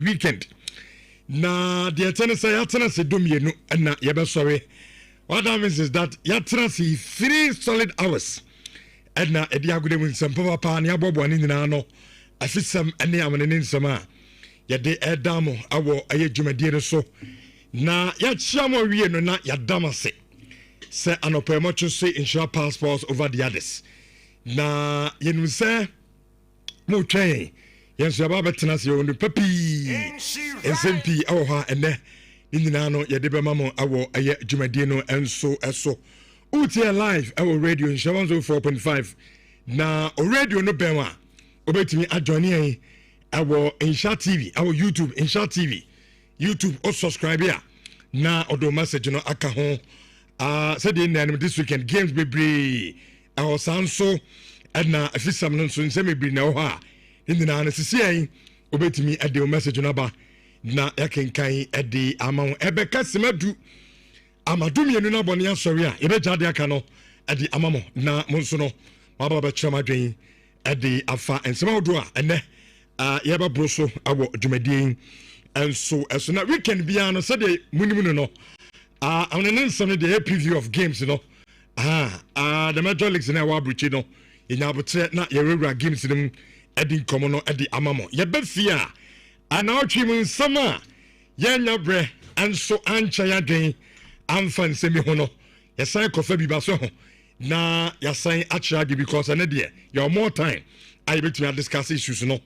weekend. Na the attendance yatana se domienu na yebe sorry. What that means is that yatana se 3 solid hours. Na edi agude mu nsem papa ne abobo ani nyina no afisam ene amene nsema yede edamo awo aye dwumadie no so na yachia mo wie no na yadamase se anopemo chose insure passports over the others na yenu se mo twen yenso aba betena se onu papi SMP awo ha ene nyina no yede be mamo awo aye dwumadie no enso eso utie live awo radio insure 104.5 na o radio no benwa obetimi adjoni an awo insure TV awo YouTube insure TV YouTube o subscribe ya na odo message no aka ho said in this weekend games bebre awo sanso na afisam no so nsem bebre na ho a ndina na sisi an obetimi ade o message no ba na yakenkan ade amon ebeka semadu amadu mienu na bone asori a yebeja de aka no ade amamo na monso no baba ba chama dwen ade afa ensema odo a ene yeba broso awo dwumadie enso eso na weekend bia no said munimu no on an instant the preview of games no the major leagues na wa bruchi no inyabote na yerewura games nim edi komo no edi amamo yeba fia ana otwim nsama yenya bre enso ancha ya dwen amfa nsemi ho no yesan kofa bi ba so ho na yasan achira bi because ene de your more time I bet we discuss issues no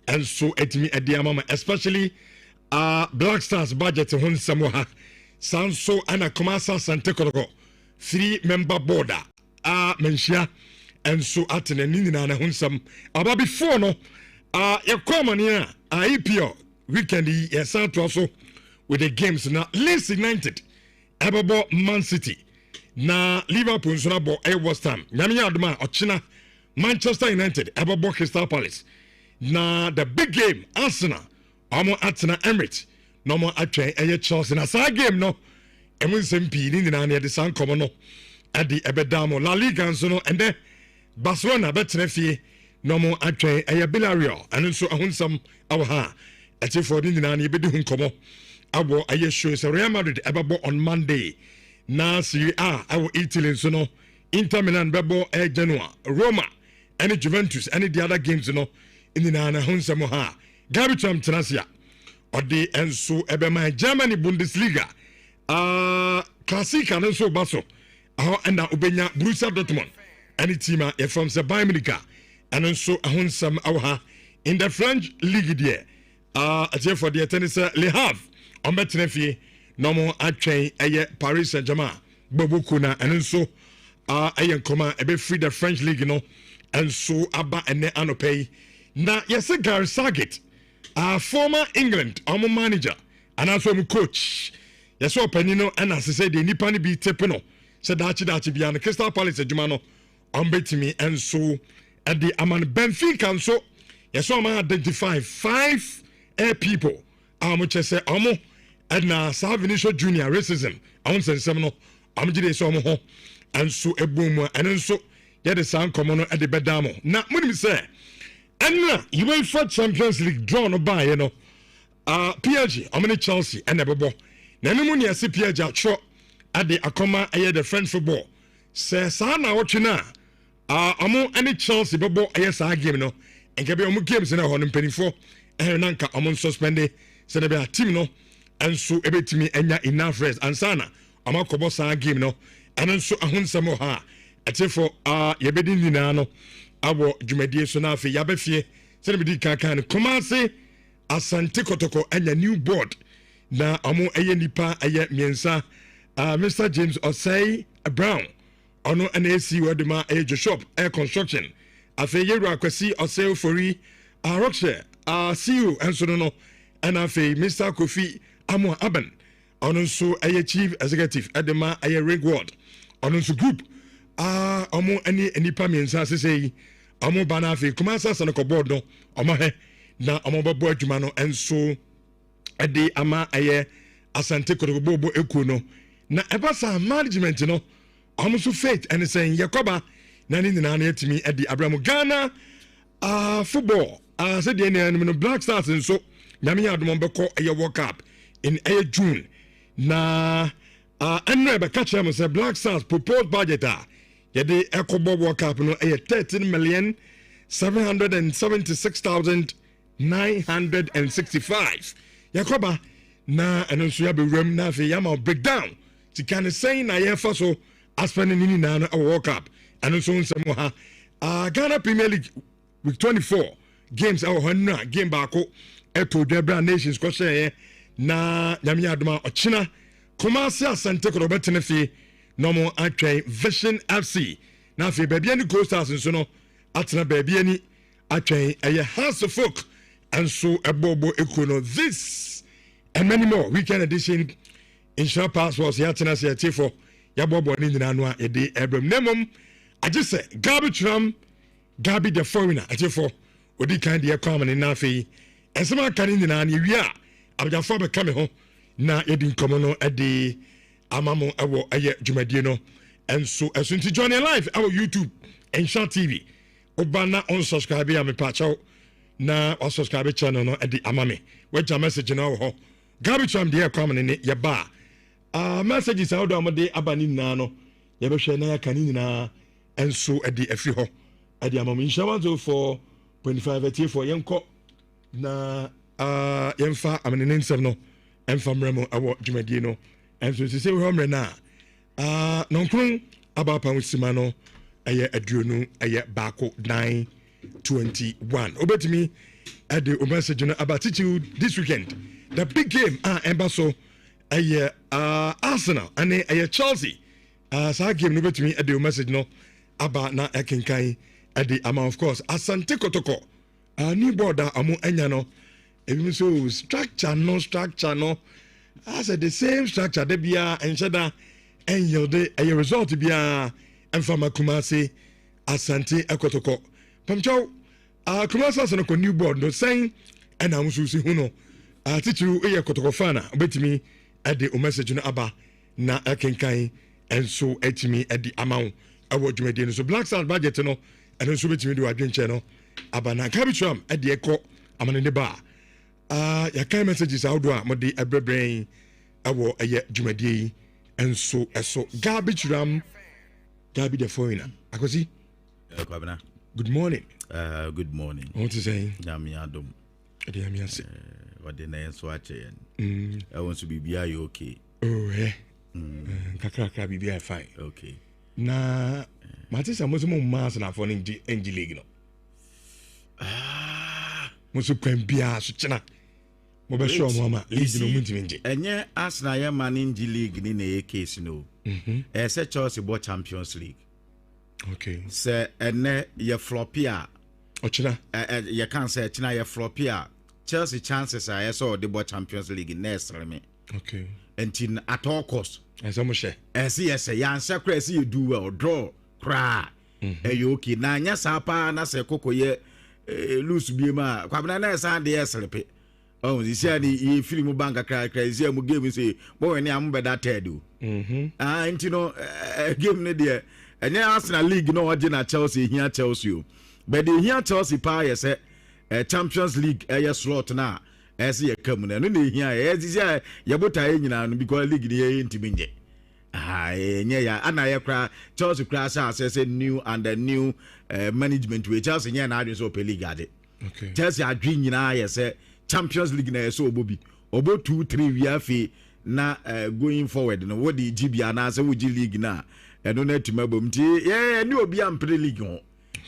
and so etimi edi amama especially Black Stars budget ho nsamo ha sanso ana komasa sante koroko 3-member board menhia and so atene ninina na ho nsam aba before no yekomane IPO weekend yesan to so with the games na Leeds United Ababo Man City na Liverpool so na bo West Ham nyame adoma ochina Manchester United Ababo Crystal Palace na the big game Arsenal amo atena Emirates no mo atwen Chelsea na sa game no emu nsempi ni na de san komo no ade ebedamo La Liga so no ende Barcelona betena fie no mo atwen Villarreal and so ahonsam awo ha ati for ni na ebedi hu komo abo show so Real Madrid ebabo on Monday na Serie A awo Italy so no Inter Milan bebo Genoa Roma and Juventus and the other games no in the na honsam ha Gabicham Tenasia or the enso ebema Germany Bundesliga Klassiker and so baso and now Ubenya Borussia Dortmund and the team from the Bayern Munich and so ahonsam awha in the French League there for the tennis Le Havre on betnefie no more attrain Paris Saint-Germain Bobukuna and so ayen koma ebe free the French League no and so aba ene anopay na yes Gary Southgate former England manager and also coach yes openino and as say the nipa ni bi tepeno said dachi bia na Crystal Palace adwuma no betimi and so at the aman Benfica and so yes man identify 5 people amoche say omo and Sir Vinicius Junior racism sensem no amjide so omo ho and so ebom and so yet the sound come on at the bedamo na munim say and you will for Champions League draw no buy you know PSG amene Chelsea and ebebo na no munia se PSG atro at the akoma the French football say sa na wotwe na amo any Chelsea bebo sa game no enke be omo games na ho no mpanifo nanka omo suspended say na be team no and so ebetimi enya enough rest and sana amakobo sa game no and so ahonsamo ha atefo yebedi nyina no abo dwumadie so na afi yabefie se be di kan komase asante kotoko enya new board na amo nipa miensa Mr. James Osei Brown ono NAC wadema Joshua Air Construction afi yeru akwasi Osei Fori Rockshare CEO and so no and afi Mr. Kofi Amo Aben ono so chief executive edema Ringward ono so group omo nipa miensa sesei omo bana afi kumasa sanako board no omo he na omo babo adwuma no enso ede ama asante kodobo ekuo no na ebasa management no omo so faith and saying yakoba na ni na yetimi ede abramo Ghana football said the no Black Stars and so nyame adom bɛkɔ ɛyɛ World Cup in June na ɛnna bɛka kyerɛ mo sɛ Black Stars proposed budget yɛde ɛkɔbɔ World Cup no ɛyɛ 13,766,965 yɛkɔba na ɛno nso yɛabɛwuram na afei yɛama breakdown sika ne sɛn na yɛfa so aspɛne ne nyinaa no ɛwɔ World Cup ɛno nso nsɛm ha Ghana Premier League week 24 games ɛwɔ hɔ no a game baako ɛto dwabra nations kɔhyɛeɛ na nyame adoma ɔkyena Kumasi Asante Koro bɛtene fie na mo atwɛn Vision FC na afei baabi ani Gold Stars nso no atena baabi ani atwɛn ɛyɛ House of Folk nso ɛbɔbɔ ekuo no this and many more weekend edition insurance passports yɛatena sɛ yɛtie fɔ yɛbɔbɔ ne nyinaa no a yɛde ɛbrɛm na mmom agye sɛ Gabi the foreigner atie fɔ odi kan deɛ kɔ amane na afei ɛnsɛm aka ne nyinaa no yɛwie a abagyafoɔ bɛka me ho na yɛdi nkɔmmɔ no ɛde ama mo ɛwɔ ɛyɛ dwumadie no ɛnso ɛso nti join live ɛwɔ YouTube Nsha TV oba na unsubscribe ya mepakyɛw na wasubscribe channel no ɛde ama me wagya message no wɔ hɔ garbage am deɛ ɛkɔ amane ne yɛba messages a wɔde amode aba ne nyinaa no yɛbɛhwɛ na yɛaka ne nyinaa ɛnso ɛde afiri hɔ ɛde ama mo Nhyira 104.5 ɛtie for yɛnkɔ na yɛmfa amane ne nsɛm no ɛmfa mmerɛ mu ɛwɔ dwumadie no ɛnso sisi wɔ mmerɛ no a nɔnkron aba pa sima no ɛyɛ aduonu ɛyɛ baako 921 obetumi ɛde o message no aba teach this weekend the big game ɛmba so ɛyɛ Arsenal ane ɛyɛ Chelsea saa game no obetumi ɛde o message no aba na ɛkenkan ɛde ama of course Asante Kotoko new board amo anya no ebi so structure no as the same structure de bia enhyeda enyelde a result bia emfama Kumasi Asante Kotoko pamcho Kumasi Asante ko new board no saying and am so si hu no teacher e Kotoko fana obetimi e de o message no aba na akenkan enso etimi e di amount awo dwumadi no so Black Stars budget no and so betimi do adwenche no aba na kabitram e de ekọ amane ne ba ya kind messages out do amode ebrebrain awo eye dwumadie enso eso garbage ram Gabi the foreigner akosi good morning good morning what you saying nyame adom ade nyame ase what the name so ache yen I want to be you okay oh kakra bibia fine okay na matisa mo mass na for NG League no mo so kwan bia so kyena mo be show mo ama league no muntimi nje enye Arsenal ya man NG League ni na ye case no say Chelsea bo Champions League okay say ene ye floppy a ochina ye can say china ye floppy a Chelsea chances are yes or the bo Champions League next me okay until at all cost eso mo she yes ya answer crazy you do well draw cry you okay na nya sapa na say kokoye lose bi ma kwabena na san de slepe oh this year the film bank crazy mu game say bo we ni am be that third no game ne de enya Arsenal League no oje na Chelsea here Chelsea but the here Chelsea pa yes Champions League slot na ye kam na no na here this year ye bota nyina no because league dey ntimi nje enya ya ana ye kra Chelsea kra say new and the new management we Chelsea nya na adwen so pe league ade okay Chelsea adwen nyina ye say Champions League na ye so obobi obo 2-3 we afi na going forward no what the GB na say we league na eno na timabom ti ye ni obi am pre league ho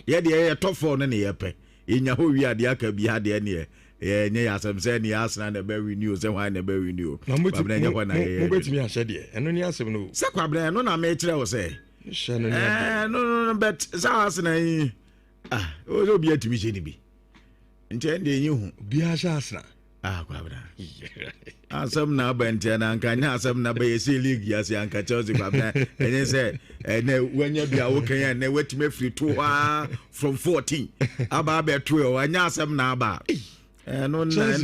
ye de ye top 4 na ye pe enya ho wi ade aka bi ade ne ye nya ya asem say ni Arsenal na be renew say why na be renew babna nya kwa na ye mo betimi ahye de eno ni asem no say kwabna no na me kire wo say no but say Arsenal o bi atimi hye ni bi nche de yin hu bi ahye Arsenal kwabna asem na bente na nka nya asem na be yesi league ya se anka Chelsea kwabna enye say na wanya bia wo kan ya na watime free to from 14 aba be 12 anya asem na aba no na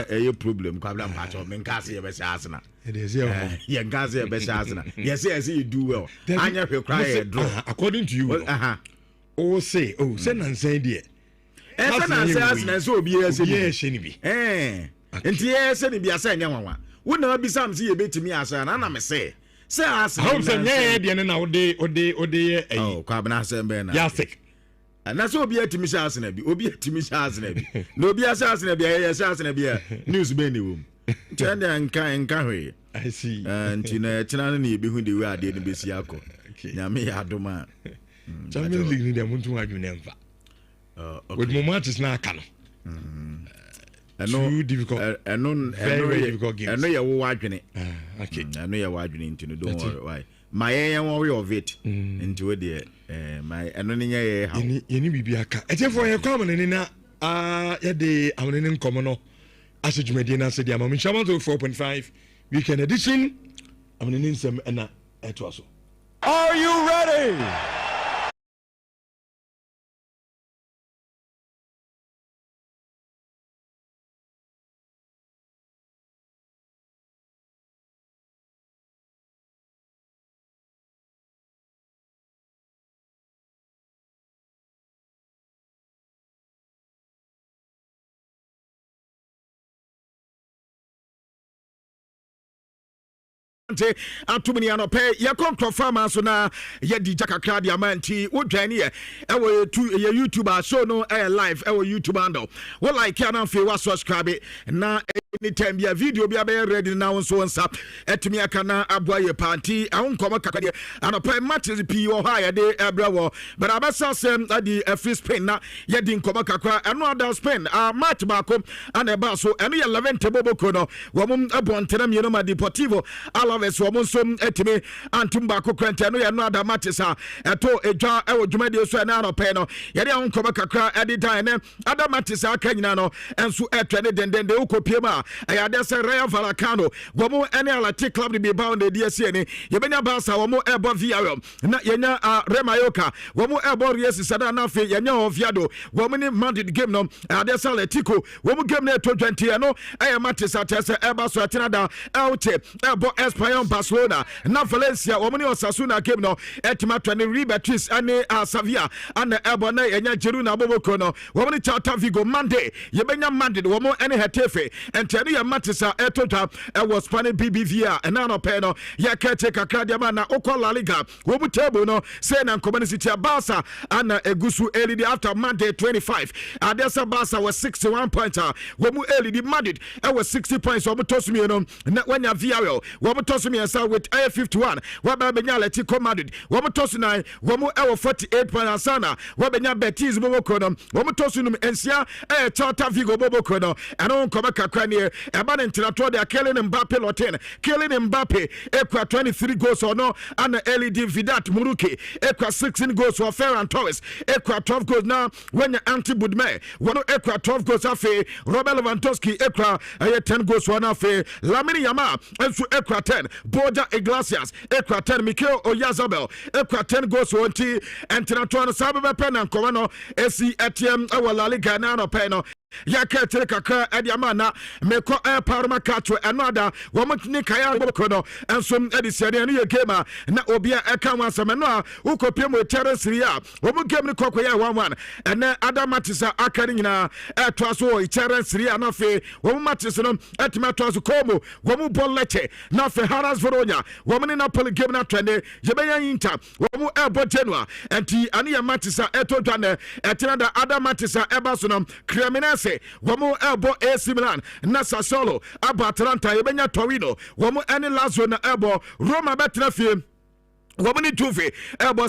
a problem kwabla mpacho me nka se ye be se Arsenal it is here ye nka se ye be se Arsenal yes you do well anya hwe cry draw according to you say say nan say there esa na se Arsenal so obi ese ni bi enti ese ni bi asa nya nwanwa wo na bisam se ye betimi asa na me se Arsenal how say nya de ne na ode oh kwa bana se mbe na yasik na so obi atimi se Arsenal bi obi atimi se Arsenal bi na obi asa Arsenal bi ya se Arsenal bi news be ni wo tende nka hwe I see enti na china na ye behu de we ade ni besi akọ nyame ya adoma Champions League ni dem muntu adwene mfa with momentum na aka no too difficult very difficult games eno ye wo adwene okay eno ye wo adwene enti no don't worry why my yen worry of it enti we de my eno ni ye ha ye ni bibi aka etefo ye kwa amene na ye de amene nkomo no asejumadi na se de amam chairman 4.5 weekend edition amene nsem na eto aso. Are you ready? Atumini anope ya confirm so na ya di jakakra di amanti wo dwane ye e YouTuber show no live YouTube handle wo like ya na fe wa subscribe na anytime ya video bi abe ready na won so nsa etumi aka na aboa ye panti ahonkoma kakade anope matches pi wo ha ya de ebra wo but abasa sem adi free spin na ya di nkoma kakra eno ada spin match ba kom ana ba so eno ya 11 table ko no wo mum abontena mi no ma Deportivo Alaves wo mum som etimi antum ba ko krante no ya no ada matches eto edwa e wo dwumade so na anope no ya de ahonkoma kakra edi dan ne ada matches aka nyina no enso etwe ne dendende ukopie ma ayade se Rayo Vallecano gomo ene Athletic Club be bound the DSC ni yebenya Barca wo mo ebo Villarreal na yenya Remayoka wo mo ebo Real Sociedad na fe yenya Oviedo wo mo ni Madrid game no ayade se Atletico wo mo game na 2020 no aye matches atese eba so atinada Elche ebo Espanyol Barcelona na Valencia wo mo ni Osasuna game no etima 20 Real Betis ane Sevilla ane ebo na yenya Girona Boboko no wo mo ni Celta Vigo Monday yebenya Madrid wo mo ene Hetafe ente ya matisa etota was Spanish BBVA and now pay no ya kete kakra dia na okọ La Liga wo bu table no say na Nkomani City Barca and egusu early after Monday 25 Adesa Barca was 61 points wo mu early Madrid was 60 points wo tosumi no na wanya Villarreal wo tosumi asa with 51 wo ba benya Atletico Madrid wo tosu 9 wo mu 48 points sana wo benya Betis Boboko no wo tosu ensia Celta Vigo Boboko no eno nkoma kakra ne eba ne ntrato de Kylian Mbappe loten Kylian Mbappe ekwa 23 goals or no and LED Vidat Muruki ekwa 16 goals for Ferran Torres ekwa 12 goals now when Anti Budme wono ekwa 12 goals afi Robert Lewandowski ekwa 10 goals one afi Lamine Yamal ensu ekwa 10 Borja Iglesias ekwa 10 Mikel Oyarzabal ekwa 10 goals onti ntrato no sabe pe na nkoma no esi etiem La Liga na no pe no ya kete kakra edi amana meko parma katwe another woman ni kaya bokono ensom edi sere ne ye game na obia eka wansam no a ukopie mo tere siria woman game ni kokoya 1-1 ene adamatisa akari nyina eto so tere siria na fe woman matches no etima to so komo woman ball leche na fe Haras Voronya woman na Napoli game na twende yebenya Inter woman ebo Genoa enti ani ya matisa eto dwane etina da adamatisa ebaso no criminals womo ebo AC Milan na Sassuolo abo Atalanta yebenya Torino womo ene Lazio na ebo Roma betra fie Womani Juve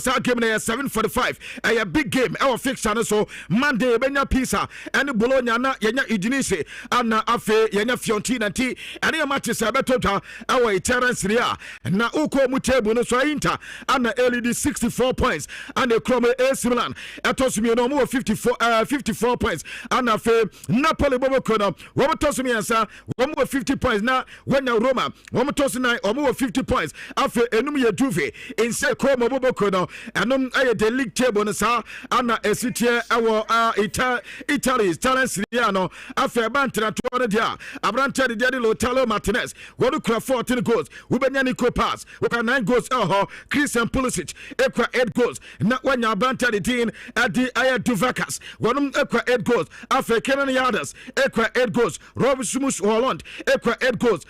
sa game na 7:45 a big game our fixture so Monday benya Pisa and Bologna na yenya Udinese ana afe yenya Fiorentina ti and ya matches abetota our Italian Serie A na uko mu table no so Inter ana LED 64 points and the Chrome AC Milan atosumi no mo 54 points ana afe Napoli Boboko no womo tosumi ansa womo 50 points na wenya Roma womo tosumi na womo 50 points afe enum ye Juve inse ko mo boboko no enom aye the league table no sa ana esitie ewo Italy's talent Serie A no afa bantra to no dia abrante de Lautaro Martinez wonu kura 14 goals ubenya Nico Pass uka 9 goals Christian Pulisic ekwa 8 goals na wanya abrante de din adi aye Duvakas wonu ekwa 8 goals afa Kenan Yardas ekwa 8 goals Robert Sumus Holland ekwa 8 goals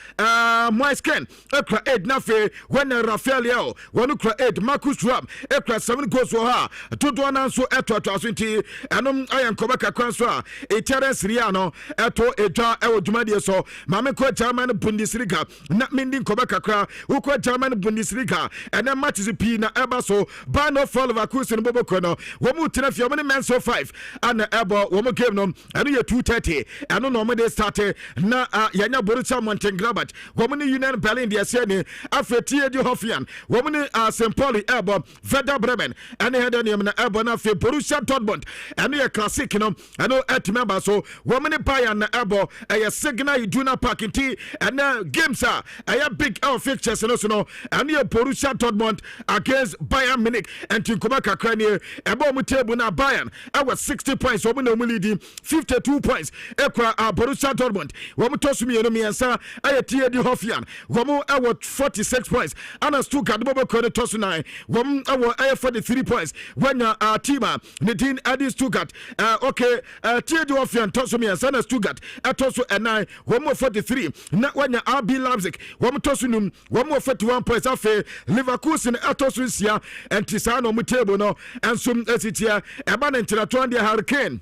Moisken ekwa 8 na fe wena Rafael Leao wonu kura 8 Marcus Thuram ekwa 7 goals wo ha todo na so eto asonti enom ayan kobaka kwanso a Italian Serie A no eto edwa ewo dwumade so mame ko German Bundesliga na mindin kobaka kra uko German Bundesliga ena matches pi na eba so Bayern for Leverkusen boboko no wo mu tena fie mo ne Menso 5 ana ebo wo mu game no eno ye 2:30 eno no mo de start na yanya Borussia Mönchengladbach wo mu ne Union Berlin de ase ni afetie di Hoffenheim wo mu ne St. Pauli ebo Werder Bremen ene hedanium na ebo na fe Borussia Dortmund eno ye Klassiker no eno member so woman Bayern na ebo a signal Iduna Park inti and games are a big fixtures no so no and your Borussia Dortmund against Bayern Munich and Tinkomaka Kranie ebo mu table na Bayern our 60 points woman no leading 52 points ekwa Borussia Dortmund woman tosumi no miensa a tie di Hoffenheim woman our 46 points and Stuttgart bobo ko tosu 9 woman our 43 points when team Nadine Adi Stuttgart okay tie di Hoffenheim tosu miensa na Stuttgart atosu 9 woman 43 na wanya RB Leipzig woman tosu num woman 41 points afa Leverkusen atosu sia and tisano mu table no and some esitia eba na ntirato de Hurricane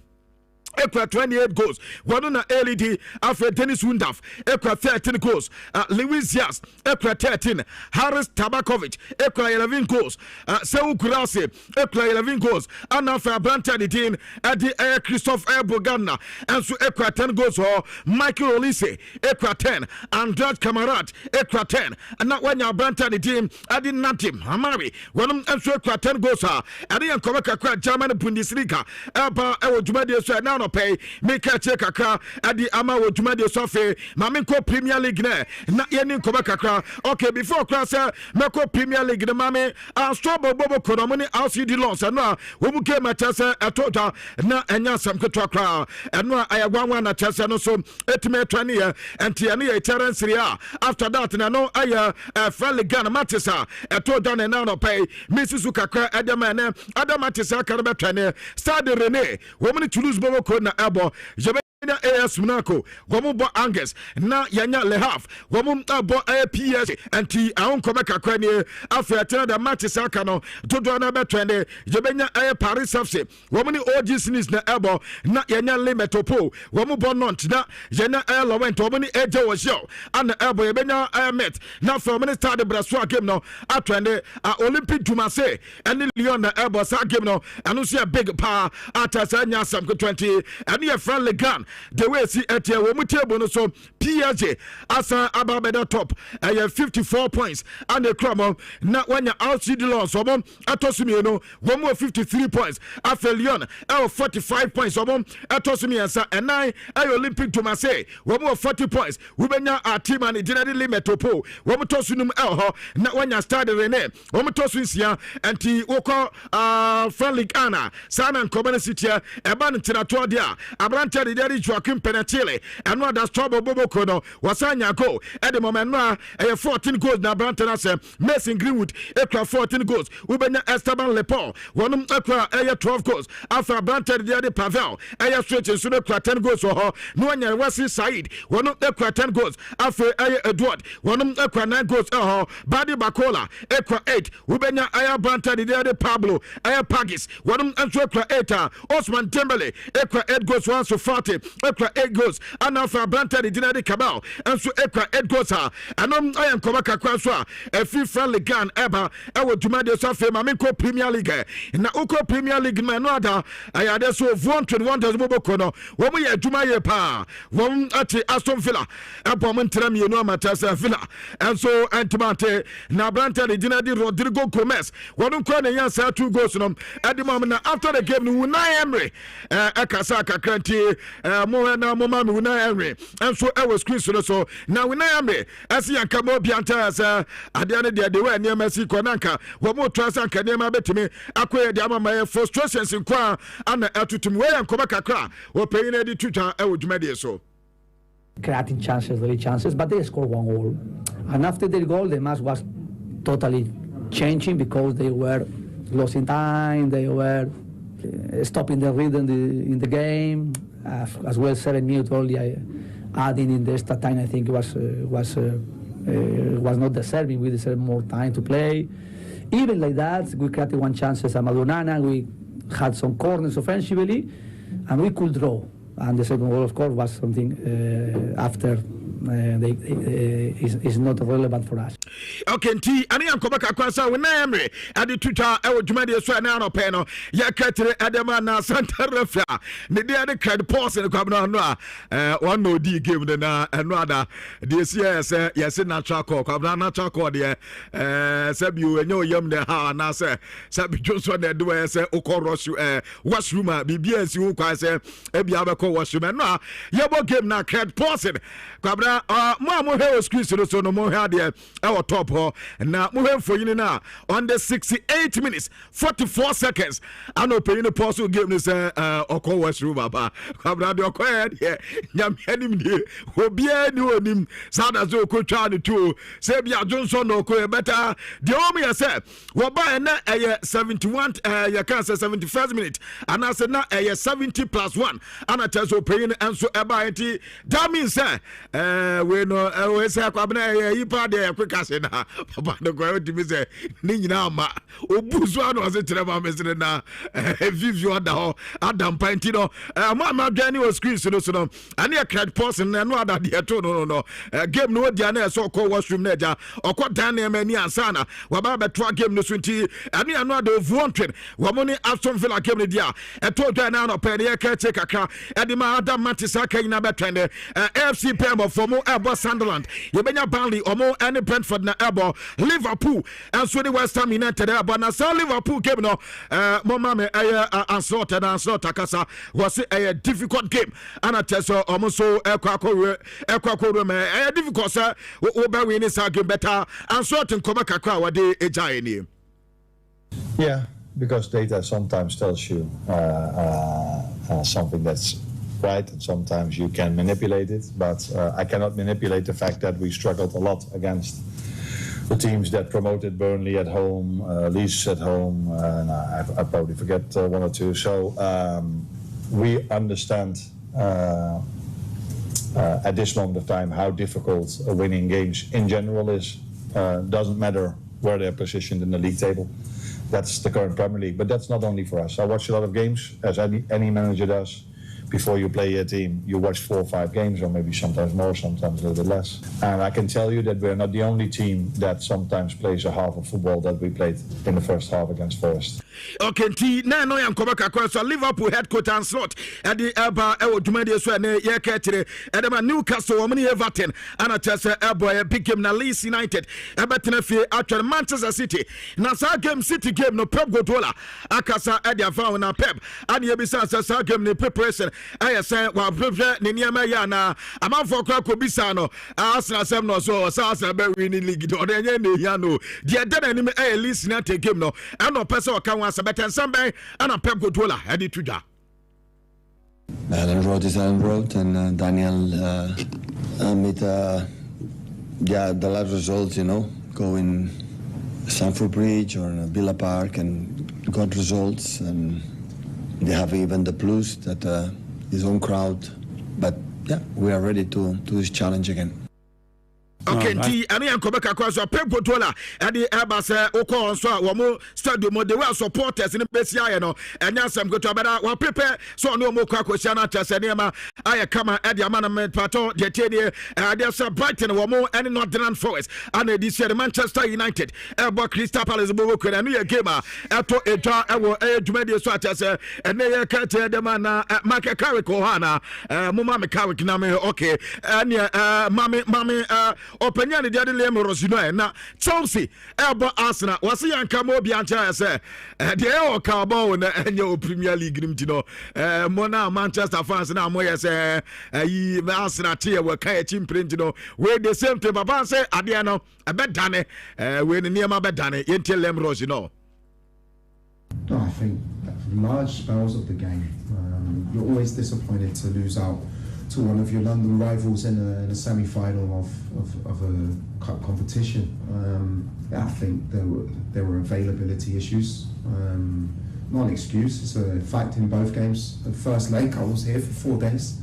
Ekwa 28 goals. One na LED after Dennis Wundaf. Ekwa 13 goals. Luis Diaz. Ekwa 13. Haris Tabakovic. Ekwa 11 goals. Seu Kurase. Ekwa 11 goals. And after Branta Didin. Adi Christophe Bogana. And so Ekwa 10 goals. Michael Olise. Ekwa 10. Andrade Kamarat. Ekwa 10. And not when you Branta Didin. Adi Natim. Hamari. One and so Ekwa 10 goals. Adi and Komaka German Bundesliga. Eba Ewo Jumadi so now pay make a check akra adi ama wo dwumade sofe ma me ko Premier League na yeni ko bakakra okay before class me ko Premier League na ma me astrobo bobo kono ni LCD loss no wo mu game atase atota na enya sam ketwa kra eno ayagwanwa na chase no so etime twani ya enti ya ne Italian Serie A after that na no aya Liga and Matisa etoda na no pay Mrs kakra adama na adamatisa karaba twani Stade Rennais wo mu ni Toulouse bobo na ebo na AS Monaco womu bo Angers na yanya Le Havre womu bo APS anti aun komeka kwani afetena da matches aka no dodo na betwende jebenya Paris FC womu ni OG Sinis na ebo na yanya Le Metropole womu bo Nantes na yanya Lorient womu ni AJ Wosio ana ebo yebenya Met na from Minister de Brassois game no atwende Olympique du Marseille and Lyon na ebo sa game no anu see a big power atasanya sam 20 and your friend Ligan the way see etia wo mu table no so PSG asa ababeda top 54 points and the crumb na wanya LCD loss obom atosumi no wo mu 53 points after Lyon 45 points obom atosumi ansa and 9 Olympique du Marseille wo mu 40 points we benya our team and generally Metropole wo mu tosunum na wanya Stade Rennais wo mu tosunsia anti woko friendly ana sana Common City eban tirato dia abrante de Joaquim Penetile and what does trouble Bobo Kono wasanya go at the moment now 14 goals na Brantana Mason Greenwood ekra 14 goals Ubenya Esteban Lepon one ekra 12 goals after Brantana de Pavel straight in Suno 10 goals or no one Wesley Said one ekra 10 goals after Edward one ekra 9 goals Badi Bakola ekra 8 Ubenya Brantana de Pablo Pagis one ekra 8 Osman Dembele ekra 8 goals once to 40 ekra 8 goals and now for Brantana de Cabal and so ekra 8 goals and I am Komaka Kwanswa a FIFA Liga and Eba ewo Jumade Safe Mamiko Premier League na uko Premier League manada ayade so 121 bobo kono wo mu ye Juma ye pa wo ati Aston Villa ebo mo ntram ye no Matasa Villa and so antimate na Brantana de Rodrigo Gomez wonu ko na yansa 2 goals no at the moment after the game no na Emery akasa kakranti mo na mo ma me Unai Emery enso e was screen so na Unai Emery asi anka mo bianta as ade ne de we ne masi konanka wo mo trasa anka ne ma betimi akoye de ama frustrations nkwa ana atutum we yankoba kakra wo payine di tuta e wo dwumade so creating chances, really chances, but they scored 1 goal. And after the goal, the match was totally changing because they were losing time, they were stopping the rhythm in the game. As well, 7 minutes only adding in the extra time, I think was not deserving. We deserve more time to play. Even like that, we created 1 chance as a Madonana. We had some corners offensively, and we could draw. And the second goal, of course, was something after is not relevant for us. Okay, T. Ani ankoba kakwansa we na emre ade tuta e wodwumade so na anɔpɛ no ya katere adema na Santa Rafa ne de ade card pause ne kwabna no a one no di game na eno ada de se yes natural call kwabna natural call de sabi o enye oyam de ha na se sabi Johnson na de we se ukɔ washroom a bibia si wo kwa se ebia be kɔ washroom no a yebo game na card pause kwabna mo he screen so no mo he de our top na mo he for you na on the 68 minutes 44 seconds ano pay the pause game ni say okɔ washroom baba kwabna de okɔ he nyam anim de obia ni onim sada zo ko twa ne to say bia Johnson no okɔ better the home you say wo ba na 71 you can say 71st minute and I say na 70 plus 1 ana tell pay ni enso e ba enti that means say we no we say kwabna yi pa de quick as na papa no go to me say ni nyina ma obuzu ano ase tere ma mesere na vivio ada ho adam panti no ma dwani o screen so no ani a card person na no ada de to no game no dia na so call washroom na ja okɔ dan na mani ansana wa ba beto game no so nti ani ano ada of wa mo ni Aston Villa game no dia eto dwan na no pe ne ka che kakra edi ma adam matisa kan na betwende AFC Pembo for mo ebo Sunderland yebenya Burnley omo any Brentford na ebo Liverpool and so the West Ham United ebo na so Liverpool game no mo ma me ansort akasa was a difficult game and I tell so omo so ekwa me difficult sir we be win this game better ansort nkoma kakra wa de ejae ni. Yeah, because data sometimes tells you something that's right, and sometimes you can manipulate it, but I cannot manipulate the fact that we struggled a lot against the teams that promoted Burnley at home, Leeds at home, and I probably forget 1 or 2. So we understand at this moment of time how difficult winning games in general is. Doesn't matter where they're positioned in the league table. That's the current Premier League, but that's not only for us. I watch a lot of games, as any manager does. Before you play a team, you watch 4 or 5 games, or maybe sometimes more, sometimes a little bit less. And I can tell you that we're not the only team that sometimes plays a half of football that we played in the first half against Forest. Okay, na no yan koba kakwa so Liverpool head coach and slot at the Eba e odwumade so na ye ka tire edema Newcastle wo mne Everton ana chese ebo big game na Leeds United ebetena fie atwere Manchester City na sa game City game no Pep Guardiola akasa e dia fa na Pep ana ye bisa sa game ne preparation aye say wa prepare ne niam ya na amanfo kra ko bisa no Arsenal sem no so Arsenal be win league do de nya ne hia no de de na ni e Leeds United game no ana pese o kan better somebody and a Pep Guardiola headed to that. Ellen Road and Daniel made the last results, going Stamford Bridge or Villa Park and got results, and they have even the plus that his own crowd. But yeah, we are ready to do this challenge again. Okay, T. Ani ankobeka kwa so Pep Guardiola ade eba se okọ so a wo stadium de we supporters ni besia ye no enya sam goto abada wa prepare so no mo kwa kosia na tase ne ma aye kama ade amana pato de tie ade so Brighton wo mo any Northern Forest and this year Manchester United ebo Crystal Palace bo ko na no ye game a eto etwa ewo edwumade so atase ene ye ka tie de ma na Mark Carrick o ha na mo ma me Carrick na me okay ene mami openya ne dia de Liam Rosino na Chelsea ebo Arsenal wase yanka mo bi ancha say de e o ka ball na enye Premier League nim ti no mo na Manchester fans na mo yes yi Arsenal tie we ka e chimprint no we the same thing papa say ade no ebedane we ne niam abedane yentie Liam Rosino. No, I think large spells of the game, you're always disappointed to lose out to one of your London rivals in a semi-final of a cup competition. I think there were availability issues. Not an excuse, it's a fact in both games. The first leg, I was here for 4 days.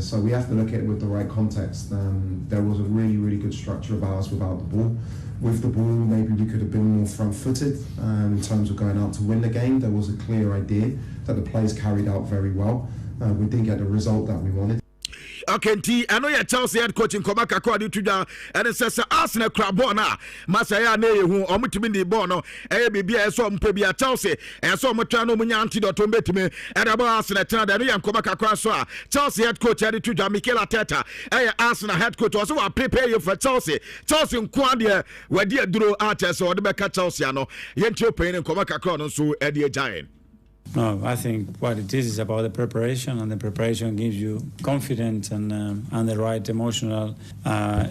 So we have to look at it with the right context. There was a really, really good structure of ours without the ball. With the ball, maybe we could have been more front-footed in terms of going out to win the game. There was a clear idea that the players carried out very well. We didn't get the result that we wanted. Okay, I know your Chelsea head coach in Komaka according to the and it says Arsenal Crabona, Masaya Ne, who omitting the bono, ABB, so Pebia Chelsea, and so much no antidote to meet me, and about Arsenal, and Komaka Craswa, Chelsea head coach headed to Mikel Arteta, Arsenal head coach also prepare you for Chelsea, Chelsea in Quandia, where dear Drew Artest or the Becca Chelsea, no, Yencho Pain and Komaka Cronon, so Eddie Giant. No, I think what it is about the preparation, and the preparation gives you confidence and the right emotional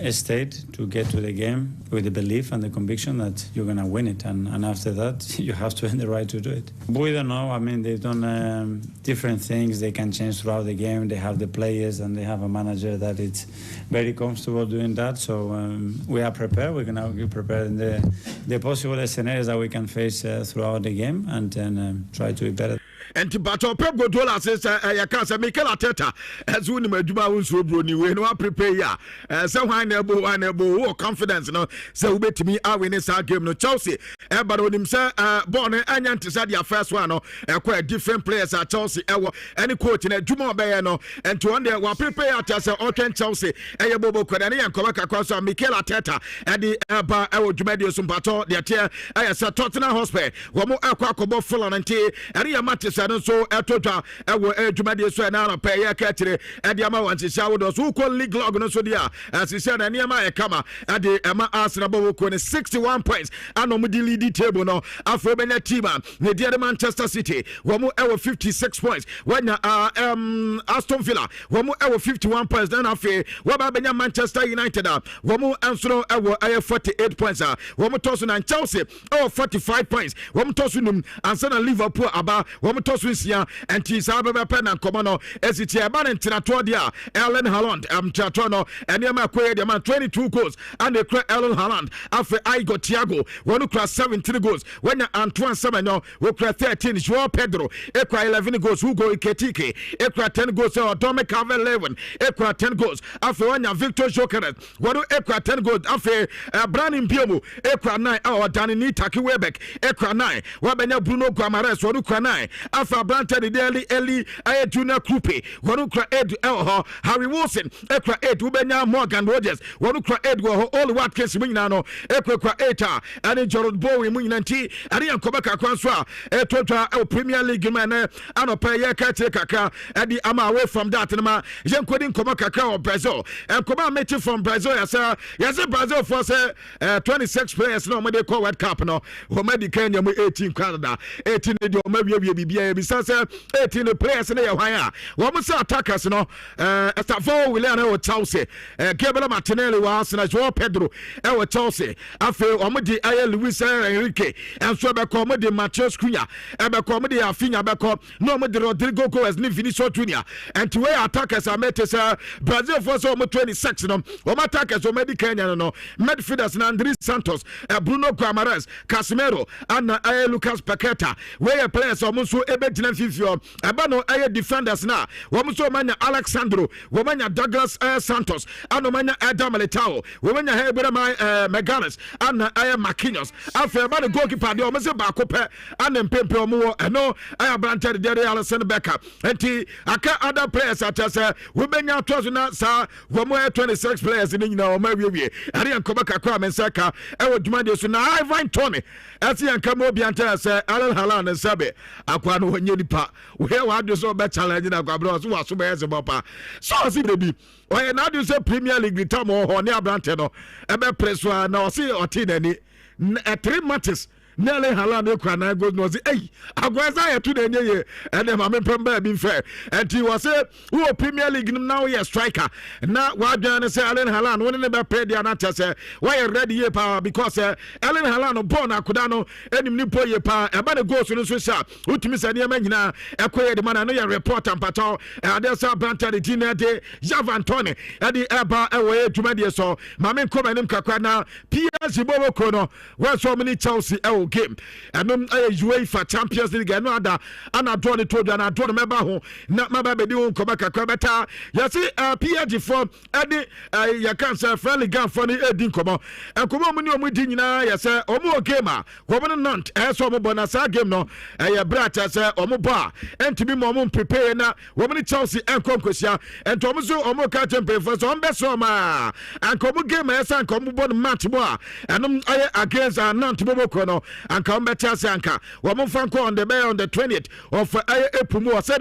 state to get to the game with the belief and the conviction that you're going to win it. And after that, you have to earn the right to do it. We don't know. I mean, they've done different things. They can change throughout the game. They have the players and they have a manager that is very comfortable doing that. So we are prepared. We're going to be prepared in the possible scenarios that we can face throughout the game and then try to be better. And to battle Pep Guardiola says, I can't say Mikel Arteta as soon as Majuma will so brony we no prepare ya. So why never confidence no so bet to me I win this game no Chelsea. But when him say born and to say the first one no quite different players at Chelsea any coach in a Juma Bay no and to one day we prepare at say Open Chelsea e bobo kwadani and come across Mikel Arteta and the ba e Jumedio Sumpato the tier I say Tottenham Hotspur wo mo akwa kobo full on anti area matches so etota ewo edwumade so na pay ya katire e dia ma wanti sha wo do so ko league log no so dia as he said na niam e kama e de ema Arsenal bo ko ne 61 points anom di lead table no afro benya team ne dia Manchester City wo mo ewo 56 points when Aston Villa wo mo ewo 51 points then afi wo ba benya Manchester United wo mo ansoro ewo 48 points wo mo toso na Chelsea ewo 45 points wo mo toso num ansana Liverpool aba wo mo Swissia and Tisaba Pen and Commono, as it's a man in Tinatodia, Ellen Holland, Tratono, and Yama Quay, the man 22 goals, and the crack Ellen Holland. After I got Thiago, one who crossed 17 goals, when Antoine Semeno will crack 13, Joao Pedro, Equa 11 goals, who go Ketike, Equa 10 goals, or Dominic Carver 11, Equa 10 goals, after one Victor Jokeres, one who Equa 10 goals, after Brandon Piomu, Equa 9, or Danny Taki Webek, Equa 9, Wabena Bruno Guamares, one who cry 9. Alpha Branta the daily Eli Junior Coupe, one who cry Ed Harry Wilson, Ekra Ed Ubenya Morgan Rogers, one who cry Ed all Watkins Minano, Ekra Eta, and Gerald Bowie Munanti, and Ian Kobaka Kwanswa, Etota Premier League man, and a player Kaka, and the Ama away from that, and Jan Kodin Kobaka or Brazil, and Koba met you from Brazil, yes, Brazil for 26 players, no, they call World Cup, no, who made the Kenya 18 Canada, 18 maybe. Because 18 players in the wire. What was attackers? No, Estavo Willian or Chelsea, Gabriel Martinelli was and Joao Pedro, our Chelsea. After Omedi Aya Luis Enrique, and so by comedy Matheus Cunha, and by comedy Afinha Backup, no more Rodrigo Goes, ni Vinicius Junior, and to where attackers are met Brazil for so much 26. No, attackers or Medicanian, no, midfielders and Andres Santos, Bruno Guamares, Casemiro, and Lucas Paqueta, where players almost so Fifio, Abano Air defenders now. Womuso Mania Alexandro, Womania Douglas Santos, Anomania Adam Letao, Womania Hebrew Megalis, and Aya Makinos. After about the goalkeeper, the Omasa Bacope, and then Pempe Mo, and no, I have planted the Alison Becker. And Aka other players such as Womania Tozuna, Sa, Womo 26 players in maybe. I didn't come back a crime and Saka, I would demand you. So now I find Tony, as he and Camo Bianta, Alan Halan and Sabe, Aquan no wonye nipa we wa do so be challenge na kwabra so waso be ese bopa so si baby oye na do say Premier League time ho ne abrante no e be preso na o si oti nani 3 matches Nelly Haaland ekwana goes no say hey agwaza ya tu denye ye ene ma mempemba bi mfe enti wo say wo Premier League now ye striker na wadwan say Erling Haaland woni ne be pay dia na tese why ready ye power because Erling Haaland born akoda no enim ni po ye pa e ba ne goals no so sha utimi se ne ma nyina ekoye de man no ye report ampato ade sa banter de dinner de Javan Tony e de eba e wo eduma de so ma men ko manim kakwa na PSG bobo ko no we so many Chelsea game and UEFA Champions League and other and I draw the told and I draw the member home not my baby won't come back a better you see PSG for any you can say friendly gun funny Edin come and come on when we did you say omo gamer woman not as omo bonasa game no a brat as omo bar and to be mom prepare na woman Chelsea and Concosia and Tomaso omo catching pay for some best ma and come game as and come bon match more and against not to no and come better sanka woman franco on the on the 20th of April more said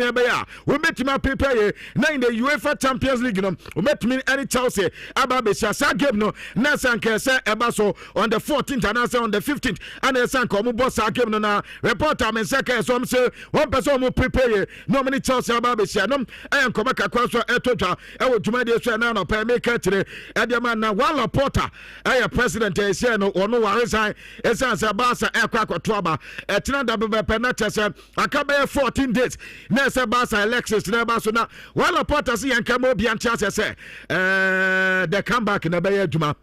we met him prepare now in the UEFA Champions League no we met me any Chelsea ababesha sa game no na sanka say ebaso on the 14th and also on the 15th and sanka mo boss game no na reporter men saka so say one person mo prepare no many Chelsea ababesha no and come back so etotwa e wo duma de so na no pa make kire e de man na one reporter president e say no ono wa resign e say Barca ekwakotoaba etina da be penalty say akabe 14 days na say Barca Alexis na ba so na one reporter say yankamo obi antia say the comeback na be adwuma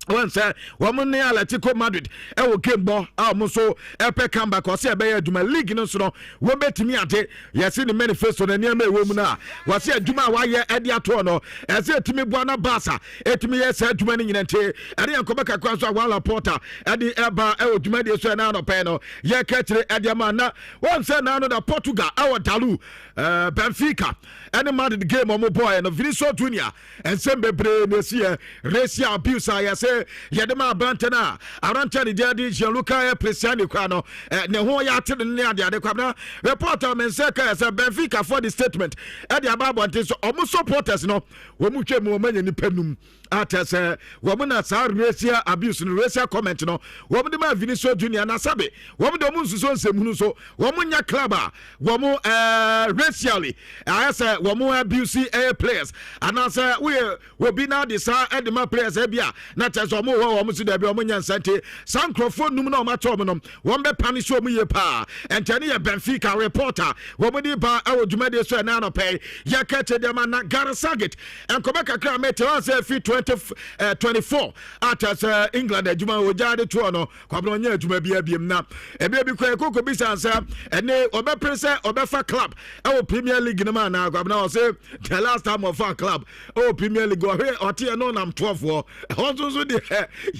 one say woman ne Atletico Madrid e wo game bo so epe comeback o say be adwuma league no so no wo betimi ade yesi the manifesto na niam e wo mu na wo say adwuma wa ye ade ato no e say etimi bo na Barca etimi ye say adwuma ni nyinante ade yankoba kakwa so one reporter ade eba e adwuma de so na no pe no ye ka kire ade ma na one say na no da Portugal our Dalu Benfica and Madrid game on boy and Vinicius Junior and Sembebre Nesia racial abuse I say Yadema Bantana Aranta the Daddy Gianluca Presiani Crano ne ho ya te ne ade ade kwabna reporter Menseka as a Benfica for the statement and the about so almost supporters no wo mu twem wo manya ni panum atese wo mu na sa racial abuse no racial comment no wo mu de ma Vinicius Junior na sabe wo mu de mu nsuso nsemu so wo mu nya club a wo mu racially I say wo mu abuse players and I say we be now the sa and my players ebia na tese wo mu si da bi wo mu nya nsante sankrofo num na o ma to no wo be punish wo mu ye pa ente ne Benfica reporter wo mu di ba e wo dwuma de so na no pay ya ka che dem na Garasagit and come back akra mete one say fit 24 at England adwuma wo jade to no kwabno nya adwuma bia biem na e bia bi kwa koko bi sansa ene obepre obefa club e Premier League no man na kwabna o say the last time of our club Premier League o he ote no nam 12 wo so de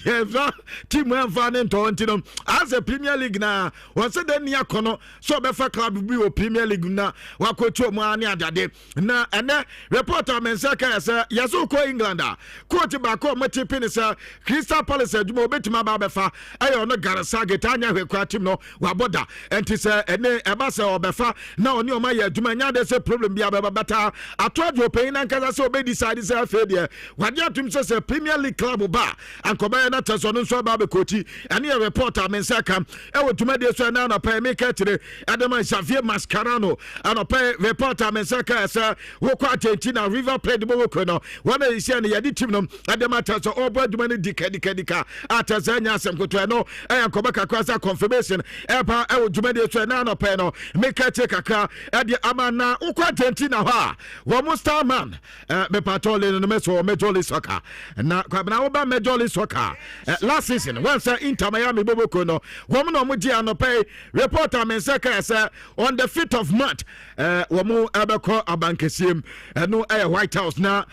yeah team we fan into no as a Premier League na won say den ya kono so obefa club bi o Premier League na wakoto mu ani adade na ene reporter Menseka say yaso ko England coach back o matipin say Crystal Palace adwuma obetima ba befa ayo no Garasagit anya hwekwa team no waboda enti say ene eba say obefa na oni o ma ya adwuma nya de say problem bia beba beta atwajo pay na nkaza say obe decide say afede wade atum say Premier League club ba ankoba na teso no so ba be coach ene reporter Menseka e wotuma de so na pay make kire Adama Xavier Mascarano and pay reporter Menseka say wo kwa Argentina River Plate bo ko no one is here na team no Adama teso obo adwuma ni dikadika atazanya asem koto no e ankoba kakwa confirmation e pa e wotuma de so na pay no make kire kakra e de amana wo kwa Argentina ha wo mo star man me patole no meso Major League Soccer na kwabna wo ba Major League Soccer last season when say Inter Miami boboko no wo mo no mo di anopai reporter Menseka say on the 5th of March wo mo abeko abankesiem no White House na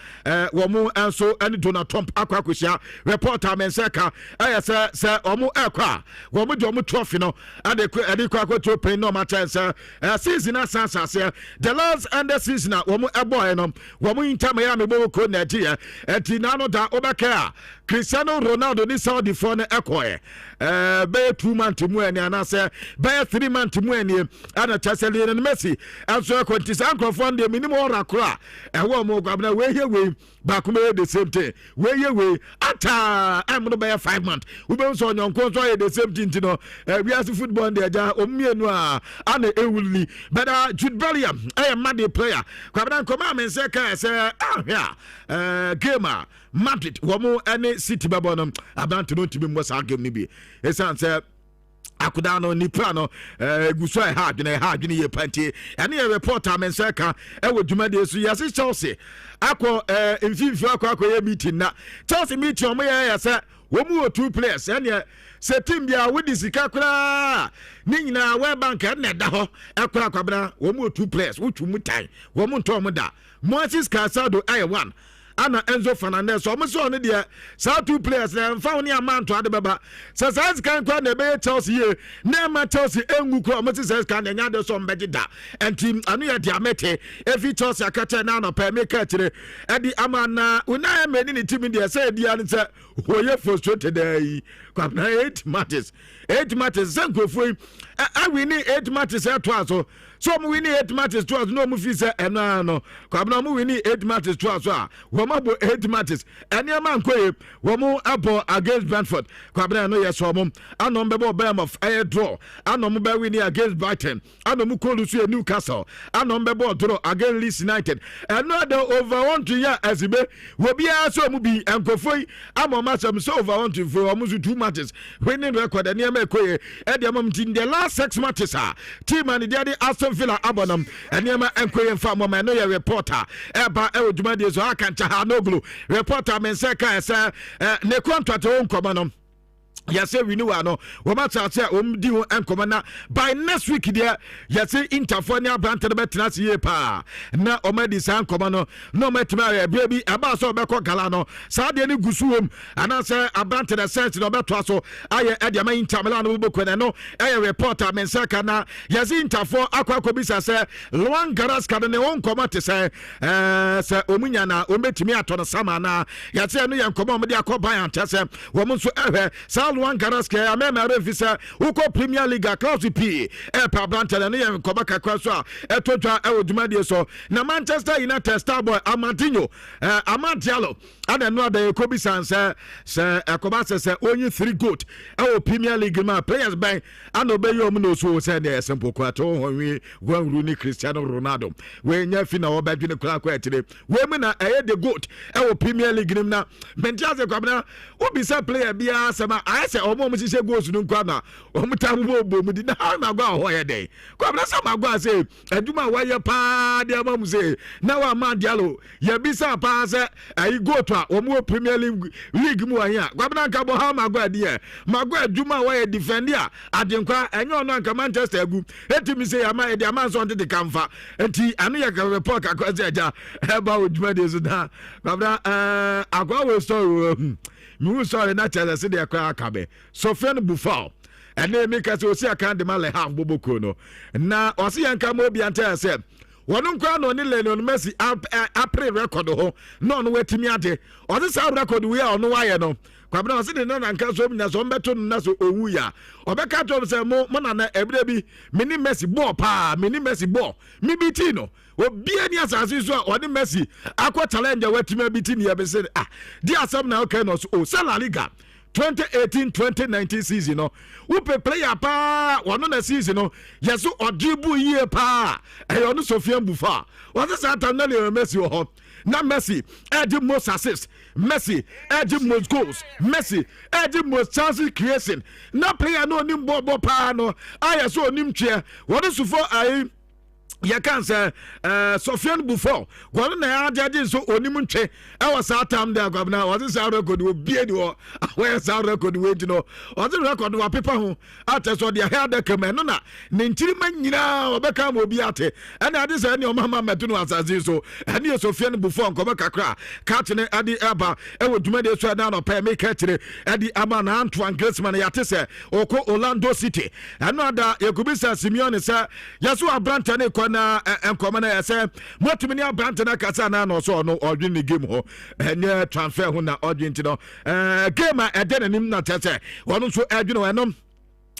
wo mo enso ɛne Donald Trump akɔ akɔhyia reporter mensɛka ɛyɛ sɛ ɔmo ɛkɔ a wɔmo de ɔmo trophy no ɛde kɔ akɔto pɛn no ɔma kyɛn sɛ season asansaseɛ the last under season a wɔmo ɛbɔɛ no wɔmo Inter Miami bɔ ko Nigeria ɛti nano da ɔbɛkɛ a Cristiano Ronaldo ni Saudi fo no ɛkɔɛ bɛyɛ 2 months mu ɛni anasɛ bɛyɛ 3 months mu ɛni ɛna kyɛsɛ Lionel Messi ɛnso ɛkɔ nti saa nkurɔfoɔ no deɛ minimum ɔra kora ɛwɔ mo gwabena wei baako bɛyɛ the same thing wei ata ɛmo no bɛyɛ 5 months wobɛhu sɛ ɔnyɔnko nso ayɛ the same thing nti no wiase football de agya ɔmmienu a ana ɛwulni bɛda Jude Bellingham ɛyɛ Madrid player kwabena nkɔma a mensɛ kaa sɛ ahwɛ a game a Madrid wɔmo ɛne City bɛbɔ no abante no ntumi mmɔ saa game no bi ɛsiane sɛ akoda no nipa no egu so ɛha adwene yɛ pantie ɛne yɛ reporter mensɛ ka ɛwɔ dwumadie so yɛse Chelsea akɔ mfimfini akɔ yɛ meeting na Chelsea meeting ɔmo yɛ sɛ wɔmu wɔ 2 players ɛne sɛ team bia wodi sika koraa ne nyinaa World Bank ɛne ɛda hɔ ɛkora kwabena wɔmu wɔ 2 players wotwu mu tan wɔmu ntɔ ɔmo da Moises Caicedo ɛyɛ 1 ana Enzo Fernandez so so ne de saa 2 players na mfa woni amanto ade baba se saa scan kwa na be Chelsea ye na ma Chelsea engu kro mo se scan na nya de so mbege da enti anu ye de amete efi Chelsea akata na no pa make kire e di amana una me ni team de se di an se hoye frustrated yi kwa na 8 matches zankrofo I win 8 matches to aso so mo win 8 matches to aso no mo fi se eno no kwa na mo win 8 matches to aso a wo mo 8 matches ene ma nkoye wo mo abo against Brentford kwa na no yes wo mo anom be Bournemouth air draw anom be win against Brighton anom ko lu so Newcastle anom be draw against Leeds United another over 1 to year asibe wo bia so mo bi enkofoi amoma so over 1 to for mo 2 matches winning record ene ma koye e de am in the last 6 matches team and the Aston Villa abonam enema enkoye mfa mama no ye reporter eba e odwumade so aka ncha no glue reporter men say ka say ne contract won komo yes, we know no. We must say di and come by next week there. Yes, Interfonia Banter Betnas ye pa. Na omedi san come no metma baby about so beko galano. Sadia ni gusuum and answer Abante the sense no betwaso. Aye Edia Inter Milan Buko no. Aye reporter mensaka na yes Interfo akwa kobisa say Luan Garaska ne won come to say say omunya na ometimi atona sama na yes no yan come omedi akoba yan tese wo mo so ehwe Luan Garaska amema refisa uko Premier League class P pa Brantford no yem koba kakra so a etotwa odwumade so na Manchester United star boy Amadinho Amadialo ana no da ekobi sanse se ekoba se only 3 goat Premier League ma players by ana obeyo mu no so se na simple kwato honwi gwanru ni Cristiano Ronaldo we nya fi na obadwene kura kwa etire we mu na the goat Premier League nim na Manchester kwabna obi se player bia sema se omo mo sise goals nu kwa na omo tambo mu di na ma gwa ho ye den kwa na sa ma gwa se aduma wa ye pa de ma mu se na wa ma dialo ye bisa pa se ayi goat a omo Premier League mu ahia kwa na nka bo ha ma gwa die ma gwa aduma wa ye defender adenkwa enye ono nka Manchester agu etimi se ya ma e de ama so nte de kamfa enti anu ye ka report ka kwa se aja e ba oduma de so da kwa na agwa we story mu sorry na tell us the cry akabe Sofiane Boufal ene me ka se osi aka de male half boboko no na osi yanka mo bi anta se wonu nkwa no ni Lionel Messi apre record ho no no wetimi ade osi sa record we ono waye no kwabena osi de no na nka so nya so mbeto na so owu ya obeka to se mo na ebre bi mini Messi ball pa mini Messi ball mi biti no obia ni asase so odi Messi akwa challenge wetima biti ni yebese di asam na okay no so La Liga 2018-2019 season no we player pa wono na season no yeso odibu yie pa eyo no Sofiane Boufal what is that na Messi ho na Messi the most assists Messi the most goals Messi the most chances creation na player no nim bo pa no ayeso onim twe what is for ya kan say Sofiane Buffon gwon na ajaje so onim ntwe e was atam de agwabna was say record wo bie ni wo we say record we di no was record wa paper ho ate so de ha de kama no na ne ntiri manyina obeka ma obi ate ena ade say ne o mama metu no asazi so ene Sofiane Buffon ko be kakra catne ade aba e wo dwuma de so na no pa me ka kire ade aba na Antoine Griezmann ya te say oko Orlando City eno ada Yakubisa Simeone say yaso abranta ne na enkoma na yese motumi ni abante na kasa na no so no odwin ni game ho enye transfer ho na odwin ti no game a edenanim na tete wono so adwin wo enom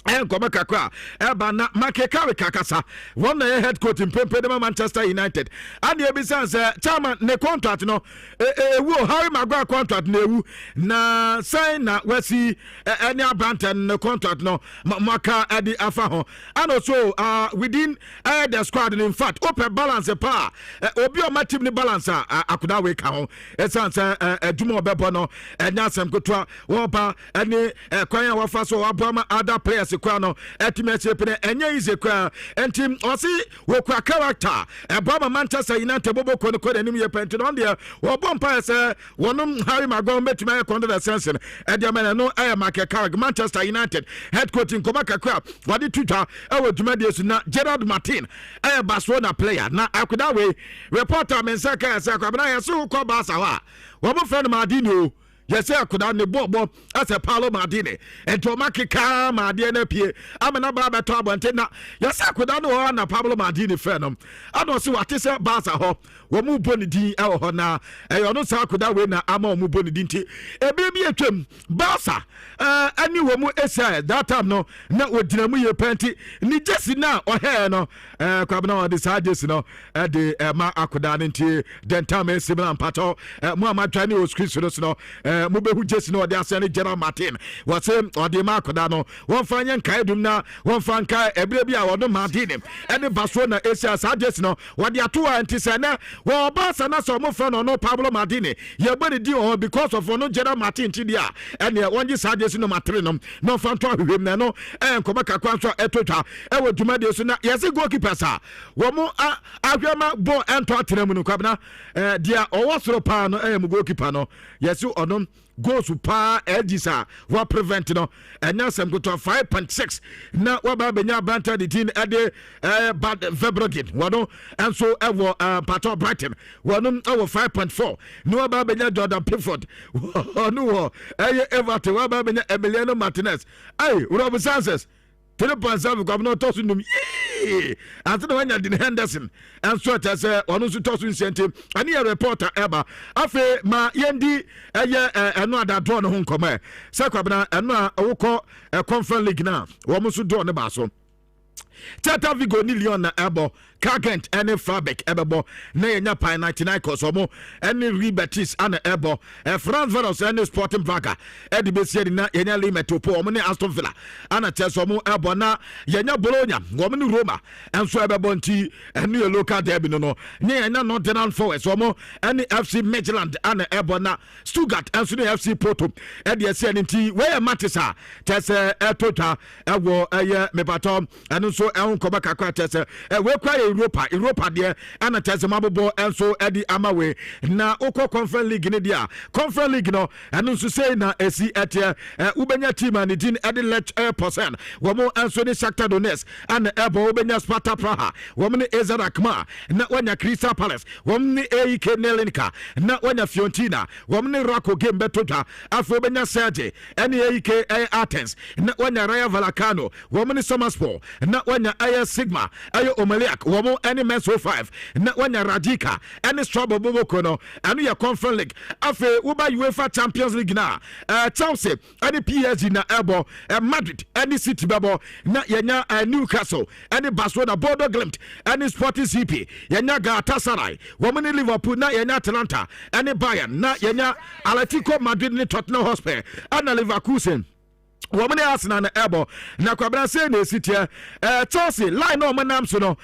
enkoma kakra eba na makeka kakasa one na head coach in Pempe Manchester United and e be say chairman ne contract no ewu Harry Maguire contract na ewu na sign na wasi any abante ne contract no maka edi afa ho and also within the squad in fact open balance pa obi o ma team ni balance akuda we ka ho essence adwuma obebo no enya asem kotwa wo ba any kwan wa fa so wa ma other players kwa no etimeche pene enye ize kwa entim osi wo kwa character ebaba Manchester United bobo ko no nim ye penti no de wo bompa se wonum Harry Maguire metima e kondo the sense e de mena no e market character Manchester United head coach nkoma kakra wadi tuta e wo dwuma de su na Gerard Martin e Barcelona player na akoda we reporter mensaka se kwabna ye so ko Barca wa wo mo friend Madino yes akoda ne bobo as a Paulo Maldini ento makeka Maldini na pie amena ba beto abonte na yes akoda no na Paulo Maldini friend ado se wate se Barca ho wo mu boni din e ho na e yo no sa akoda we na ama wo mu boni din ti e be bi atwam Barca ani wo mu esa that time no na odina mu ye penti ni jesi na o he no kwabna o de sa jesi no de ma akoda nti den time similar pato mu amadwa ni o screen no mubehu jesi no de asane Gerard Martin wase ode ma akoda no won fa nyen kai dum na won fa nka ebre bi a wodo Martin ene Barcelona Asia sa jesi no wode ato anti se na wo Barca na so mo fa no Pablo Maldini ye body di on because of no Gerard Martin ti dia ene wonji sa jesi no matre no fa nto ahwem na no enkoma kakwa so etotwa e wo dwuma de so na yesi goalkeeper sa wo mo ahwema bo ento atrem no kwabna dia owo soro pa no mu goalkeeper no yesi onom goes pa edisa wa prevent no enya sem go to 5.6 na wa ba benya banta the team ade bad Verbruggen wono enso ewo Pato Brighton wono ewo 5.4 no wa ba benya Jordan Pickford no wo Everton wa ba benya Emiliano Martinez Rob Sanchez 3.7 governor tosu num antena wanya din Henderson and so it as onu su tosu incentive ani a reporter eba afi ma yendi eno ada draw no ho nkoma sakwabna eno a wokọ conference league na wo mu su draw ne ba so Tata Vigo ni Lyon na ebo Kagent ene Fabek ebebo na yenya pai 99 kosomo ene Ribetis ana ebo France Varos ene Sporting Braga edi besie na yenya Limetopo omo ne Aston Villa ana chesomo ebo na yenya Bologna omo ne Roma enso ebebo nti ene ye local derby no ne yenya Nottingham Forest omo ene FC Midtjylland ana ebo na Stuttgart enso ne FC Porto edi ese nti we matisa tese etota ewo eye mepatom ene so enkoba kakwa tese we kwa Europa there ana tese mabobo enso edi amawe na okọ Conference League ne dia Conference League no eno so say na esi etie ubenya team and din edi let percent womo enso ne Shakhtar Donetsk ana ebo ubenya Sparta Praha womo ne AZ Alkmaar na wanya Crystal Palace womo ne AEK Nelinka na wanya Fiorentina womo ne Rako game betota afro ubenya Serge ene AEK Athens na wanya Rayo Vallecano womo ne Samaspor na wanya Aya Sigma Ayo Omeliak womo any Meso 5 na wanya Radika any Strabo Boboko no anu ya Conference League afe uba UEFA Champions League na Chelsea any PSG na ebo Madrid any City babo na yenya Newcastle any Barcelona Bodo Glimt any Sporting CP yenya Galatasaray womo ni Liverpool na yenya Atalanta any Bayern na yenya Atletico Madrid ni Tottenham Hotspur ana Leverkusen woman Arsenal na ebo na kwabra say na esitia Chelsea line no manam so no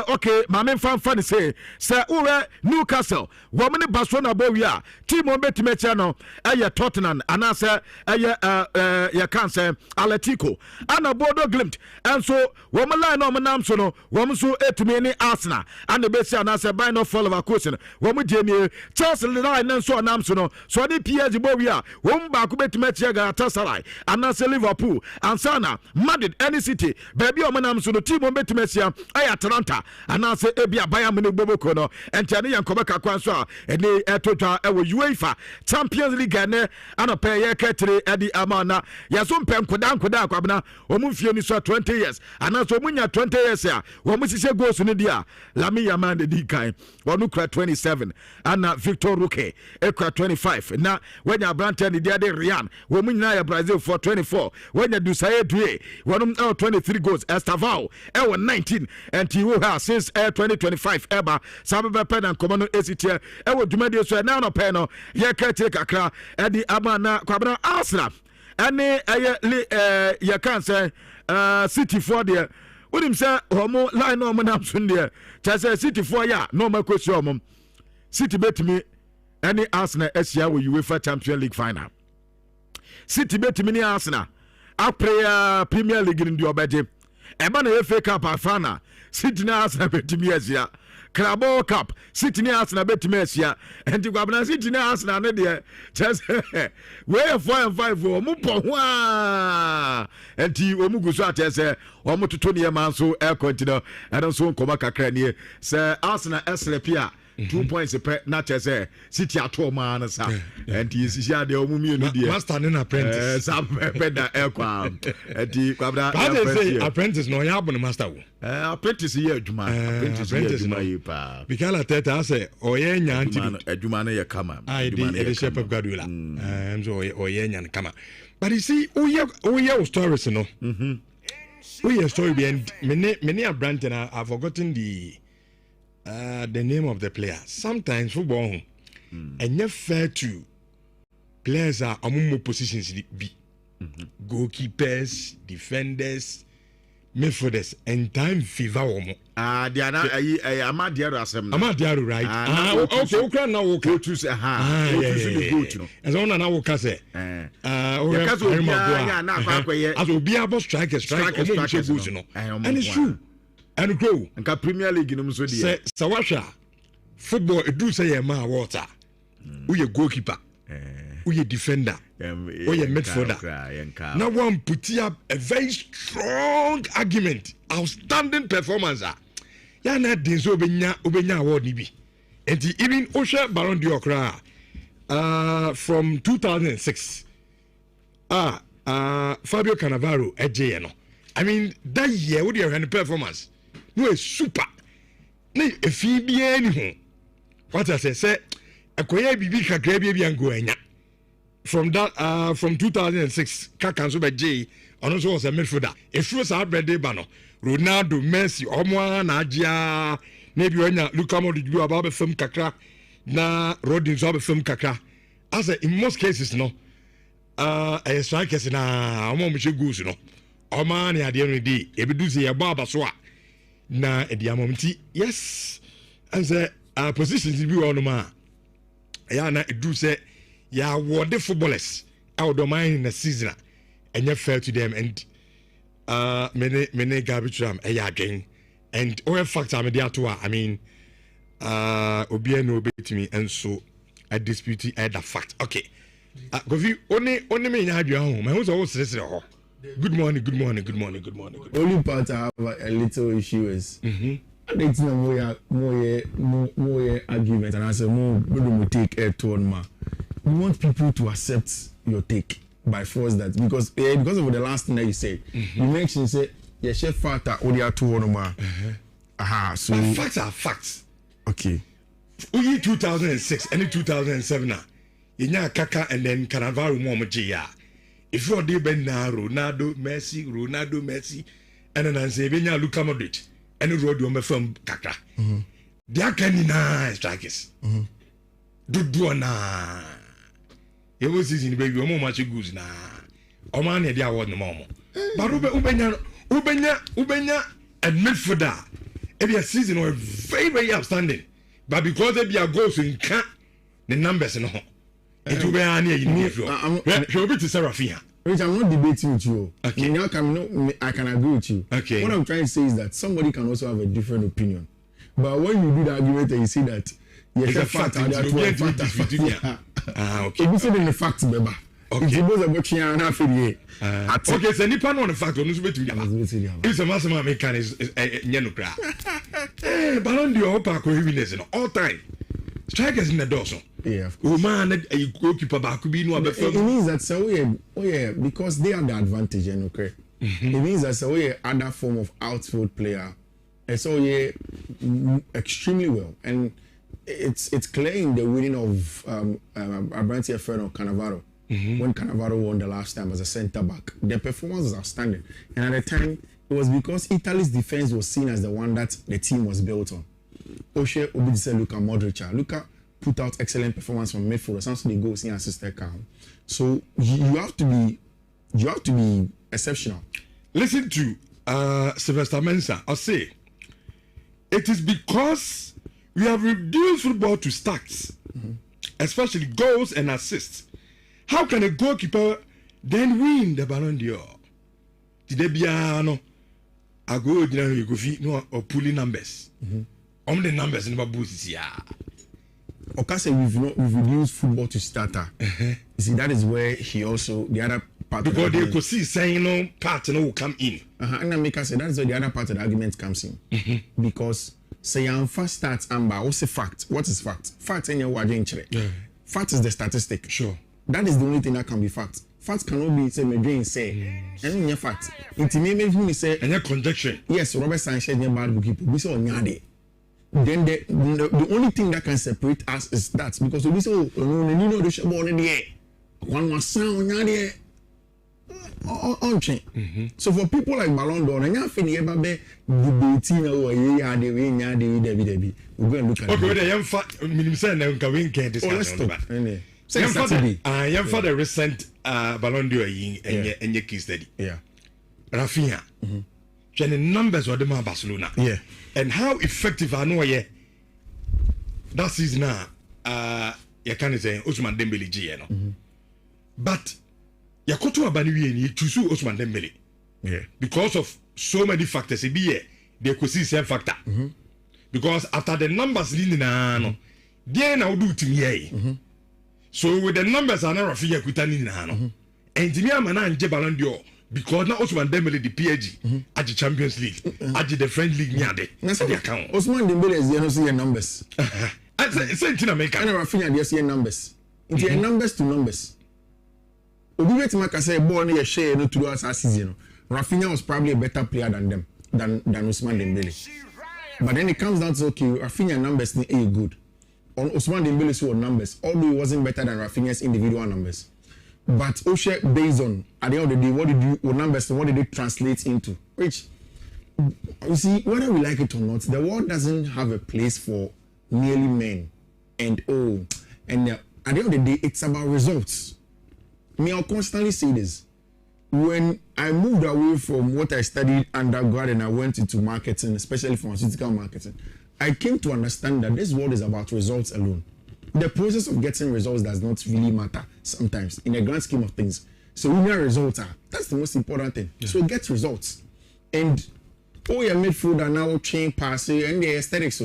okay ma me fan say Newcastle woman Barcelona bowia team on betimecha no Tottenham ana say ya can say Atletico ana Bodo Glimt and so woman line no manam so no woman so etumi ni Arsenal and be say ana say by no fall of a question woman Jamie Chelsea line so anam so no so the PSG bowia woman ba ku betimecha Galatasaray ana Liverpool and Sana Madrid any city baby omanam so the team on betimesia Atalanta and I say ebia Bayern Munich boboko no entiane yankobeka kwanso ene etotwa ewo UEFA Champions League ne anope ye ketre edi amana yaso mpem koda kwabna omufie ni so 20 years and so munya 20 years ya omusise goals ni dia Lami Yamal de di kan wonu kra 27 and Victor Roque ekra 25 na wenya Branton dia de Ryan wo munya ya Brazil for 24 when you do say due one 23 goals Estavao 19 and he will have since 2025 ever sabe pen and common ACT will do so now no pen no ye can take akra and the amana kwabna Arsenal any you can say City for there what him say homo line no manam sun there say City for ya no ma question City bet me any Arsenal SCA will UEFA Champions League final City bet me Arsenal a prayer Premier League in the obede eba na FA Cup afana City na Arsenal betimi asia Carabao Cup City na Arsenal betimi asia enti kwabna City na Arsenal ne de just we 4 and 5 o mu po ho a enti o mu guso atese o mu toto ne ma so e continue and so nkoma kakra ne se Arsenal eslepia 2 points per not as a City at home man and he is here the omumi master and apprentice some better aircraft apprentice no yabon master apprentice here juma apprentice pa bikala teta say oyenya anti aduma na ye kama I the shape of Guardiola so oyenya kama but you see oye stories no oye story behind many a brand and I've forgotten the name of the player. Sometimes football and you're fair to players are among positions be goalkeepers, defenders, midfielders, and time fever. They are not Amadiaro, right? Okay, okay, now okay. Choose as on an hour case. As will be about strike, and it's true. And go and Premier League in say Sawasha football do say a man water. We a goalkeeper, we a defender, we a midfielder. Now one put up a very strong argument, outstanding performance. Ya na dinzo obenya award ni bi. Enti even Osha Baron Diokra from 2006. Fabio Cannavaro eje no. I mean that year with your performance. No is super. Na efi bia ni ho. What I say akoya bibi kakra bia ngo anya. From that from 2006 Kakanso be J ono so was a midfielder. If you say birthday ba no Ronaldo, Messi, omo na agia na bi onya Luka Modric bi aba be fam kakra na Rodin so be fam kakra. As in most cases no a strikers na omo mo che goals no. Omo na ade no di ebidu se ye ba so a na ediamomti yes and say positions bi won ma ya na edu say ya award footballers out of mine in the season and you fair to them and many garbage ram ya adwen and all facts am there to I mean obi no betimi and so I dispute the fact okay go view only me nya adwen ho my who so sere ho. Good morning. Only part I have a little issue is it's no more argument and I say more take a turn ma. You want people to accept your take by force that because of the last thing that you said, you mentioned say your chef factor only at 2 ma. So facts are facts. Okay. We 2006 and 2007 you kaka and then Cannavaro mo if you are there, Ronaldo, Messi, and then I say, Benya Luka Modric, and the road you from Kaka. They are canina strikers. Do na. It was in the baby, more much goose na. Oman e dia award no mo. But ubenya a midfielder. Every season was very, very outstanding. But because they be a goals in count the numbers no. It will be an year. She'll be to Serafia. Which I'm not debating with you. Okay. I can agree with you. Okay. What I'm trying to say is that somebody can also have a different opinion. But when you do the argument and you see that it's a fact, okay. You say the fact, Beba. Okay. It's about okay, so nipa no fact on betu ya. It's a massive mechanic is nyenukra. Ballon d'Or pa ko winners no all time. Strikers in the doors. Yeah. Man, a goalkeeper back be no it means that so yeah, because they have the advantage, okay. It means that so other form of outfield player. And so extremely well. And it's clear in the winning of Abrantia Ferno Cannavaro. When Cannavaro won the last time as a centre back, the performance was outstanding. And at the time, it was because Italy's defense was seen as the one that the team was built on. Oshe Obidise Luka Modric. Luka put out excellent performance from midfield. Sometimes they go see assisted calm. So you have to be exceptional. Listen to Sylvester Mensah. I'll say it is because we have reduced football to stats, especially goals and assists. How can a goalkeeper then win the Ballon d'Or? Did they be no? I go no or pulling numbers. The numbers in my boots, yeah. Okay, so we've reduced football to starter. You see, that is where he also the other part. Because they could see saying part will come in. And I make us say that's where the other part of the argument comes in. Because say I'm first starts Amber. What's a fact? What is fact? Fact in your word. Fact is the statistic. Sure. That is the only thing that can be fact. Fact cannot be say Medellin say. And in fact, it may make me say. And your conjecture. Yes, Robert Sanchez near bad bookkeeper. We saw Nyade. Then the only thing that can separate us is that because we say you know the show in the air. One was sound Nyade. On chain. So for people like Ballon d'Or, and you feel ever be debating or Nyade Debbie. We're going to look at. Okay, the young fat minimum say na can win can discussion. For the recent Ballon d'Or in your case study. Yeah. Rafinha. The numbers of the Barcelona. Yeah. And how effective I know that season now you can say Ousmane Dembele G but you go to Abani and you choose Ousmane Dembele. Yeah. Because of so many factors. It be they could see same factor. Because after the numbers leading now do to me. So with the numbers are not Rafinha Kutani and Jimmy Amana and Ballon d'Or because now Ousmane Dembele the PSG at the Champions League at the French League nyade. That's the account. Ousmane Dembele is the see numbers. I say in America. And Rafinha they see numbers. It's numbers to numbers. Obi Wetimaka say ball no share no to us season. Rafinha was probably a better player than them than Ousmane Dembele. But then it comes down to okay, Rafinha numbers ain't good. On Ousmane Dembele's numbers, although he wasn't better than Rafinha's individual numbers. But Oshe, based on at the end of the day, what numbers, what did they translate into? Which you see, whether we like it or not, the world doesn't have a place for merely men and at the end of the day, it's about results. I'll constantly say this. When I moved away from what I studied undergrad and I went into marketing, especially pharmaceutical marketing, I came to understand that this world is about results alone. The process of getting results does not really matter sometimes in the grand scheme of things. So when your results that's the most important thing. Yeah. So get results. And your midfielder now chain passing and the aesthetics.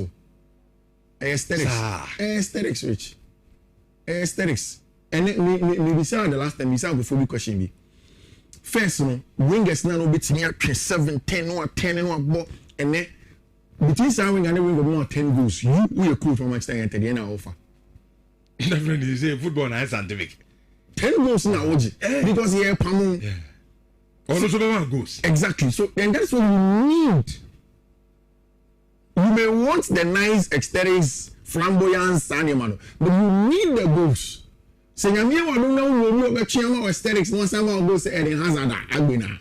Aesthetics, Rich. Aesthetics. And maybe say the last time you said before we question me. First, wingers now no bit near 7, 10 or 10 and 1 ball and then between Sawing and the wing of more 10 goals, you are cool from extent at the end of offer. Definitely, you say football is scientific. 10 goals now, because he had Pamon. Also, goals. Exactly. So, and that's what you need. You may want the nice aesthetics, flamboyance, animal, but you need the goals. So, you don't know about aesthetics, no someone goes to Eden Hazard, Agbina.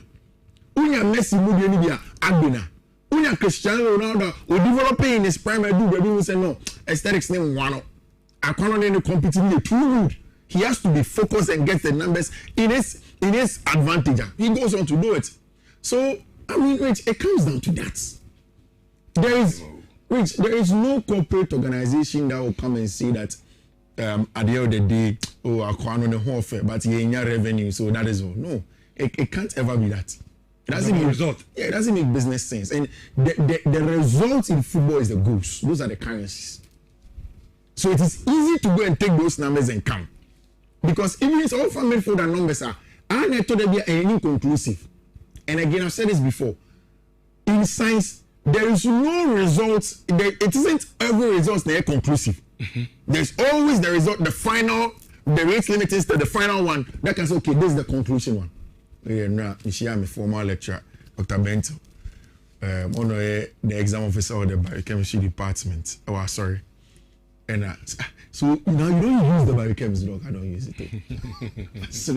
Unya Messi, Mudia, Agbina. Unya Cristiano Ronaldo, who developing in his primary do, but we say no, aesthetics name one. I can't only compete in the too good. he has to be focused and get the numbers in his advantage. He goes on to do it. So I mean, Rich, it comes down to that. There is no corporate organization that will come and say that at the end of the day, oh, I can't on the whole fair, but he ain't revenue, so that is all. No, it can't ever be that. It doesn't make result. Yeah, it doesn't make business sense. And the result in football is the goals. Those are the currencies. So it is easy to go and take those numbers and come. Because even if all fan midfielder numbers are inconclusive. And again, I've said this before. In science, there is no results. It isn't every result that are conclusive. There's always the result, the final, the rate limit is the final one. That can say, okay, this is the conclusion one. Yeah, Nhyira, my former lecturer, Dr. Bento. One of the exam officer of the biochemistry department. Oh, sorry. And so now you don't use the biochemistry, dog. I don't use it. So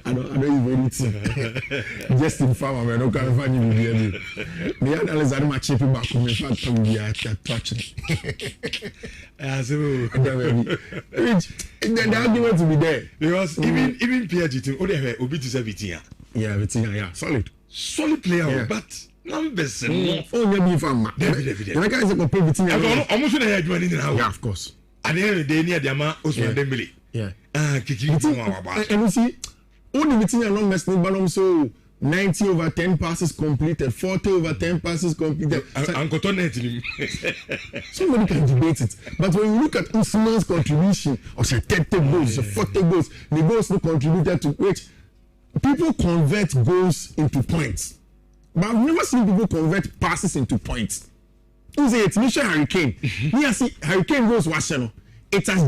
I don't use anything. Just in farm, I don't can find you here. Me analyze that my cheap back home. In fact, come be at touch. The argument will be there because even PhD, only have Obi to 17. Yeah, 17. Yeah, solid player, yeah. But numbers. Oh, yeah, me from ma. I can't say compare between. Almost when I had one in the house. Yeah, of course. At the end of the day, near the Ama Osman Dembele. Yeah. Kiki. And you see, only between a non messing, but also 90 over 10 passes completed, 40 over 10 passes completed. Somebody can debate it. But when you look at Usman's contribution, or say 30 goals, or 40 goals, the goals not contributed to which people convert goals into points. But I've never seen people convert passes into points. You say it's Mission Hurricane. Here, see, Hurricane goes Washington. It has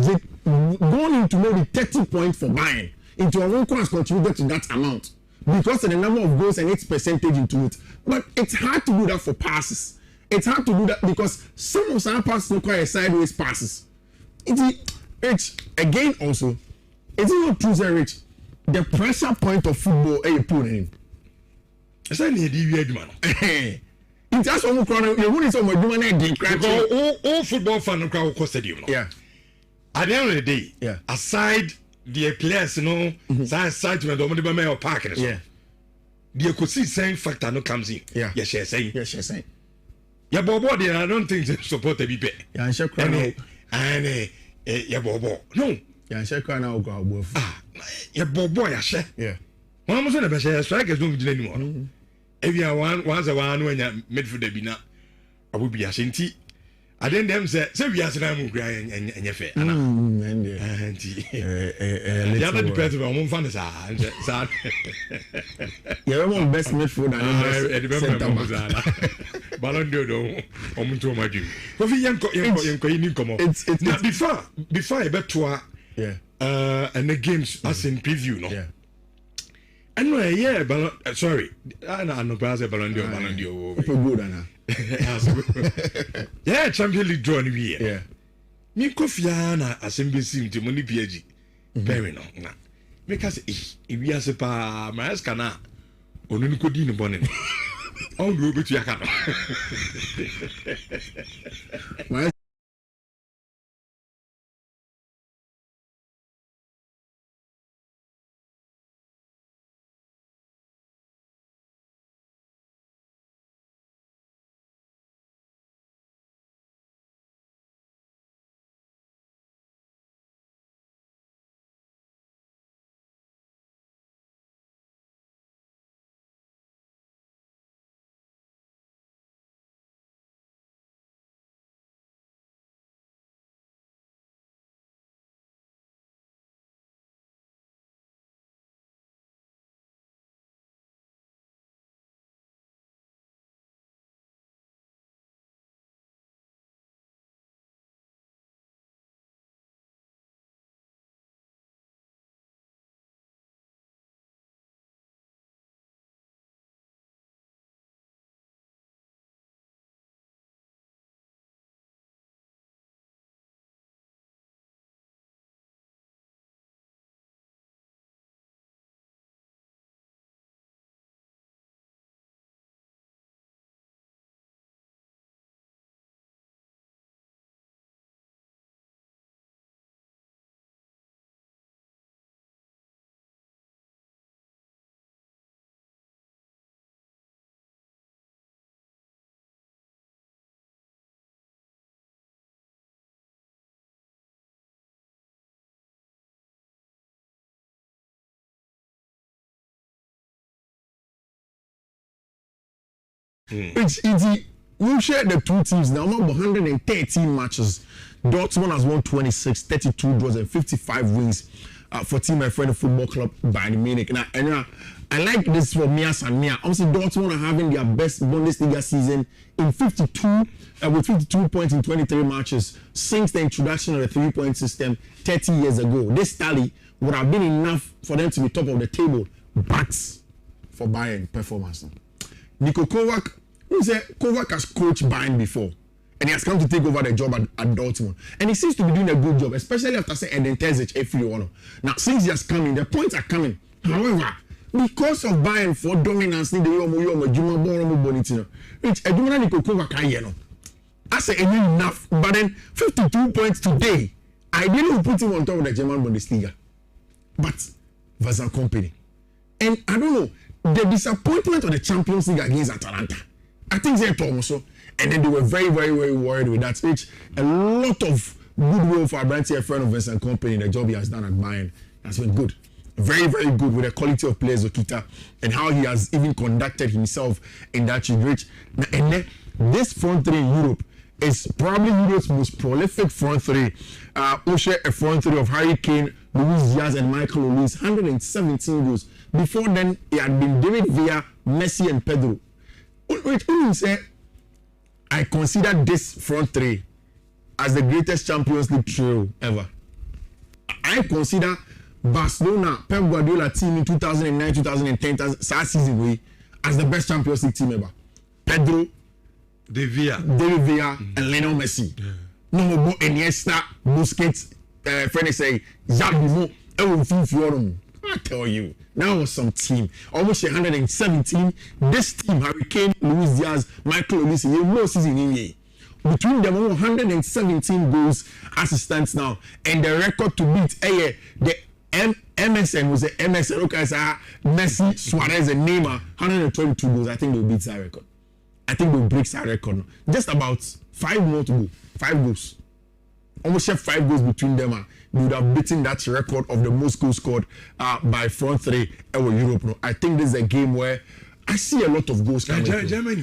gone into maybe 30 points for Bayern. Into a one has contributed to that amount because of the number of goals and its percentage into it. But it's hard to do that for passes. It's hard to do that because some of our passes require sideways passes. It's again also, it's not true, sir, Rich. The pressure point of football you put in. It's not the weird man. It's just one crown. You wouldn't say my because all football fans crowd cost stadium. Yeah. At the end of the day, yeah. Aside the players, you know, side to the Omniba or Park, yeah. The could see same factor no comes in. Yeah. Yes, she's saying. Yes, she's saying. Yeah, Bobo, I don't think they support the BP. Yeah, and she cry and yeah, Bobo. No. Yeah, she cry now go above. Yeah, Bobo, yeah, she. Yeah. One was on the best strikers don't do anymore. If you are once a one when you're made for the bina, I will be a shinty. I then them say we are saying crying and your fair. And the other depends on one fan is sad. You're one best midfield and best Ballon d'Or on to my dream. Now before I bet to and the games as in preview, no. Yeah. Anyway, yeah, sorry. I know Ballon d'Or. Good, yeah, Champions League draw any year. Yeah. Me Kofiana assembly sim to money PG. Very no. Because if we are super my scana on could in bonnet. All do it to Yakano. It's easy. You share the two teams now. About 113 matches. Dortmund has won 26, 32 draws, and 55 wins for Team My Friend Football Club Bayern Munich. Now, I like this for Mia and Mia. Obviously, Dortmund are having their best Bundesliga season in 52, with 52 points in 23 matches since the introduction of the 3-point system 30 years ago. This tally would have been enough for them to be top of the table, but for Bayern performance. Niko Kovac, who said Kovac has coached Bayern before, and he has come to take over the job at Dortmund. And he seems to be doing a good job, especially after saying Eden Terzic every one. Now, since he has come in, the points are coming. However, because of Bayern for dominance, the yomo Juma Boromo Bonitino, which Edumana Niko Kovac can I say enough, but then 52 points today. I didn't put him on top of the German Bundesliga, but was a company. And I don't know, the disappointment of the Champions League against Atalanta. I think they told also, and then they were very, very, very worried with that. Which a lot of goodwill for Abranti, a friend of Vincent Company, the job he has done at Bayern has been good. Very, very good with the quality of players, Okita, and how he has even conducted himself in that rich. And then this front three in Europe is probably Europe's most prolific front three. Oshe, a front three of Harry Kane, Luis Diaz, and Michael Olise, 117 goals. Before then, it had been David Villa, Messi, and Pedro. Which say, I consider this front three as the greatest Champions League trio ever. I consider Barcelona, Pep Guardiola team in 2009, 2010, season as the best Champions League team ever. Pedro, David Villa, and Lionel Messi. No more Iniesta, Busquets, friend say, Zabimo, I tell you, that was some team. Almost 117. This team, Harry Kane, Luis Diaz, Michael Olise, no season in here. Between them, 117 goals as it stands now. And the record to beat, the MSN was the MSN. Okay, Messi, Suarez, and Neymar, 122 goals. I think they'll beat that record. I think they'll break that record. Just about 5 more to go. 5 goals. Almost 5 goals between them. They would have beaten that record of the most goals scored by front three in Europe. I think this is a game where I see a lot of goals coming. Germany,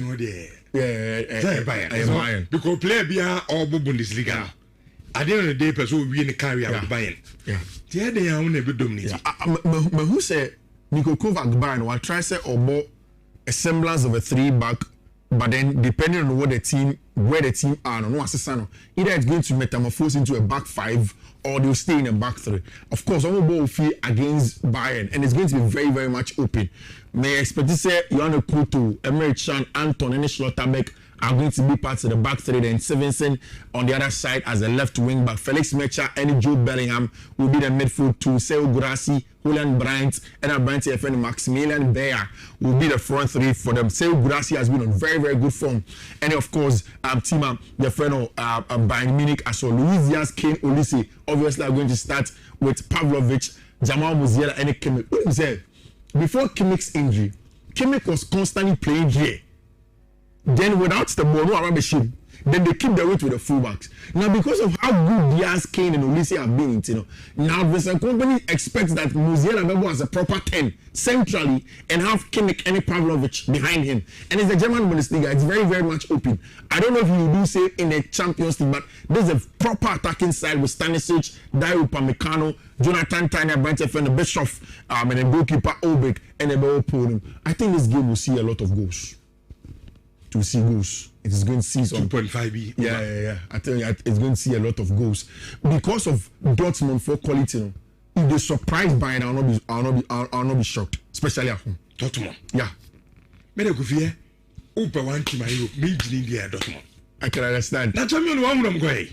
Bayern. Because player be all Bundesliga. At the end of the day, person will win a career with Bayern. Yeah. They are only be dominating. But who said Niko Kovac Bayern will try say or a semblance of a 3-back, but then depending on what the team, where the team are, no assistant, either it's going to metamorphose into a back 5 or they'll stay in a back 3. Of course, all will feel against Bayern, and it's going to be very, very much open. May I expect to say Johan Kuto, Emre Can, Anton, and Schlotterbeck are going to be parts of the back 3. Then Stevenson on the other side as a left wing back. Felix Mecha and Joe Bellingham will be the midfield 2. Seo Gurasi, Julian Brandt, and Brandt FN Maximilian Bayer will be the front 3 for them. Seo Gurasi has been on very, very good form. And of course, Tima, the friend of Bayern Munich, as well. Luis Diaz, Kane, Olise, obviously are going to start with Pavlovic, Jamal Musiala, and Kimmich. What do you say? Before Kimmich's injury, Kimmich was constantly playing here. Then without the ball, no around the ship. Then they keep the weight with the fullbacks. Now because of how good Diaz, Kane, and Olise have been, now Vincent Company expects that Musiala Bebo has a proper 10 centrally and have Kimmich and Pavlovic behind him. And it's the German Bundesliga. It's very, very much open. I don't know if you do say in the Champions League, but there's a proper attacking side with Stanisic, Dario Upamecano, Jonathan Tanya, Brandt FN, Bischoff, and the goalkeeper Obik, and the ball podium. I think this game will see a lot of goals. To see goals, it is going to see some 2.5B. Yeah. I tell you, it's going to see a lot of goals because of Dortmund for quality. If they surprise Bayern, I'll not be shocked, especially at home. Dortmund. Yeah. Me go fear. Upa one team ayo. Me jini dia Dortmund. I can understand. Na champion wa mu go e.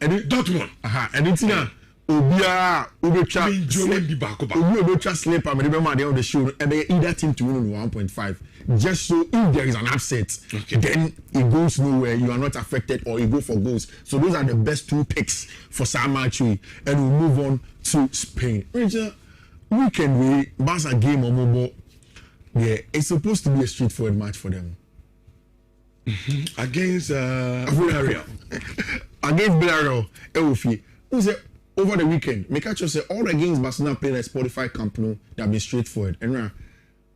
And Dortmund. And it's now. Obia Obecha sleep and remember the on the show and either team to win on 1.5 just so if there is an upset then it goes nowhere, you are not affected, or you go for goals. So those are the best 2 picks for Sam Archery, and we'll move on to Spain. Weekend we Barca game or mobile. Yeah, it's supposed to be a straightforward match for them. Against Villarreal. Against Villarreal, Ewofi. Who said over the weekend, make sure say all the games Barcelona played at Spotify Camp Nou, they have been straightforward. And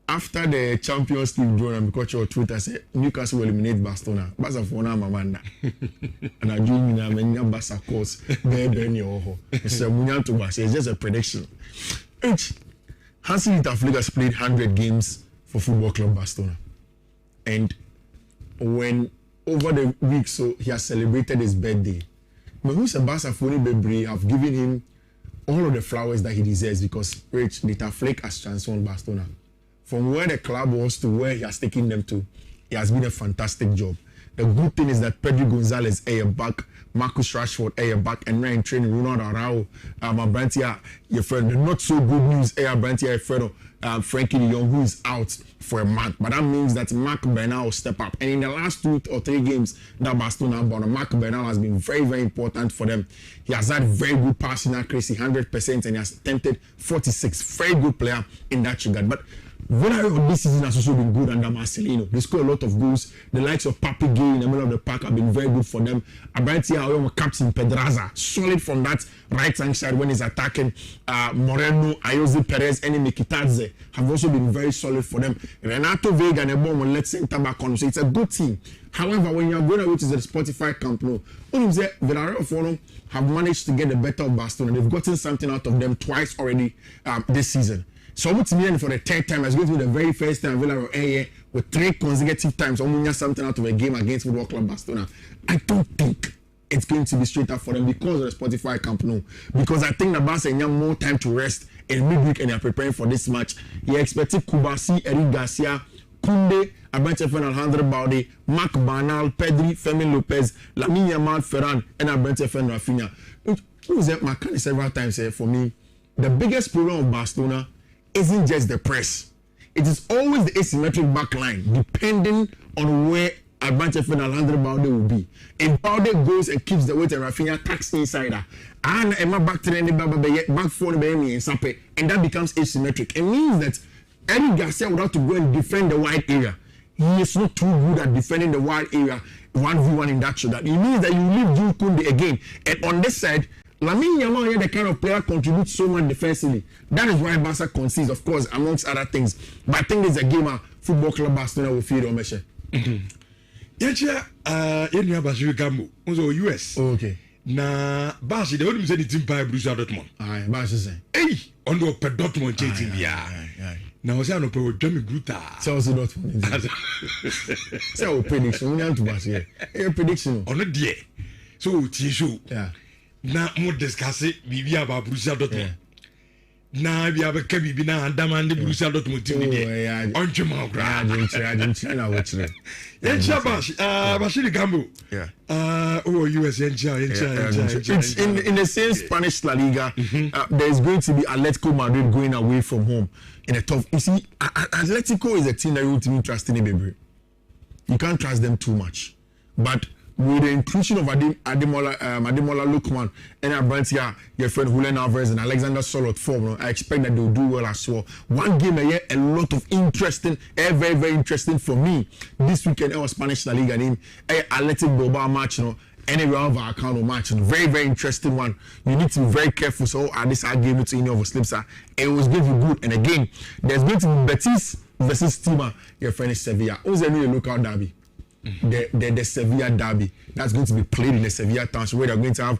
after the Champions League draw, and because your Twitter said Newcastle will eliminate Barcelona. Barca for now, Mamanda. And I do mean, I'm Barca course. It's just a prediction. Hansi Flick has played 100 games for Football Club Barcelona. And when over the week, so he has celebrated his birthday. But who's a Barca phony baby have given him all of the flowers that he deserves because Rich Flick has transformed Barcelona. From where the club was to where he has taken them to, it has been a fantastic job. The good thing is that Pedro Gonzalez a back, Marcus Rashford a back, and now in training Ronaldo Araujo, Brantia, your friend. The not so good news a Brantia, your friend, Frankie de Jong, who is out for a month. But that means that Marc Bernal will step up. And in the last 2 or 3 games that Barcelona won, Marc Bernal has been very, very important for them. He has had very good passing accuracy, 100%, and he has attempted 46. Very good player in that regard. But Villarreal this season has also been good under Marcelino. They score a lot of goals. The likes of Papi Gay in the middle of the park have been very good for them. Abratia, captain Pedraza, solid from that right hand side when he's attacking. Moreno, Ayoze Perez, and Mikitadze have also been very solid for them. Renato Vega and Ebon will let center back on. So it's a good team. However, when you're going away to the Spotify Camp Nou, Villarreal Forum have managed to get the better of Barcelona. They've gotten something out of them twice already this season. So what's meaning for the 3rd time? It's going to be the very first time Villarreal with 3 consecutive times almost something out of a game against Football Club Barcelona. I don't think it's going to be straight up for them because of the Spotify Camp Nou. Because I think the Barca have more time to rest in midweek and they are preparing for this match. You expected Kubasi, Eric Garcia, Koundé, Abrante Alejandro Balde, Marc Bernal, Pedri, Fermin Lopez, Lamine Yamal, Ferran, and Abrante Rafinha. Who is that? My kind several times for me. The biggest problem of Barcelona isn't just the press. It is always the asymmetric back line, depending on where Abrante Alejandro Balde will be. If Balde goes and keeps the weight and Rafinha tacks inside her, and Emma back to the back four and that becomes asymmetric. It means that Eric Garcia would have to go and defend the wide area. He is not too good at defending the wide area 1v1 in that show. That it means that you leave Jules Koundé again. And on this side, Lamine Yamal, the kind of player, contributes so much defensively. That is why Barca concedes, of course, amongst other things. But I think it's a game of Football Club Barcelona will feel on Meshe. Yeah, Bashir Gambo, also US. Okay. Na Bashi, the only thing team by Borussia Dortmund. Aye, Bashi say. Hey, on the Dortmund changing. Yeah. Now, I say no pro Demi Gruta. Chelsea Dortmund. So prediction, we want to Bashi. A prediction. On the day. So Tishu. Yeah. Na more discuss it, we about Borussia Dortmund. Na we have a Kabi na Andaman de Borussia Dortmund team. On Jamal Grad. I didn't know what's it. Bashir Gambo. Yeah. US It's in the same Spanish La Liga. There is going to be Atletico Madrid going away from home in a tough. You see, Atletico is a team that you ultimately trust in, baby. You can't trust them too much, but with the inclusion of Ademola Lookman and Abrantia, your friend Julian Alvarez and Alexander Solot form, I expect that they'll do well as well. One game a year, a lot of interesting, very, very interesting for me. This weekend, our Spanish La Liga name, Athletic Bilbao match, any round of our account match, very, very interesting one. You need to be very careful. So at this I gave it to any of our slips. It was going to be good. And again, there's going to be Betis versus Tima, your friend is Sevilla. Who's the new local derby? The Sevilla derby that's going to be played in the Sevilla township where they're going to have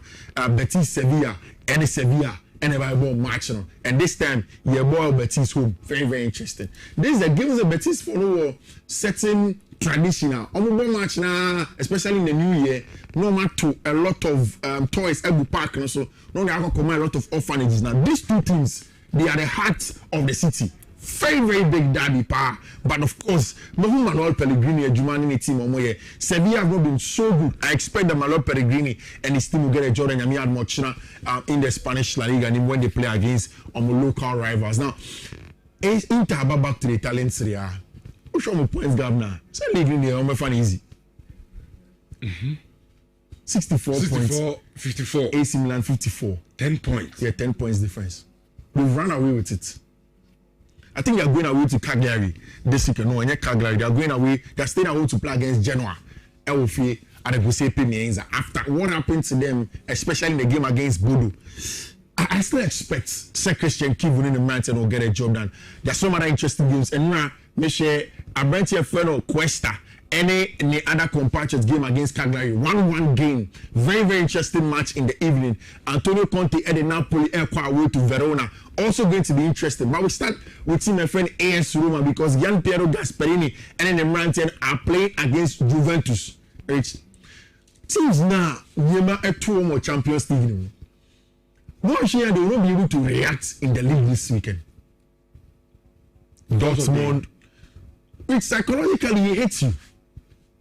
Betis Sevilla and Sevilla and a Bible match, and this time your boy Betis home. Very, very interesting. This is a gives a Betis for no certain traditional match now, especially in the new year. No matter to a lot of toys Ebu Park, so no, they have come a lot of orphanages now. These two teams, they are the heart of the city. Very, very big derby power. But of course, Manuel Pellegrini and Jumani team Omoye. Sevilla have not been so good. I expect that Manuel Pellegrini and his team will get a Jordan Yamiad Mochina in the Spanish La Liga and when they play against local rivals. Now, Inter back to the Italian Serie A. What's your points, Governor? Say Pellegrini, I'm fun easy. 64 points. 54. AC Milan 54. 10 points. Yeah, 10 points difference. They've run away with it. I think they are going away to Cagliari this weekend. No, in Cagliari, they are going away. They are staying away to play against Genoa. After what happened to them, especially in the game against Bodo, I still expect Sir Christian Kiv winning the match and will get a job done. There's some other interesting games. And now, me share a branch of fellow Cuesta. Any other compatriots game against Cagliari. 1-1 game. Very, very interesting match in the evening. Antonio Conte at the Napoli airport away to Verona. Also going to be interesting. But we start with my friend AS Roma because Gian Piero Gasperini and then Emrantian are playing against Juventus. Right? Teams now, Yema a 2 more Champions League. Once year they will not be able to react in the league this weekend. Dortmund, which psychologically hates you.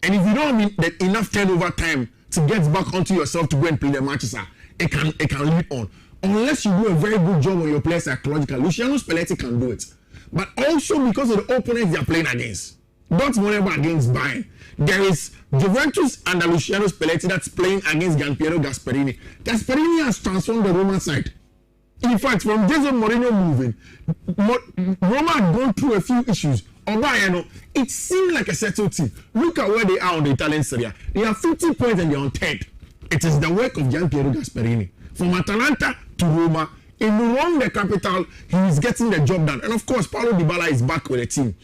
And if you don't have enough turnover time to get back onto yourself to go and play the matches, it can lead on. Unless you do a very good job on your players psychologically, Luciano Spalletti can do it. But also because of the opponents they are playing against. Dortmund against Bayern. There is Juventus under Luciano Spalletti that's playing against Gianpiero Gasperini. Gasperini has transformed the Roma side. In fact, from Jason Mourinho moving, Roma had gone through a few issues. Although it seemed like a settled team. Look at where they are on the Italian Serie A. They have 50 points and they're on 10th. It is the work of Gianpiero Gasperini. From Atalanta to Roma, in Rome, the capital, he is getting the job done. And of course, Paulo Dybala is back with the team.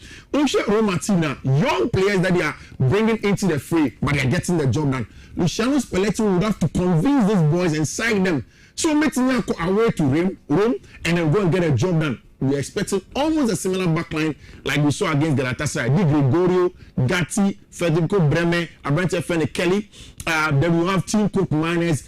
Roma team now, young players that they are bringing into the fray, but they are getting the job done. Luciano Spalletti would have to convince these boys and sign them. So Metina go away to Rome and then go and get a job done. We are expecting almost a similar backline like we saw against Galatasaray. Di Gregorio, Gatti, Federico Bremer, Abrante Fene Kelly. Then we have Tim Cook, Manes,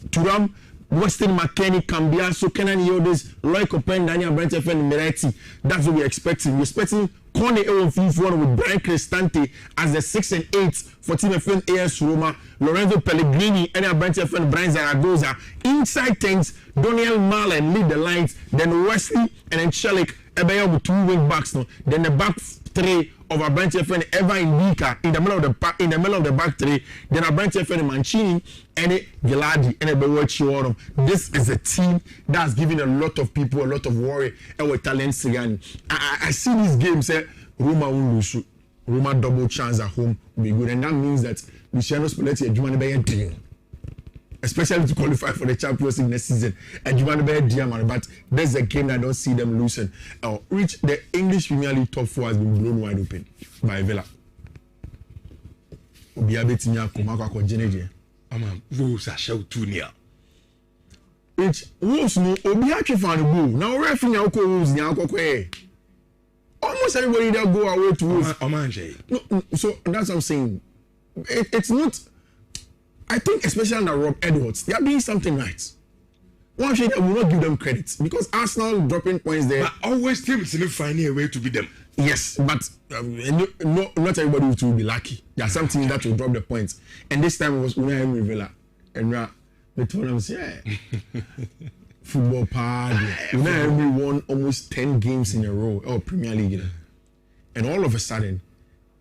Turam, Weston McKennie, Cambiaso, Kenan Yodes, Roy Copen, Daniel Abrante Fene Mereti. That's what we're expecting. We're expecting Corne Ewan Fifon with Brian Cristante as the 6 and 8 for Team FN AS Roma, Lorenzo Pellegrini, and Abrante FN Brian Zaragoza. Inside things, Daniel Marlin lead the lines, then Wesley and then Chelik, Ebeya with 2 wing backs. No? Then the back 3 of Abrante FN Eva Indica in the middle of the back 3. Then Abrante FN Mancini and Giladi and Ebewa. This is a team that's giving a lot of people a lot of worry with talent. I see these games. Roma won't lose. Roma double chance at home will be good, and that means that Luciano Spalletti and Jumane Bayer team, especially to qualify for the Champions League next season, and Jumane Bayer Diamond. But there's a game that I don't see them losing. Reach the English Premier League top 4 has been blown wide open by Villa. Obiabetinya Kumako Geneje. Wolves are show too near. Which Wolves no Obiachi fan go. Now referee now ko Wolves ni akoko. Almost everybody that go away to Wolves. No, so that's what I'm saying. It's not. I think especially under Rob Edwards, they are doing something right. One shade I will not give them credit because Arsenal dropping points there. But always teams finding a way to beat them. Yes, but not everybody will be lucky. There are some teams that will drop the points, and this time it was Unai Emery Villa, and the tournament. Football party. Unai Emery won almost 10 games in a row, Premier League, and all of a sudden,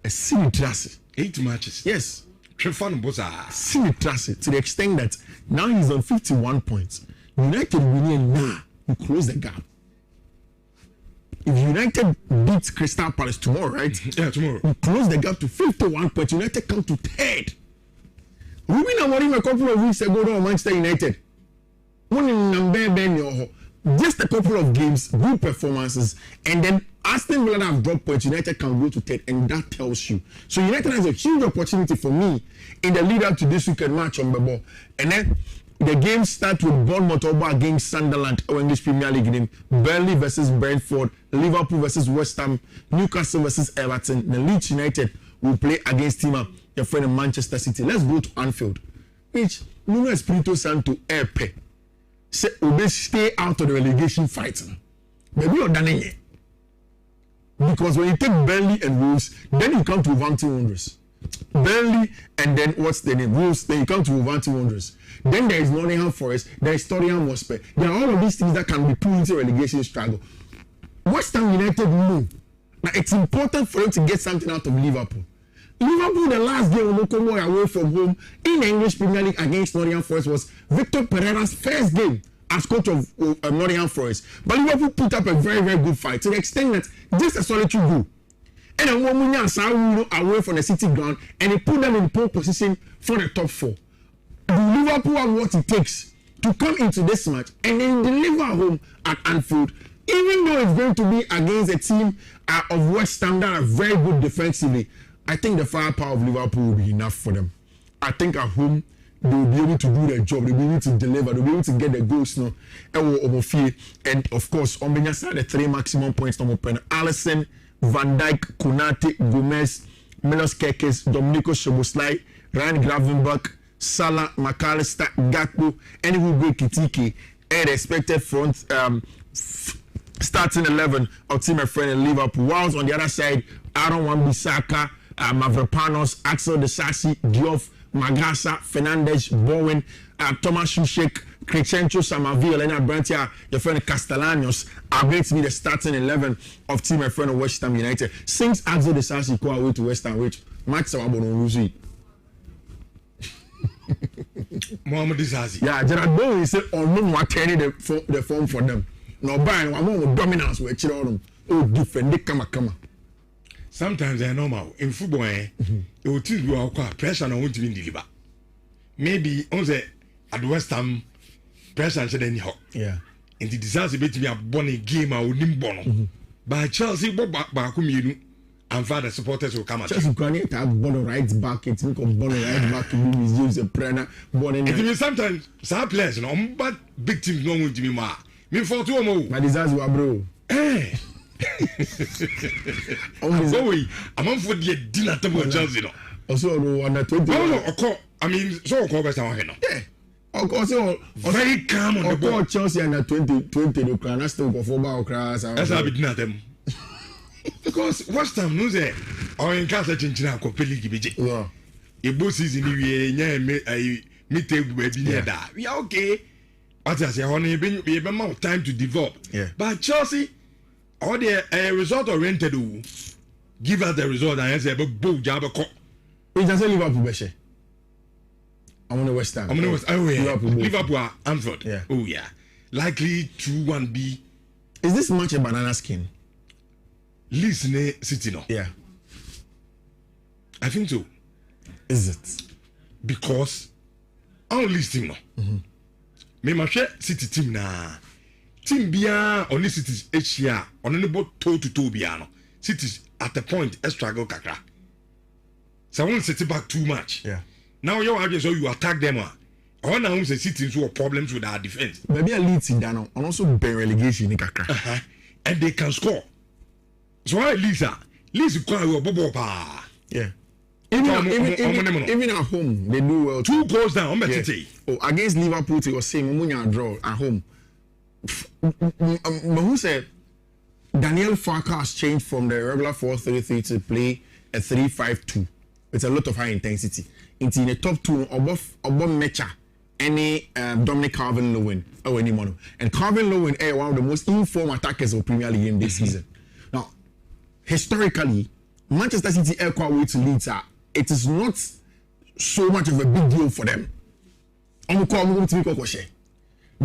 a silly trust. 8 matches. Yes. Silly trust to the extent that now he's on 51 points. United winning now, you close the gap. If United beats Crystal Palace tomorrow, right? Yeah, tomorrow. You close the gap to 51 points. United come to 3rd. Ruben Amorim a couple of weeks ago on Manchester United. Just a couple of games, good performances, and then Aston Villa have dropped points. United can go to 10th, and that tells you. So United has a huge opportunity for me in the lead up to this weekend match on the ball. And then the game starts with Bournemouth against Sunderland or English Premier League game, Burnley versus Brentford, Liverpool versus West Ham, Newcastle versus Everton. The Leeds United will play against your friend in Manchester City. Let's go to Anfield. Which Nuno Espirito Santo Epe. Say we stay out of the relegation fight. Maybe you're done it. Because when you take Burnley and Wolves, then you come to Wolverhampton Wanderers. Burnley and then what's the name? Wolves, then you come to Wolverhampton Wanderers. Then there is Nottingham Forest, there is Tottenham Hotspur. There are all of these things that can be put into relegation struggle. West Ham United know that it's important for them to get something out of Liverpool. Liverpool, the last game away from home in the English Premier League against Nottingham Forest was Victor Pereira's first game as coach of Nottingham Forest. But Liverpool put up a very, very good fight to the extent that just a solitary goal. And then Womunya away from the City ground and he put them in pole position for the top 4. Do Liverpool have what it takes to come into this match and then deliver home at Anfield, even though it's going to be against a team of West Ham that are very good defensively, I think the firepower of Liverpool will be enough for them. I think at home, they will be able to do their job. They will be able to deliver. They will be able to get the goals now. And of course, on the side, the 3 maximum points. Alisson, Van Dijk, Konate, Gomez, Milos Kekes, Domenico Szoboszlai, Ryan Gravenberch, Salah, McAllister, Gakpo, and Hugo Kitike, and expected front starting 11 of team and friend in Liverpool. Whilst on the other side, Aaron Wan-Bissaka, Mavropanos, Axel Disasi, Diouf, Magasa, Fernandes, Bowen, Thomas Soucek, Crescencio Samaville, and Abrantia, your friend Castellanos are going to be the starting 11 of team and friend of West Ham United. Since Axel Disasi go away to West Ham, which Max Sawabono Mohamed Disasi. Yeah, Gerard Bowen said, "Oh no, what turning the form for them. No buying one more dominance with children. Oh, defend the kama." Sometimes they're normal. In football, it will tell you how pressure and won't even deliver. Maybe on the at West Ham, pressure and said anyhow. Yeah. And the disaster be to be a bonny game or nimbono. But Chelsea, Bakuminu, and father supporters will come at Chelsea can have Bono right back. It's not Bono right back to be James and Brenner. It means sometimes some players, but big teams don't want to be more. Me for 2 more. My disaster, bro. Hey. I'm on for the dinner table Chelsea. Also, under 20. I mean, so call West Ham. Yeah. Also, very calm on the ball. Chelsea under 20, the crown still perform our class. That's how we did them. Because West Ham knows it. Or in Casa Chinchina, completely BJ. Yeah. A boss is in the meet we are okay. But as a honey, we have more time to develop. Yeah. But Chelsea, all the result oriented, give us the result and say, but boom, job. It doesn't Liverpool, Beshe. I'm on the West Ham. I'm on the West Ham. Oh, yeah. Liverpool, Anfield. Yeah. Oh, yeah. Likely 2-1B. Is this much a banana skin? Leeds City, no? Yeah. I think so. Is it? Because I don't Leeds team, no. Me ma share City team na. Team bia on this City's HCR on any boat toe to toe bia no. City's at the point a struggle kakra. So I won't set it back too much. Yeah. Now you are so you attack them. I now say City who have problems with our defense. Maybe a Leeds in Dano and also bear relegation in kakra. And they can score. So why Lisa quite a bobo pa. Yeah. Even at home, they do well. 2 goals down. Yeah. Oh, against Liverpool, they were saying Mumunya draw at home. Who said Daniel Farka has changed from the regular 4-3-3 to play a 3-5-2. It's a lot of high intensity. It's in the top 2 above Mecha, any Dominic Calvert-Lewin or any mono. And Calvert-Lewin is one of the most informed attackers of Premier League in this season. Now, historically, Manchester City air way to Leeds, it is not so much of a big deal for them. The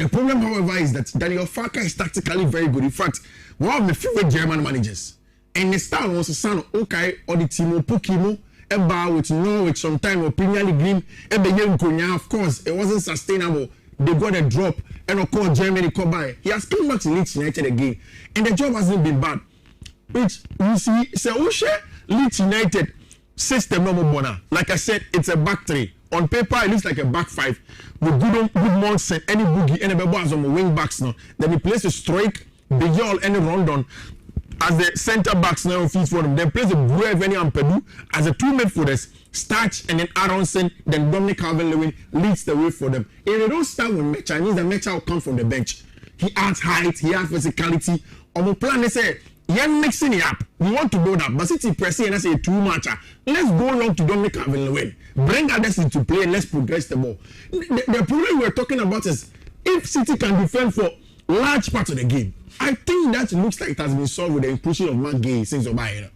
problem, however, is that Daniel Farka is tactically very good. In fact, one of my favorite German managers. And the style was a son okay or the team Pokimo Eba with Norwich sometime or Premier League game. Of course, it wasn't sustainable. They got a drop and of course Germany come by. He has come back to Leeds United again. And the job hasn't been bad. Which you see, Leeds United system no more. Like I said, it's a back 3. On paper, it looks like a back 5 with good Monson, any boogie, any bebas on the wing backs now. Then he plays a strike, Bejol, any Rondon as the centre backs now feeds for them. Then plays a Brave any Ampedu as a 2 midfielders, Starch and then Aronson, then Dominic Calvert-Lewin leads the way for them. If they don't start with Mecha, it means the Mecha will come from the bench. He adds height, he adds physicality. On the plan, they say, you're mixing it up. We want to build up. But City pressing and I say too much. Let's go long to Dominic Calvert-Lewin. Bring others into play and let's progress the ball. The problem we're talking about is if City can defend for large parts of the game, I think that looks like it has been solved with the inclusion of Mark Gay since Obaira.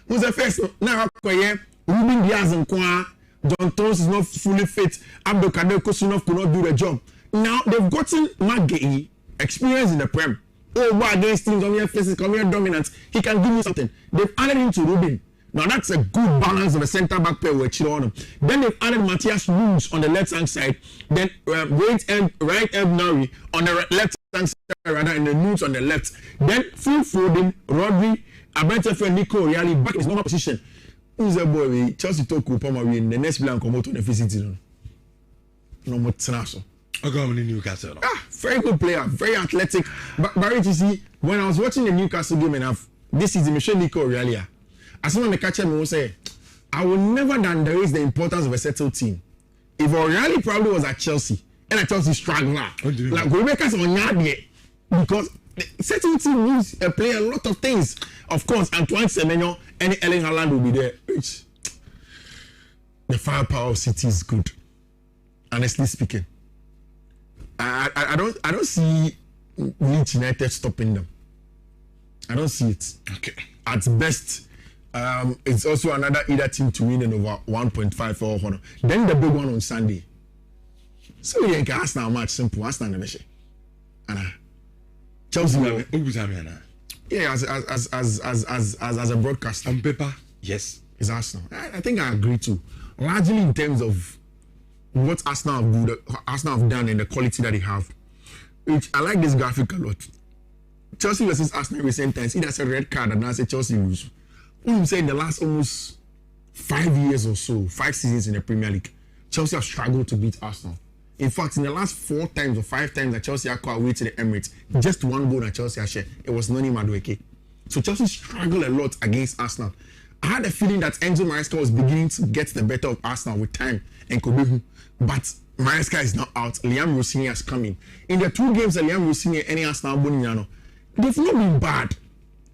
Who's the first? Now, Ruben Diaz and Kwa, John Tones is not fully fit. Abdul Kader Kosunov could not do the job. Now they've gotten Mark Gay experience in the Prem. Oh, wow, against teams on your faces, come here dominant. He can give you something. They've added him to Ruben. Now that's a good balance of a centre back pair with Chiron. Then they've added Matthias Nunes on the left hand side, then right end Nari on the left hand side, rather, and the Nunes on the left. Then Phil Foden, Rodri, Abentefe, Nico Reali back in his normal position. Who's a boy? Chelsea talk Kupama in the next plan come out on the visit. No more Tanaso. Newcastle. Very good player, very athletic. But Barry, you see, when I was watching the Newcastle game and this is the Michel Nico Realia. As someone the catcher will say, I will never underrate the importance of a settled team. If O'Reilly probably was at Chelsea and at Chelsea struggling, like Rebecca's on yard because the settled team means a player a lot of things. Of course, Antoine Semenyo and Erling Haaland will be there. Which the firepower of City is good. Honestly speaking. I don't see Leeds United stopping them. I don't see it. Okay. At best, it's also another either team to win in over 1.5 or 100. Then the big one on Sunday. So we can Arsenal match simple. Arsenal never share. And Chelsea. Yeah, as a broadcaster. On paper, yes, it's Arsenal. I think I agree too. Largely in terms of what Arsenal have done and the quality that they have. Which I like this graphic a lot. Chelsea versus Arsenal in recent times, either a red card and now say Chelsea lose. I'm saying the last almost 5 years or so, 5 seasons in the Premier League, Chelsea have struggled to beat Arsenal. In fact, in the last 4 times or 5 times that Chelsea are away to the Emirates, just one goal that Chelsea has shared. It was Noni Madueke. So Chelsea struggled a lot against Arsenal. I had a feeling that Enzo Maresca was beginning to get the better of Arsenal with time and Kobehu. But Maresca is now out. Liam Rossini has come in. In the 2 games that Liam Rossini and any Arsenal Bonignano, they've not been bad.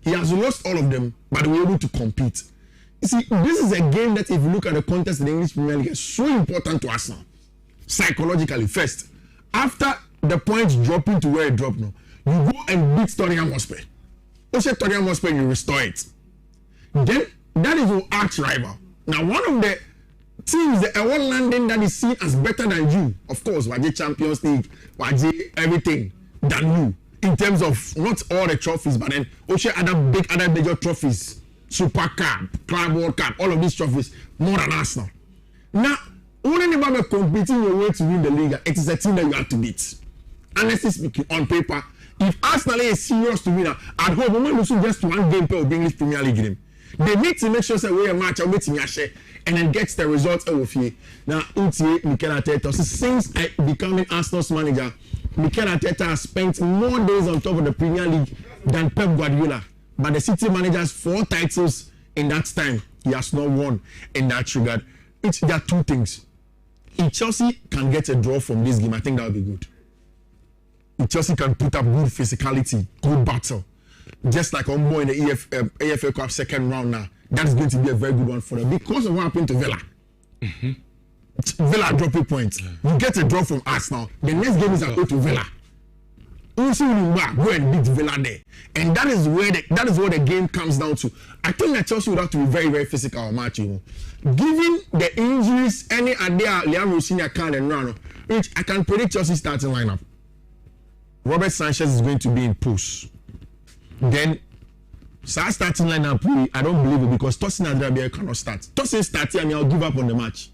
He has lost all of them, but they were able to compete. You see, this is a game that if you look at the contest in the English Premier League, is so important to Arsenal. Psychologically, first. After the points dropping to where it dropped now, you go and beat Tottenham Hotspur. Also Tottenham Hotspur, you restore it. Then, that is your arch rival. Now, one of the teams, the Ewan London that is seen as better than you, of course, Waje Champions League, Waje everything than you. In terms of not all the trophies, but then also other major trophies, Super Cup, Club World Cup, all of these trophies, more than Arsenal. Now, only about competing your way to win the league, it is a team that you have to beat. Honestly speaking, on paper, if Arsenal is serious to win at home, we might lose just 1 game per English Premier League game. They need to make sure that we are match or waiting your share and then gets the results of you. Now, Mikel Arteta, since becoming Arsenal's manager, Mikel Arteta has spent more days on top of the Premier League than Pep Guardiola. But the City manager has 4 titles in that time. He has not won in that regard. There are 2 things. If Chelsea can get a draw from this game, I think that would be good. If Chelsea can put up good physicality, good battle, just like on more in the AFA Cup second round now, that is going to be a very good one for them because of what happened to Villa. Mm-hmm. Villa dropping points. You get a draw from Arsenal. The next game is go to Villa. Also, go and beat Villa there, and that is where the game comes down to. I think that Chelsea would have to be very, very physical match. Given the injuries, any idea Liam Rossini can and run, which I can predict Chelsea starting lineup. Robert Sanchez is going to be in post. Then, starting lineup, I don't believe it because Tosin Adrabia cannot start. Tosin starting, I'll give up on the match.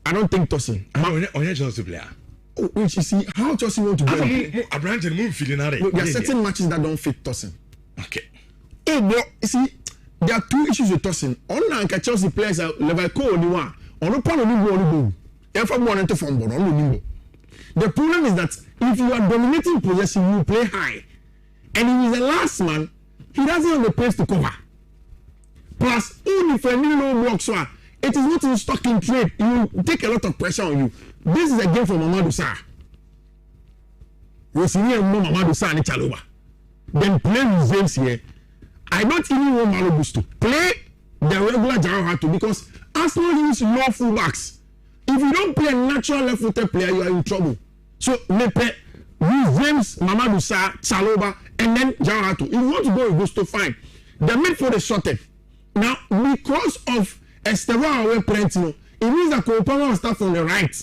I don't think Tosin. On your Chelsea player. Which you see, how Chelsea want to go? There are certain matches that don't fit Tosin. Okay. But you see, there are 2 issues with Tosin. On Chelsea players are level co only one. On the point of the the problem is that if you are dominating possession, you play high. And if he's the last man, he doesn't have the pace to cover. Plus, even if a low block, so it is not in stock in trade. You take a lot of pressure on you. This is a game for Mamadou Sarr. Rossini and Mamadou Sarr and Chaloba. Then play with James here. I don't even want Malo Gusto. Play the regular Jarrah Hato because Arsenal use low fullbacks. If you don't play a natural left-footed player, you are in trouble. So, use James, Mamadou Sarr, Chaloba, and then Jarrah Hato. If you want to go with Gusto, fine. The midfield is shorted. Now, because of Esteban away plenty, it means that Kopama will start from the right.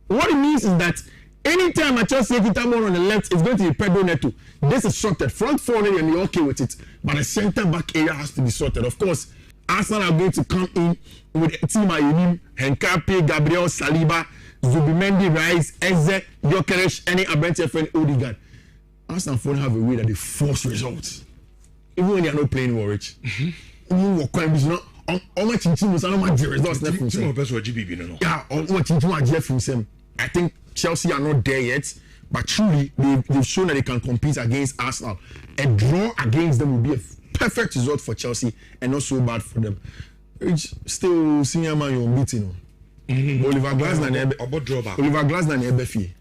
What it means is that anytime a Chelsea get more on the left, it's going to be Pedro Neto. This is sorted. Front 4 and you're okay with it. But the center back area has to be sorted. Of course, Arsenal are going to come in with a team Ayunim, Henkape, Gabriel, Saliba, Zubimendi, Rice, Eze, Gyökeres, any Abrante friend, Odegaard. Arsenal phone have a way that they force results. Even when they are not playing Warwick. Even what crime is not on my team was not much results left from them. Yeah, on my team was left from them. I think Chelsea are not there yet, but truly they've shown that they can compete against Arsenal. A draw against them will be a perfect result for Chelsea and not so bad for them. It's still senior man you're unbeaten. Oliver Glasner and Ebefi.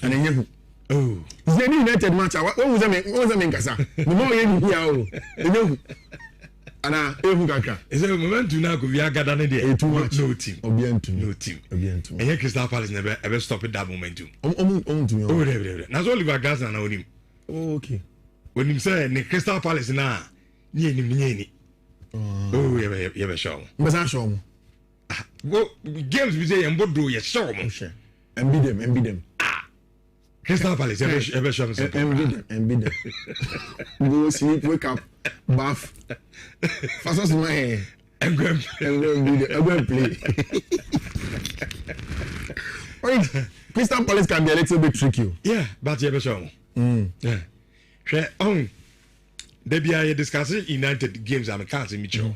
And then oh, it's the United match. What was that mean, Kasa? The more you hear, and is there a moment to now go via Gadane there? No team. No team. And here Crystal Palace never ever stop at that momentum. Now Oliver Glasner now him. Oh, okay. When him say the Crystal Palace now, ni. Oh, you show. But I show. Go games we say and both do you show them. And beat them. Crystal Palace ever show them. And beat them. Go sleep, wake up, bath. Fast my hair. And go and play. Right. Crystal Palace can be a little bit tricky. Yeah, but you ever show. Yeah. Debbie, I discussed United games. I'm a cancer, Mitchell.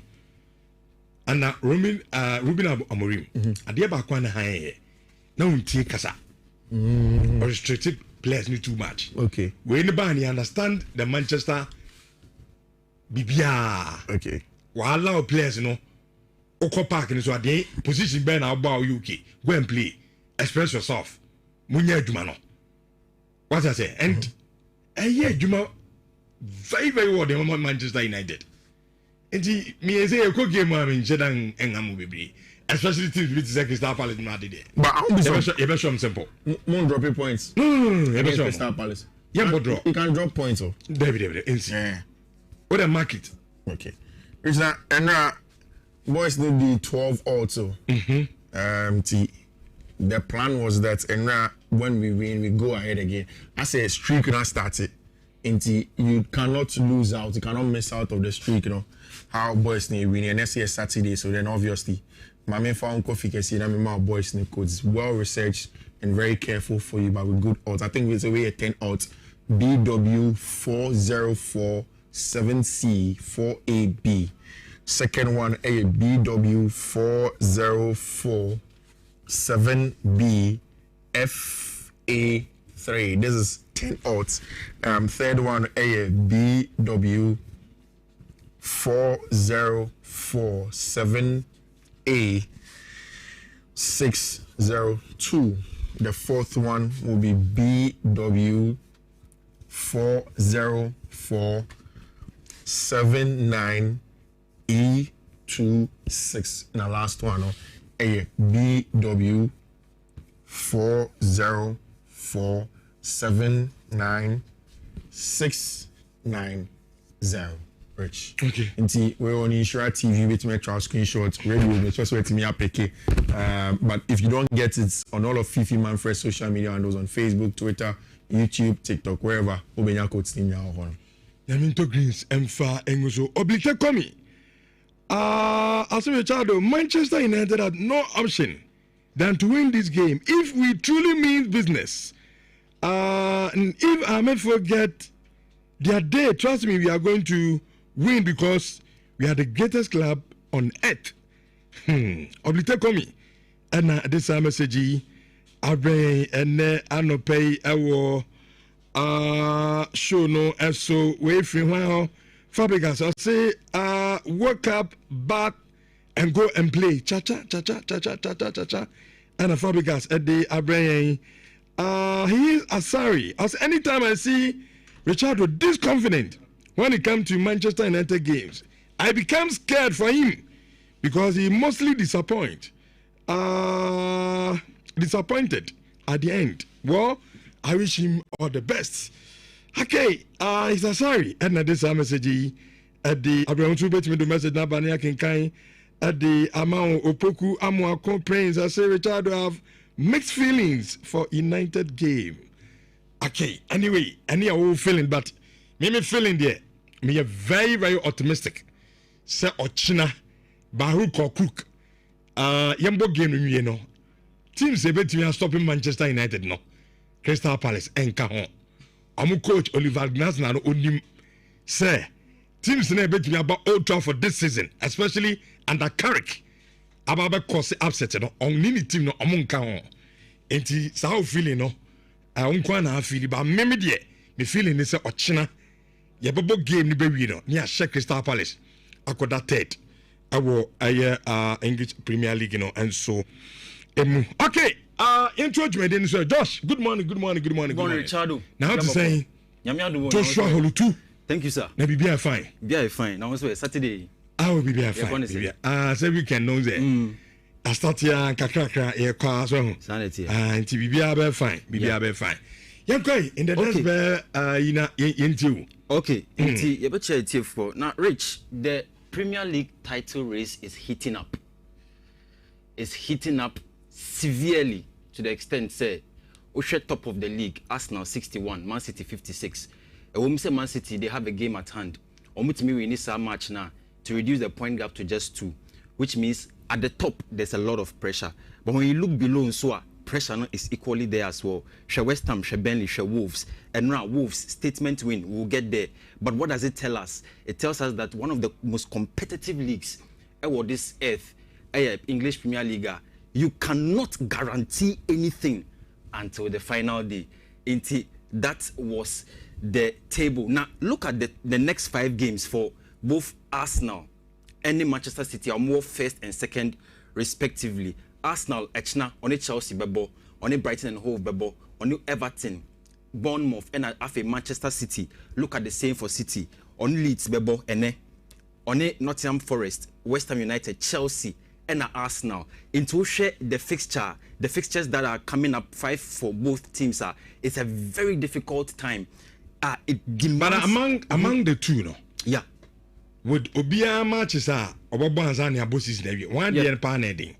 And now Ruben Amorim. And the about one high. No, take us up. Restricted players need too much. Okay. We in the band, you understand the Manchester BBR. Okay. While allow players, Oko Park and so a day, position Ben about UK. Go and play. Express yourself. Munya Jumano. What I say? And Juma very, very well the Manchester United. And me say a good game in Jedan and Hamu, especially teams with the Crystal Palace. But I won't be ever show simple. Won't drop points. No, Crystal Palace. Yeah, but drop. You can drop points. David, yeah. What a market. Okay. It's not, and boys need the 12 also. The plan was that, and when we win, we go ahead again. I say streak not started. You cannot lose out. You cannot miss out of the streak. How boys need win. And next year Saturday, so then obviously, my main found coffee can see that my boys need codes well researched and very careful for you, but with good odds. I think it's a way a 10 odds. BW4047C4AB. Second one a BW4047BFA3. This is 10 odds. Third one a BW4047A602. The fourth one will be BW4047E26. And the last one, a BW40479690. Rich. Okay. We're on Nhyira TV with my trial screenshots. Radio, which was waiting me up. But if you don't get it on all of Fifi Manfred's social media handles on Facebook, Twitter, YouTube, TikTok, wherever, Obenya codes in your home. Yaminto Greens, Emfa, Enguso, Oblite Komi. As a child, Manchester United had no option than to win this game if we truly mean business. And if I may forget their day, trust me, we are going to win because we are the greatest club on earth. Oblite Komi. And this message, Abre and Anopay, show no, and so wait for while. Fabregas, I say, wake up, back, and go and play. Cha. And Fabregas at the Abre, he is sorry. As anytime I see Richardo this confident when it comes to Manchester United games, I become scared for him because he mostly disappointed at the end. Well, I wish him all the best. Okay, he's sorry. And this message at the Abraham Tubet me the message na bania kinkai at the amount opoku amwa complaints. I say Richardo have mixed feelings for United game. Okay, anyway, any old feeling, but me feeling there. Me very, very optimistic. Say Ochina Bahu Cook. Yambo game you know. Teams between stopping Manchester United no. Crystal Palace and Kahon. Amu coach Oliver Glasner no onim say teams na between about Old Trafford this season, especially under Carrick. About cause upset no on any team no among Kahon. Enti sao feeling no. Unkwa na feeling but me de me feeling is ochina. Yebobo game ni be wi no. Ni a share Crystal Palace. Akoda third. Awo English Premier League, you know, and so okay. Intro to me, sir. Josh, good morning. Good morning, Richardo. Now to say Joshua Holutu. Thank you, sir. Now be fine. Be fine. Now also Saturday. I will be fine. Say weekend no there. I start here kakra e kwa so ho. Sanity. And be fine. Be fine. Yankoi in the next be Okay. Inti you better check for. Now Rich, the Premier League title race is heating up. It's heating up severely to the extent say Oshe top of the league, Arsenal 61, Man City 56. And when we say Man City, they have a game at hand. Omutimi we need some match now to reduce the point gap to just 2, which means at the top there's a lot of pressure. But when you look below so pressure is equally there as well. She West Ham, she Burnley, she Wolves. And now Wolves statement win, we'll get there. But what does it tell us? It tells us that one of the most competitive leagues on this earth, English Premier League, you cannot guarantee anything until the final day. That was the table. Now look at the next 5 games for both Arsenal and Manchester City are more first and second respectively. Arsenal, Echna, on Chelsea, Bebo, on Brighton and Hove, Bebo, on Everton, Bournemouth, and after Manchester City. Look at the same for City. On Leeds, Bebo, and on Nottingham Forest, West Ham United, Chelsea, and Arsenal. Into share the fixtures that are coming up 5 for both teams it's a very difficult time. It demands. But among the two, no. Yeah. Would Obia matches Obabanzania bosses Navy 1 year paneding.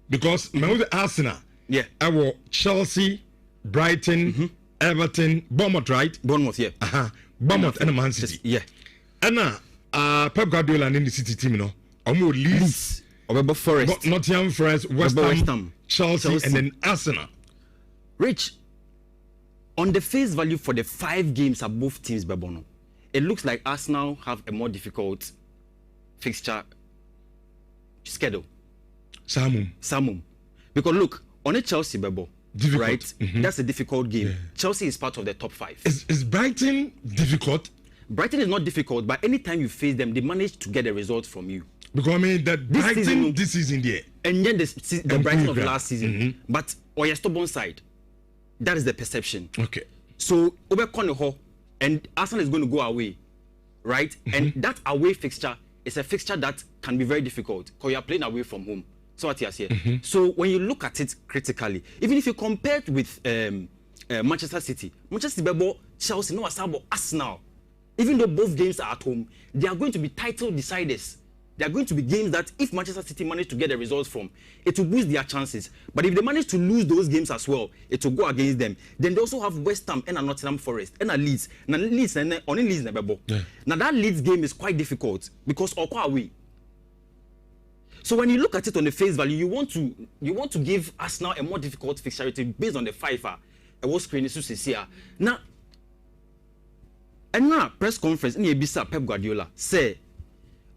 Because Arsenal, our Chelsea, Brighton, Everton, Bournemouth, right? Bournemouth, yeah. Bournemouth and Man City. Yeah. And Pep Guardiola and in the City team, no. Leeds, Forest, Nottingham Forest, West Ham, Chelsea, and then Arsenal. Rich, on the face value for the 5 games of both teams, Babono, it looks like Arsenal have a more difficult fixture schedule. Samum. Because look, on a Chelsea, Bebo, right? That's a difficult game. Yeah. Chelsea is part of the top 5. Is Brighton difficult? Brighton is not difficult, but anytime you face them, they manage to get a result from you. Because I mean that Brighton this season there. And then the Brighton of last season. But on your stubborn side, that is the perception. Okay. So Obe Koneho and Arsenal is going to go away, right? And that away fixture is a fixture that can be very difficult because you are playing away from home. So what you are saying. So when you look at it critically, even if you compare it with Manchester City, Chelsea, Arsenal, even though both games are at home, they are going to be title deciders. They are going to be games that if Manchester City manage to get the results from, it will boost their chances. But if they manage to lose those games as well, it will go against them. Then they also have West Ham and Nottingham Forest and Leeds. Now Leeds and only Leeds never. Now that Leeds game is quite difficult because Okwa away. So when you look at it on the face value, you want to give Arsenal a more difficult fixture based on the 5 a was screen is here. Now press conference in Ebisa Pep Guardiola say,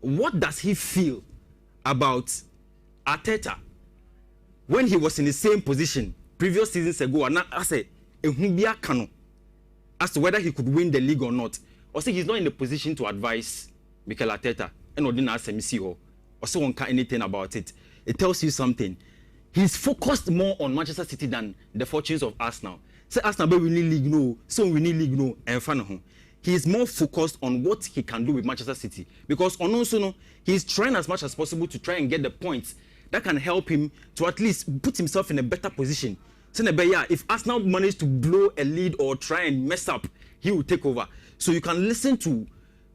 what does he feel about Arteta when he was in the same position previous seasons ago? And I say as to whether he could win the league or not. Or say he's not in the position to advise Mikel Arteta and Odina Semisiho. Or so one can't anything about it. It tells you something. He's focused more on Manchester City than the fortunes of Arsenal. Say Arsenal we need league no, so we need league no, and fan of him. He is more focused on what he can do with Manchester City because on also no, he's trying as much as possible to try and get the points that can help him to at least put himself in a better position. So if Arsenal manage to blow a lead or try and mess up, he will take over. So you can listen to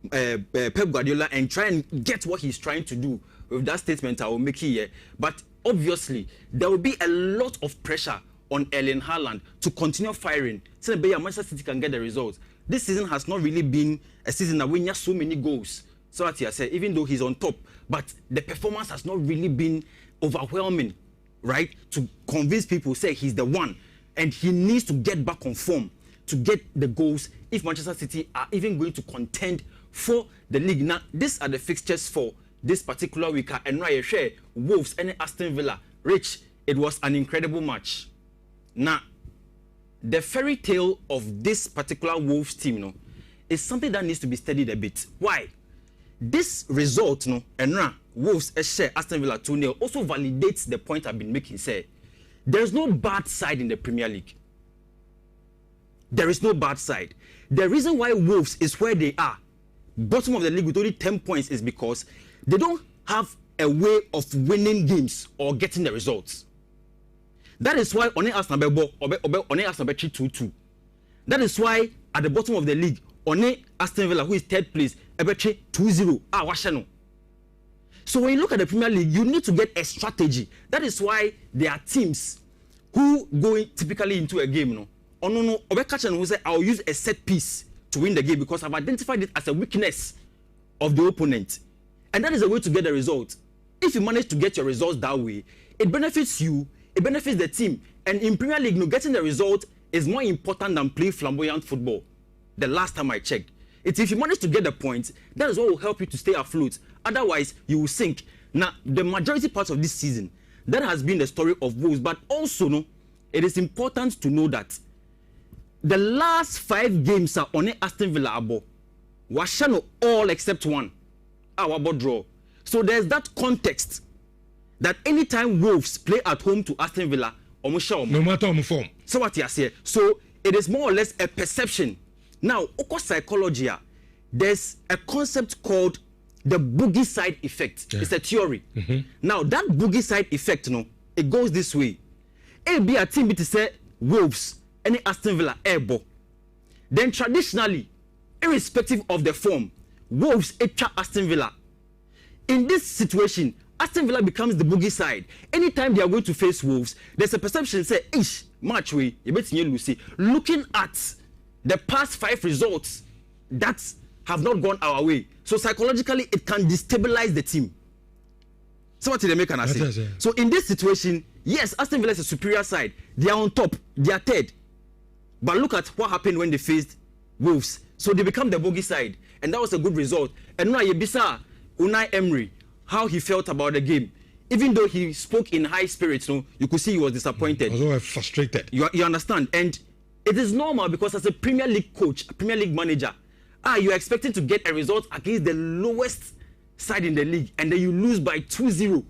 Pep Guardiola and try and get what he's trying to do with that statement I will make here. But obviously, there will be a lot of pressure on Erling Haaland to continue firing. So Manchester City can get the results. This season has not really been a season that we have so many goals. So what I said, even though he's on top, but the performance has not really been overwhelming, right? To convince people, say he's the one, and he needs to get back on form to get the goals if Manchester City are even going to contend for the league. Now, these are the fixtures for this particular week. And right here, Wolves and Aston Villa. Rich, it was an incredible match. Now, the fairy tale of this particular Wolves team, no, is something that needs to be studied a bit. Why? This result, no, and Wolves share Aston Villa 2-0 also validates the point I've been making. Say, there's no bad side in the Premier League. There is no bad side. The reason why Wolves is where they are, bottom of the league with only 10 points, is because they don't have a way of winning games or getting the results. That is why on Arsenal 2-2. That is why at the bottom of the league, on Aston Villa, who is third place, 2-0. So when you look at the Premier League, you need to get a strategy. That is why there are teams who go typically into a game, no. Who say, I'll use a set piece to win the game because I've identified it as a weakness of the opponent. And that is a way to get the result. If you manage to get your results that way, it benefits you, it benefits the team. And in Premier League, no, getting the result is more important than playing flamboyant football. The last time I checked. It's if you manage to get the points, that is what will help you to stay afloat. Otherwise, you will sink. Now, the majority parts of this season, that has been the story of Wolves. But also, no, it is important to know that the last 5 games are on Aston Villa abo. Washano all except one. Our draw. So there's that context that anytime Wolves play at home to Aston Villa, no matter on form. So what you say? So it is more or less a perception. Now, Oko psychology, there's a concept called the boogie side effect. Yeah. It's a theory. Now, that boogie side effect, no, it goes this way. It be a team to say Wolves and Aston Villa airbo. Then traditionally, irrespective of the form, Wolves trap Aston Villa. In this situation, Aston Villa becomes the boogie side. Anytime they are going to face Wolves, there's a perception say, ish, match way, you bet you Lucy. Looking at the past 5 results that have not gone our way. So psychologically, it can destabilize the team. So what did they make an say? So in this situation, yes, Aston Villa is a superior side. They are on top. They are third. But look at what happened when they faced Wolves. So they become the bogey side. And that was a good result. And now Yebisa, Unai Emery, how he felt about the game. Even though he spoke in high spirits, no, you could see he was disappointed. Also frustrated. You understand? And it is normal because as a Premier League coach, a Premier League manager, you're expecting to get a result against the lowest side in the league, and then you lose by 2-0.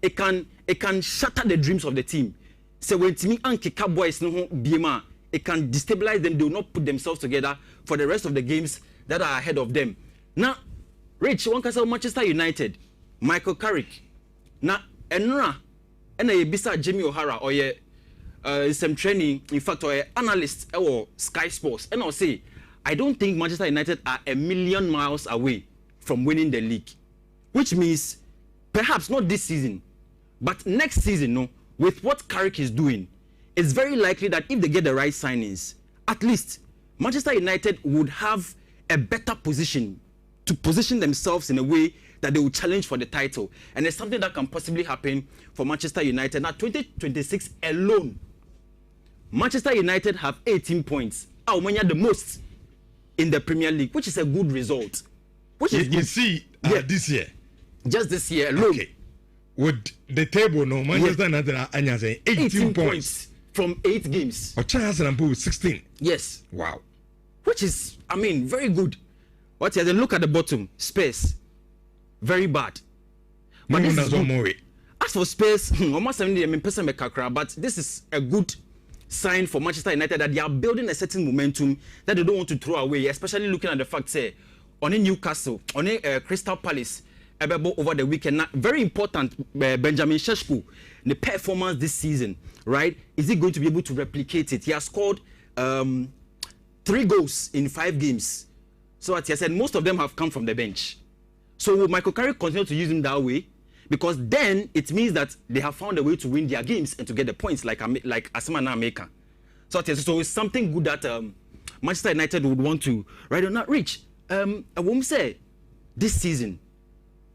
It can shatter the dreams of the team. So when Timmy and Kika boys no BMA, it can destabilize them. They will not put themselves together for the rest of the games that are ahead of them. Now, Rich, one can say Manchester United, Michael Carrick. Now, Enra, and a bisa Jimmy O'Hara or some training, in fact, or analyst or Sky Sports, and I'll say, I don't think Manchester United are a million miles away from winning the league, which means perhaps not this season, but next season, no, with what Carrick is doing, it's very likely that if they get the right signings, at least Manchester United would have a better position to position themselves in a way that they will challenge for the title. And it's something that can possibly happen for Manchester United. Now, 2026 alone, Manchester United have 18 points. The most in the Premier League, which is a good result. Which is you see this year. Just this year alone. Okay. With the table, no, Manchester United are 18 points from 8 games. Or Chelsea and 16. Yes. Wow. Which is, very good. What you look at the bottom, Spurs, very bad. But this is good. As for Spurs, but this is a good sign for Manchester United that they are building a certain momentum that they don't want to throw away, especially looking at the fact, say, on a Newcastle, on a Crystal Palace, over the weekend. Now, very important, Benjamin Šeško, the performance this season, right? Is he going to be able to replicate it? He has scored 3 goals in 5 games. So as I said, most of them have come from the bench. So will Michael Carrick continue to use him that way? Because then it means that they have found a way to win their games and to get the points like Asema and America. So it's something good that Manchester United would want to right on that reach. I won't say this season,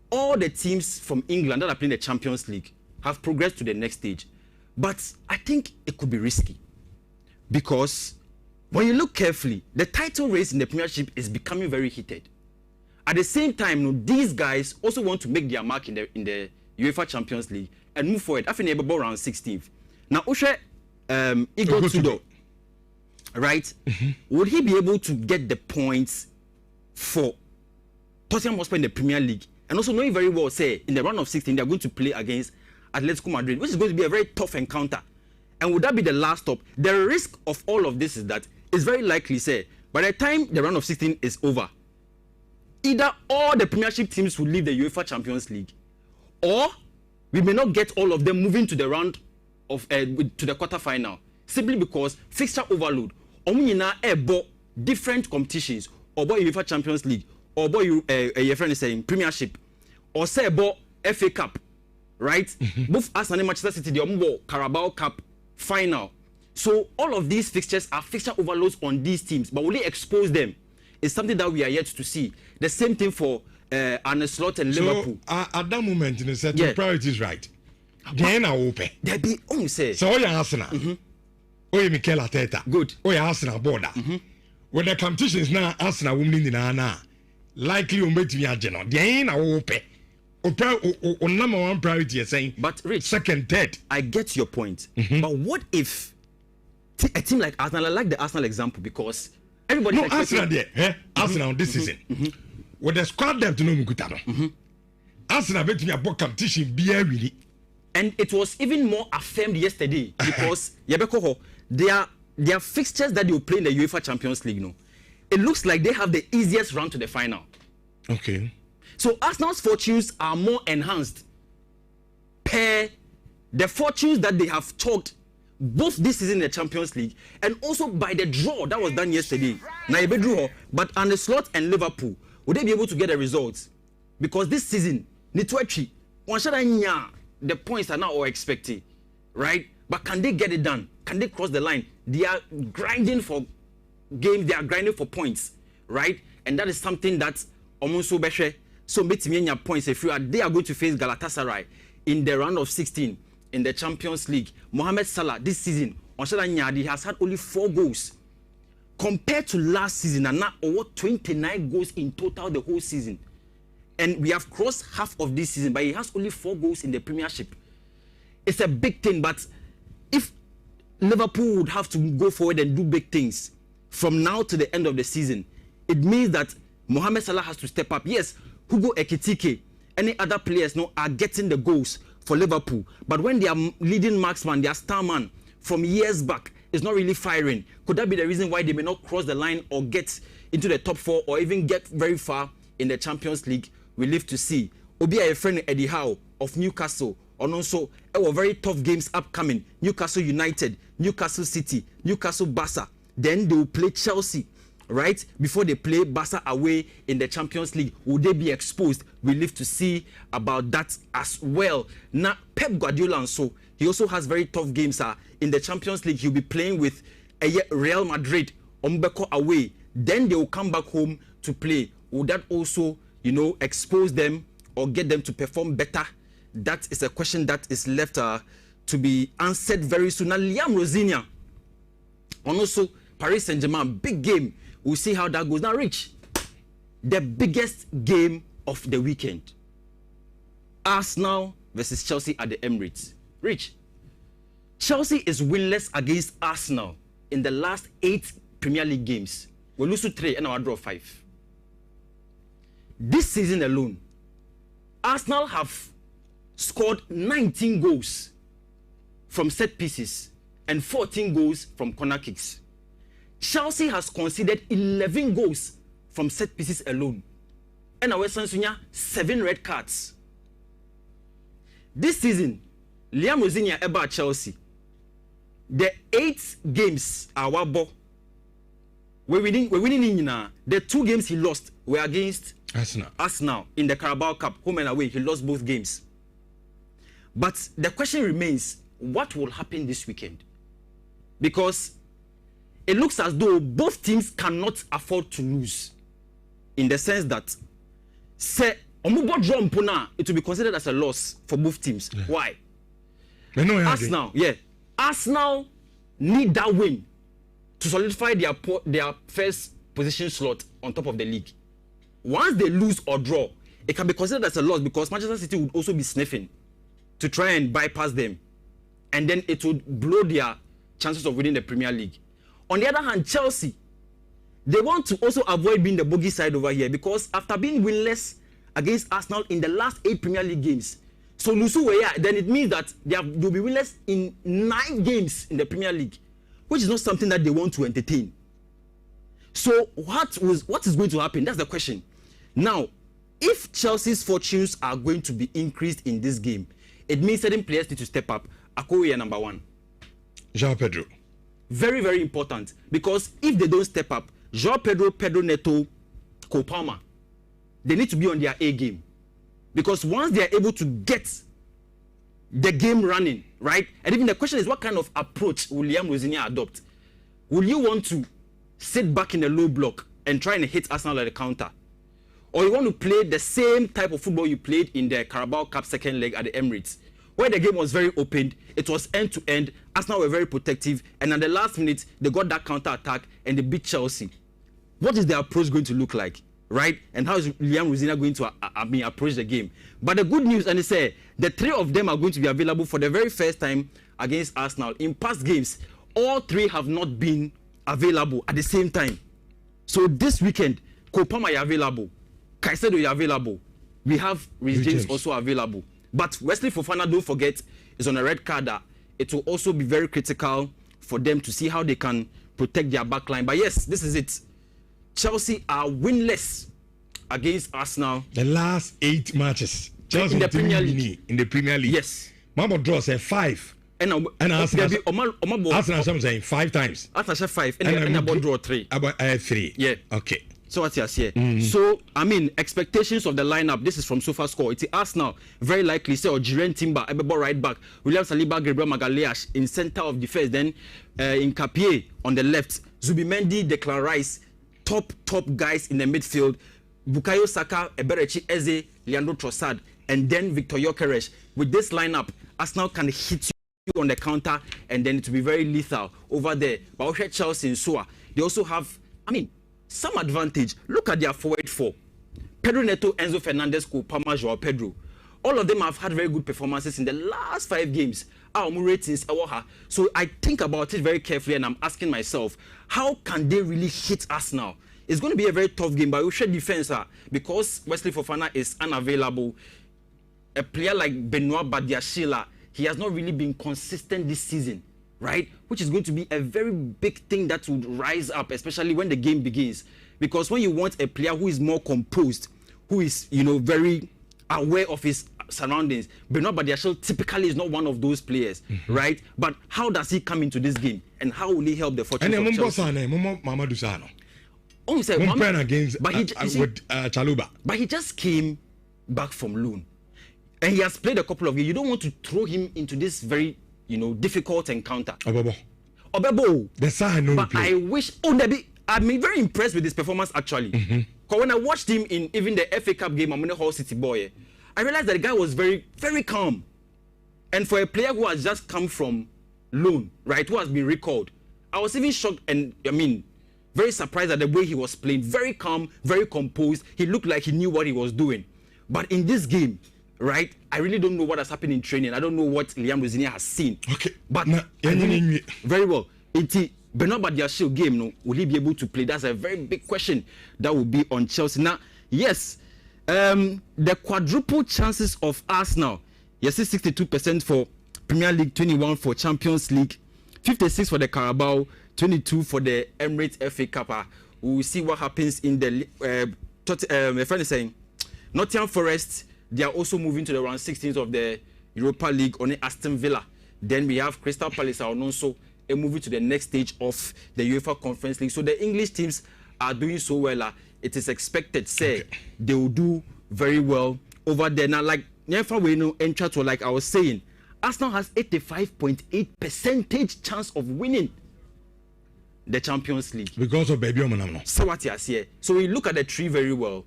all the teams from England that are playing the Champions League have progressed to the next stage. But I think it could be risky because when you look carefully, the title race in the Premiership is becoming very heated. At the same time, these guys also want to make their mark in the UEFA Champions League and move forward. I think they're about around 16th. Now, Oshe Igor Tudor, right? Would he be able to get the points for Tottenham Hotspur in the Premier League? And also knowing very well, say, in the round of 16, they're going to play against Atletico Madrid, which is going to be a very tough encounter. And would that be the last stop? The risk of all of this is that it's very likely, say, by the time the round of 16 is over, either all the Premiership teams will leave the UEFA Champions League, or we may not get all of them moving to the round of to the quarterfinal, simply because fixture overload. Different competitions, or UEFA Champions League, or your friend is saying Premiership, or say about FA Cup, right? Both Arsenal and Manchester City, the Carabao Cup final. So all of these fixtures are fixture overloads on these teams, but will they expose them? It's something that we are yet to see. The same thing for Arne Slot and Liverpool. At that moment, in a certain priorities, right? Then I open. There be say. So you Arsenal. Oh, you Mikel Arteta. Good. Oh, you Arsenal border. When the competition is now Arsenal women in Anna, likely on bet me a general. Then I open. On number one priority is saying, but Rich, second, third. I get your point. But what if a team like Arsenal, I like the Arsenal example because everybody. No, Arsenal there. Arsenal this season. With the squad depth to no Mukutano. Arsenal bet me a book competition be really. And it was even more affirmed yesterday because their fixtures that they will play in the UEFA Champions League, it looks like they have the easiest run to the final. Okay. So Arsenal's fortunes are more enhanced per the fortunes that they have chalked both this season in the Champions League and also by the draw that was done yesterday. But on the Slot and Liverpool, would they be able to get the results? Because this season, the points are not all expected, right? But can they get it done? Can they cross the line? They are grinding for games, they are grinding for points, right? And that is something that almost so points if you are they are going to face Galatasaray in the round of 16 in the Champions League. Mohamed Salah this season he has had only 4 goals compared to last season and now 29 goals in total the whole season. And we have crossed half of this season, but he has only 4 goals in the Premiership. It's a big thing, but if Liverpool would have to go forward and do big things from now to the end of the season, it means that Mohamed Salah has to step up. Yes, Hugo Ekitike, any other players are getting the goals for Liverpool. But when their leading marksman, their star man from years back is not really firing, could that be the reason why they may not cross the line or get into the top 4 or even get very far in the Champions League? We live to see. Obi a friend Eddie Howe of Newcastle, and also very tough games upcoming. Newcastle United, Newcastle City, Newcastle Barca. Then they will play Chelsea, right? Before they play Barca away in the Champions League. Will they be exposed? We live to see about that as well. Now, Pep Guardiola and so, he also has very tough games in the Champions League. He'll be playing with Real Madrid, Ombeko away. Then they will come back home to play. Will that also expose them or get them to perform better? That is a question that is left to be answered very soon. Now, Liam Rosinia, and also Paris Saint-Germain, big game. We'll see how that goes. Now, Rich, the biggest game of the weekend. Arsenal versus Chelsea at the Emirates. Rich, Chelsea is winless against Arsenal in the last 8 Premier League games. We lose to 3 and our draw 5. This season alone, Arsenal have scored 19 goals from set pieces and 14 goals from corner kicks. Chelsea has conceded 11 goals from set pieces alone. And our 7 red cards. This season, Liam Rosinia about Chelsea. The 8 games are ball. We're winning in the 2 games he lost were against Arsenal in the Carabao Cup, home and away. He lost both games. But the question remains, what will happen this weekend? Because it looks as though both teams cannot afford to lose. In the sense that Say omubo draw mpona, it will be considered as a loss for both teams. Yeah. Why? Arsenal need that win to solidify their first position slot on top of the league. Once they lose or draw, it can be considered as a loss because Manchester City would also be sniffing to try and bypass them, and then it would blow their chances of winning the Premier League. On the other hand, Chelsea, they want to also avoid being the bogey side over here because after being winless against Arsenal in the last 8 Premier League games, so then it means that they'll be winless in 9 games in the Premier League, which is not something that they want to entertain. So what is going to happen? That's the question. Now, if Chelsea's fortunes are going to be increased in this game, it means certain players need to step up. Akowe number 1. João Pedro. Very, very important. Because if they don't step up, João Pedro, Pedro Neto, Cole Palmer, they need to be on their A game. Because once they are able to get the game running, right? And even the question is, what kind of approach will Liam Rosinia adopt? Will you want to sit back in a low block and try and hit Arsenal at the counter? Or you want to play the same type of football you played in the Carabao Cup second leg at the Emirates, where the game was very open, it was end-to-end, Arsenal were very protective, and at the last minute, they got that counter-attack and they beat Chelsea. What is their approach going to look like, right? And how is Liam Rosinia going to approach the game? But the good news, and they say, the 3 of them are going to be available for the very first time against Arsenal. In past games, all 3 have not been available at the same time. So this weekend, Kopama is available, Caicedo is available, we have Reece James also available. But Wesley Fofana, don't forget, is on a red card. It will also be very critical for them to see how they can protect their backline. But yes, this is it. Chelsea are winless against Arsenal. The last 8 matches. Chelsea in the Premier League. In the Premier League. Yes. Mama draws 5. And Arsenal saying 5 times. Arsenal 5. And about draw 3. About 3. Yeah. Okay. So what you say? So I mean, expectations of the lineup. This is from SofaScore. It's Arsenal very likely say Jiren Timber, Ebebo right back, William Saliba, Gabriel Magalhaes in center of defense. Then in Kapie on the left, Zubimendi, Declan Rice, top guys in the midfield. Bukayo Saka, Eberechi Eze, Leandro Trossard, and then Victor Gyökeres. With this lineup, Arsenal can hit you on the counter, and then it will be very lethal over there. But also Chelsea and Soa, they also have, some advantage. Look at their forward 4. Pedro Neto, Enzo Fernandez, Cole Palmer, João Pedro. All of them have had very good performances in the last 5 games. So I think about it very carefully and I'm asking myself, how can they really hit Arsenal? It's going to be a very tough game, but we should defense because Wesley Fofana is unavailable. A player like Benoit Badiashile, he has not really been consistent this season. Right, which is going to be a very big thing that would rise up, especially when the game begins. Because when you want a player who is more composed, who is, very aware of his surroundings, Benoit Badiashile typically is not one of those players, right? But how does he come into this game, and how will he help the fortunes of Chelsea? Chaluba. But he just came back from loan, and he has played a couple of games. You don't want to throw him into this very difficult encounter. Obebo. But I wish. I'm very impressed with his performance actually. Because when I watched him in even the FA Cup game, I'm in the Hull City boy. I realized that the guy was very, very calm. And for a player who has just come from loan, right, who has been recalled, I was even shocked and very surprised at the way he was playing. Very calm, very composed. He looked like he knew what he was doing. But in this game, right, I really don't know what has happened in training. I don't know what Liam Rosinia has seen. Okay. But very well. Benoit Badiashile game, will he be able to play? That's a very big question that will be on Chelsea. Now, yes, the quadruple chances of Arsenal, yes, 62% for Premier League, 21 for Champions League, 56 for the Carabao, 22 for the Emirates FA Cup. We will see what happens in the my friend is saying Nottingham Forest. They are also moving to the round 16th of the Europa League on Aston Villa. Then we have Crystal Palace are also moving to the next stage of the UEFA Conference League. So the English teams are doing so well. It is expected, say, they will do very well over there. Now, like I was saying, Arsenal has 85.8% chance of winning the Champions League. Because of Baby Omanamno. So what you see. So we look at the tree very well.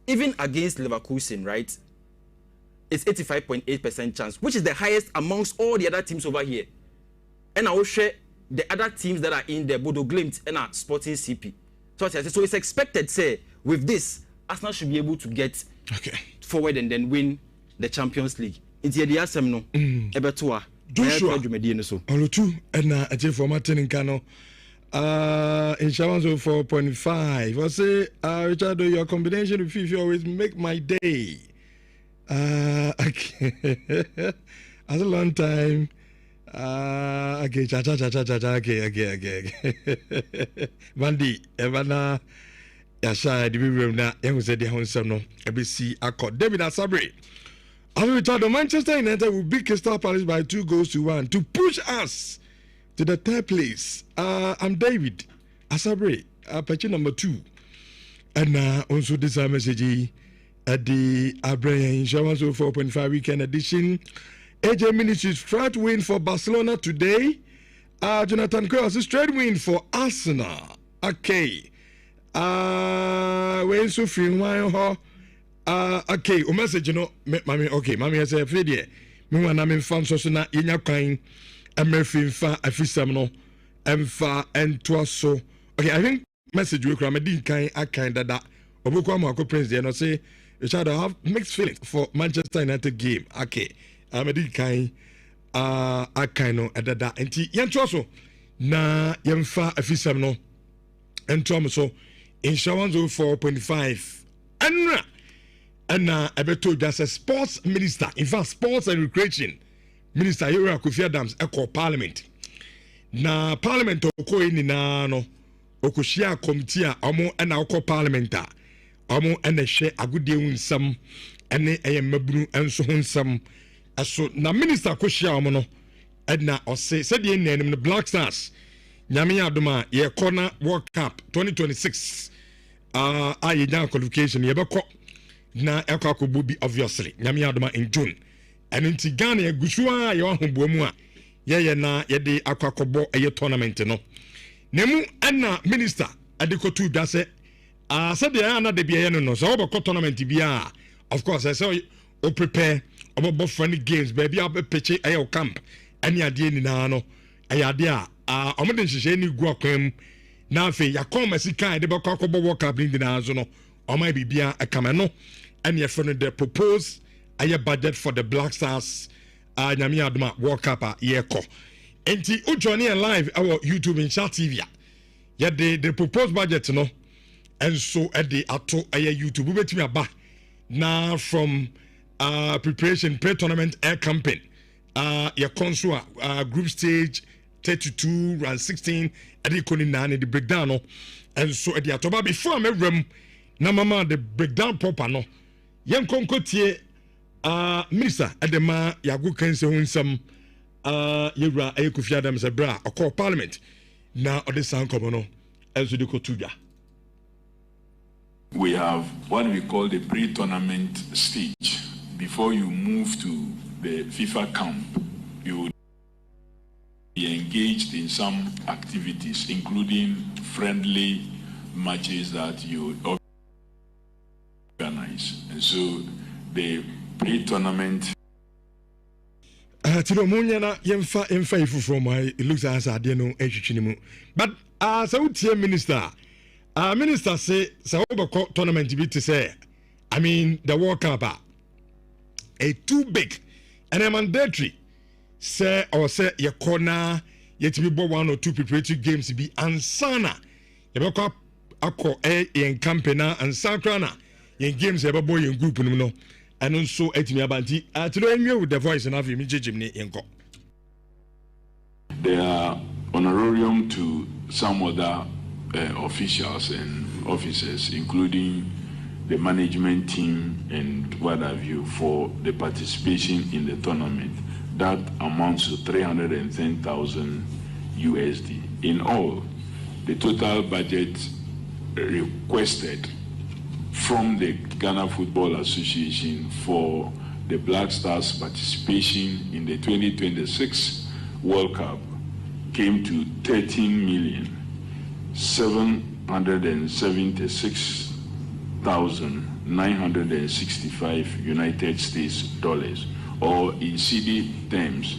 even against Leverkusen, right? It's 85.8% chance, which is the highest amongst all the other teams over here. And I will share the other teams that are in there, Bodo Glimt and Sporting CP. So it's expected, say, with this, Arsenal should be able to get forward and then win the Champions League. It's the Asem no. Ebetua. Joshua. Olutu and a format in Kano. In Shawans 4.5. I say, Richard, your combination with FIFA always make my day. Okay. As a long time. Okay, okay. Vandi, Evana, Yasha, the room now, and said the Honson, ABC Accord. David Asabre. As we return, the Manchester United will beat Crystal Palace by 2-1 to push us to the third place. I'm David Asabre, patch number 2. And also this message at the Abre Insurance 4.5 weekend edition. AJ Ministries straight win for Barcelona today. Jonathan Cross straight win for Arsenal. Okay. When so free okay, o message no mami okay, mami has a video. Me wana me fan so na yenya kwan emefi fa afisam no emfa ento so. Okay, I think message we kra me din kan akan dada. Obukwa Marco Prince there no say Richard, I have mixed feelings for Manchester United game. Okay. Amedi kai akaino adada enti yento so na yemfa afisam no entom so in Shawans 4.5 and abeto just a sports minister, in fact sports and recreation minister Nhyira Kofi Adams echo parliament na parliament oko ni na no okohia committee a omo na oko parliament a omo na hwe agudie unsam ene mabunu enso hunsam. So na minister koshia omo no edna ose said the name the Black Stars nyame adoma ye corner World Cup 2026 aye down qualification ye beko na ekwakobo bi obviously nyame adoma in June and inti Ghana ye gusua ye ohomboamu a ye na ye de akwakobo ye tournament no nemu edna minister adekotu da se said the ana de bia ye no so obeko tournament bia of course I say o prepare about friendly games, baby. I'll be pitching a camp. Any idea in Nano? A idea. I'm not any guacum. Now, if you come as you can, the Bacabo walk up in the Nazono, or maybe be a camano, and your friend the propose a budget for the Black Stars. Nyamiadma walk up a yearco. And the Ujoni live our YouTube and chat TV. Yet the proposed budget, no, and so at the Ato a YouTube, we wait me a back now from. Preparation pre-tournament air campaign. Your console group stage 32 round 16 at the Koninani the breakdown and so at the Atoba before I'm room na mama the breakdown proper no yan konkotie minister at the ma yagu kense hunsam Nhyira Kofi Adams bra or parliament na ode san komo no enso de kotuja. We have what we call the pre-tournament stage. Before you move to the FIFA camp, you will be engaged in some activities, including friendly matches that you organize. And so the pre-tournament. But as a minister, minister say tournament to say, I mean the World Cup. A too big and a mandatory say or say your corner yet to be 1 or 2 preparatory games to be ansana you beko akọ in campaign and sakrana in games ebe boy in group no and also etimi abanti to know with the voice and have immediate ni enko. They are honorarium to some other officials and officers, including the management team and what have you, for the participation in the tournament. That amounts to 310,000 USD. In all, the total budget requested from the Ghana Football Association for the Black Stars participation in the 2026 World Cup came to 13,776,000 965 United States dollars, or in CD terms,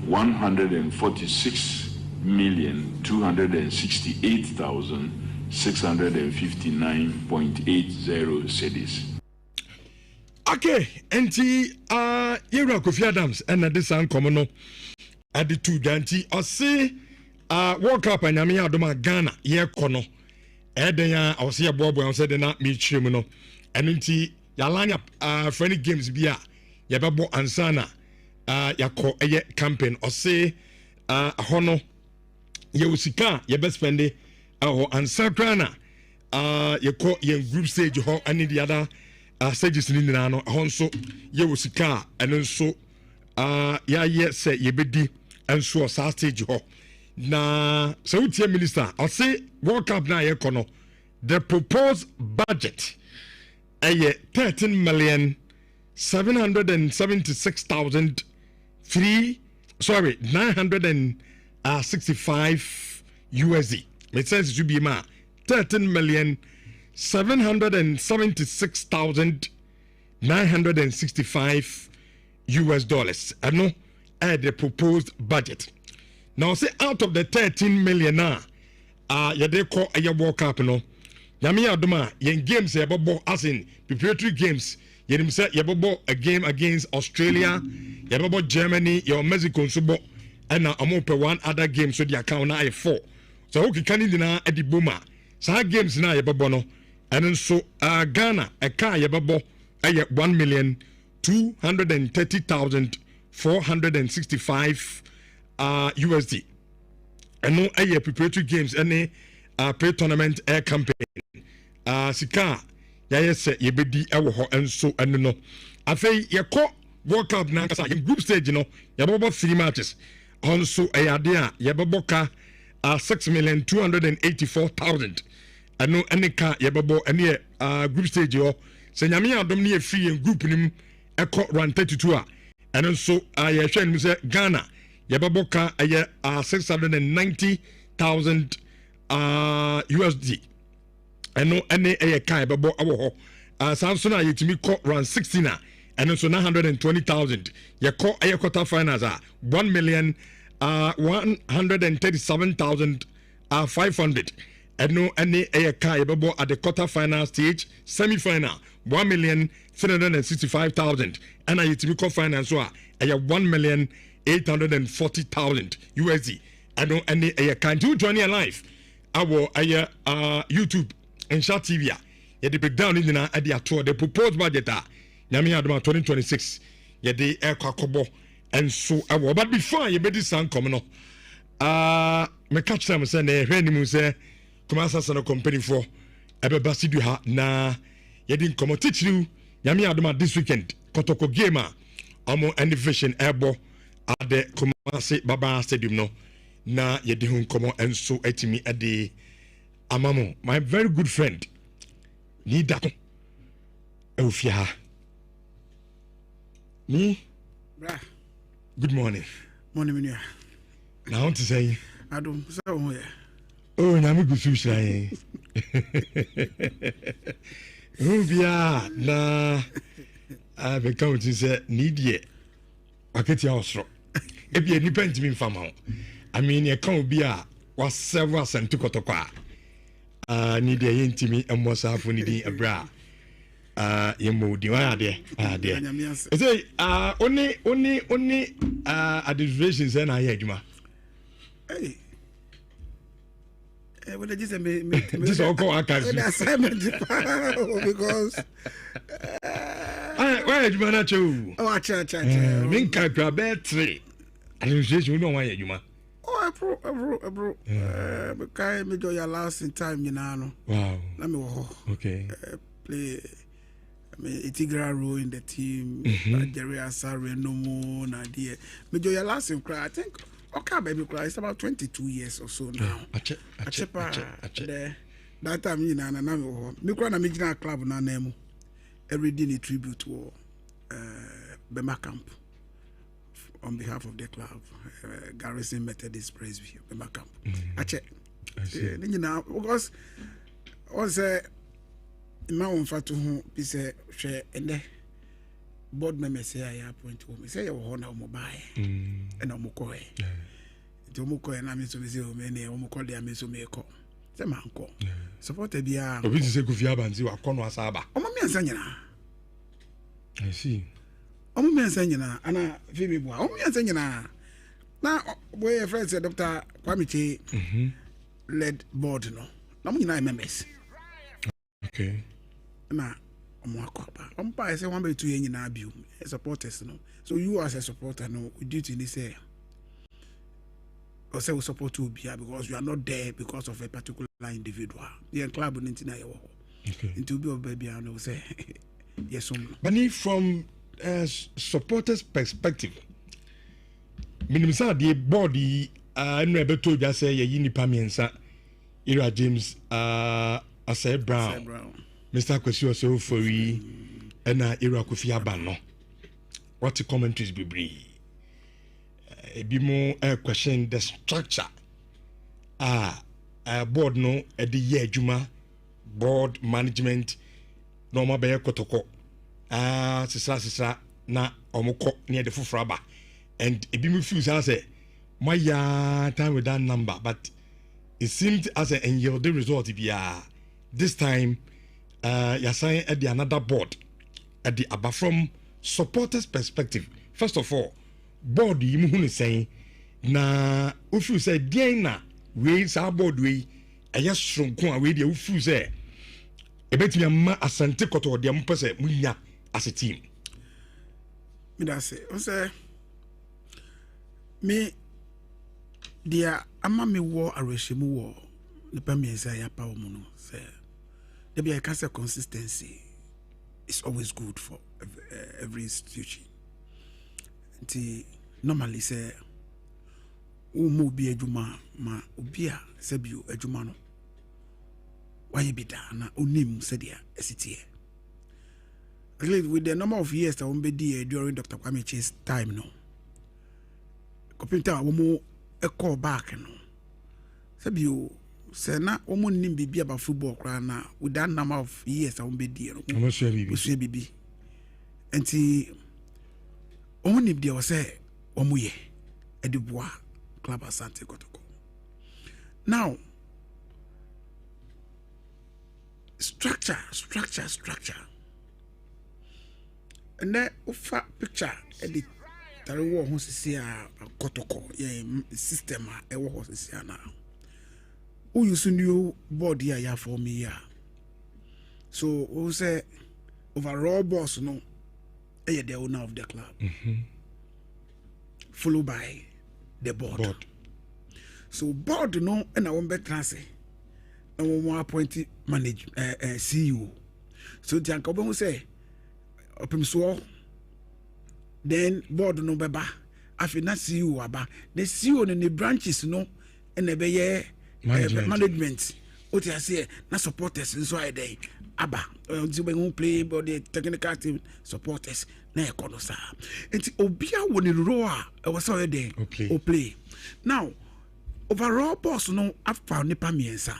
146,268,659.80 cedis. Okay, enti Yera Kofi Adams and this an common at the two danti or say World Cup and Yami Adoma Ghana ye kono Edenya I was here Bob and said not me chimuno and enti Yalanya friendly games bia Yababo Ansana Yako a campaign or say hono Yewusika ye best spende or Ansakrana Yako ye group stage ho and the other stages in the ano honso Yewusika and so ya say yebedi and so sa stage ho na so tie minister I say World Cup na ye kono the proposed budget 965 USD. It says it should be 13,776,965 US dollars. I know the proposed budget. Now say out of the 13 million ya de call a World Cup no. Yami Adoma yen games yababo as in preparatory games. Yenim say yababo a game against Australia, yababo Germany, your Mexico subo and now I'm open one other game so the account na 4. So okay can in na edi boma. So games na yababo no. And then so Ghana a car yababo 1,230,465 USD. And no a preparatory games any pre-tournament air campaign. Sika ya say ye bedi ewo ho enso enu no. Afei ye ko World Cup na kasa in group stage no ye bobo 3 matches. Also ayade a ye bobo ka 6,284,000. Anu enika ye bobo ene group stage yo. Se nyame adom ne ye free in group nim ekọ run 32 a. Enu so ye hwe nim say Ghana ye bobo ka 690,000 USD. And no any a kai babo awo Samson na yetimi call run 16 and so 920,000 ye call a quarter finals 1,137,500 and no any a kai babo at the quarter final stage semi final 1,365,000 and I yetimi call finals so a 1,840,000 USD and no any a kai to join your life our YouTube and Chat TV ya the breakdown in na ade ato the proposed budget nyame adoma 2026 ya the ekwakobo and so awo but before you be this san come no me catch them say na hwe ni mu say Kumasa Sana company for ebe basidu ha na ya di nkomo tichiru nyame adoma this weekend Kotoko game amo elevation airbo at the Kumasi Baba Stadium no na ya di nkomo and so etimi ade Amamo, my very good friend, Nhyira, Eufia. Me? Bra. Good morning. Morning, Minya. Now, I want to say, I don't say, oh, I'm a good fish. Eufia, na, I become to say, Nhyira. I get your house. If you depend to me from home, I mean, you can't be a was several and to Kotokwa. Need the intimi and was half when you a bra. You moved you are there. Say, only administrations and I had you. Hey, what did you say? This all go assignment because where you manage you? Oh, I Minka grab 3 administration don't want you, man. Oh, I bro. Because me do your last in time, you know. Wow. Let me okay. Play. I mean, integral role in the team. Jerry Asare no more. Nadia. Me do your last in cry. I think. Okay, baby, cry. It's about 22 years or so now. That time, you know, me cry na me jina club na name. Every day ni tribute to Bema Camp. On behalf of the club, Garrison Methodist Presbyterian, Bema Camp. I check. You know, because was ma won fa to ho bi se hwe ene board members say I appoint wo me say you ho na mo bae na mo ko e nti mo ko e na me so be say o me ne mo ko dia me so me ko say man ko supporter bia obi ti say Kofi Abanzi wa kono asaba o ma me ansa nyina I see o ma me ansa nyina ana Femi Boa o ma me ansa nyina na boy friend say Dr. Kwame led board no na mo nyina members okay na I say one by 2 years na biu supporters no so you as a supporter no duty ni say or say we support you because you are not there because of a particular individual the club no ntina ye wo okay into be baby no say yes but from supporters perspective minimum say the body no ebe to just say ye nipa miensa Ira James Asai Brown Mr. Kwesi also for we and Ira Kofi Abano. What the commentaries be brave? Be more question the structure. Board no at the year Juma board management normal be kotoko. Sisa na omoko near the Fufraba and it be me feel say my time with that number, but it seemed as an yielding result this time. You're saying at the another board at the above from supporters perspective. First of all, board you saying na if you say Diana we sa board we yes strong we the if you say a bit ma asante koto de mpese munya as a team. Me that say me dia ama me war areshemu war the premier say ya pa omuno say there be a cancer consistency is always good for every institution. Normally say umu bi adwuma ma obi a sebio adwuma no why be da na onim sadia esitie. With the number of years that we did during Dr. Kwame's time no computer wo a call back no sebio say na omo nim bibi about football kra na with that number of years that we be no omo bibi enti omo nim dia say omo ye ediboa club Asante Kotoko. Now structure and then ufa picture edit tare wo ho sisi a Kotoko ye system a e wo ho sisi na who use new board here for me here. So who say overall boss no the owner of the club. Followed by the board. So board no and I won't be transfer. And we want appointed manage CEO. So the uncle who say open so then board no beba after na CEO aba the CEO in the branches no and the management what I say na supporters so I day aba who play but the technical team supporters na ekono sa enti obia woni role a was already o play now overall boss no after nipa miensa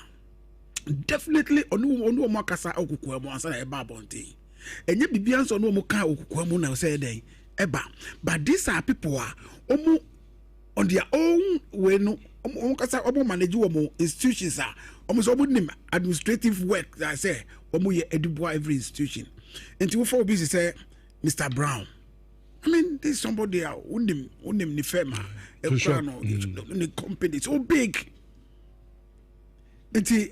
definitely onu makasa okuku emu ansa na eba bonte enye bibia nso no mu kan okuku emu na say dey eba but these are people omu on their own way no kasa omo manage omo institutions omo so omo nim administrative work that say omo ye ediboa every institution until for busy say Mr. Brown. I mean this somebody unim ni firma the company so big until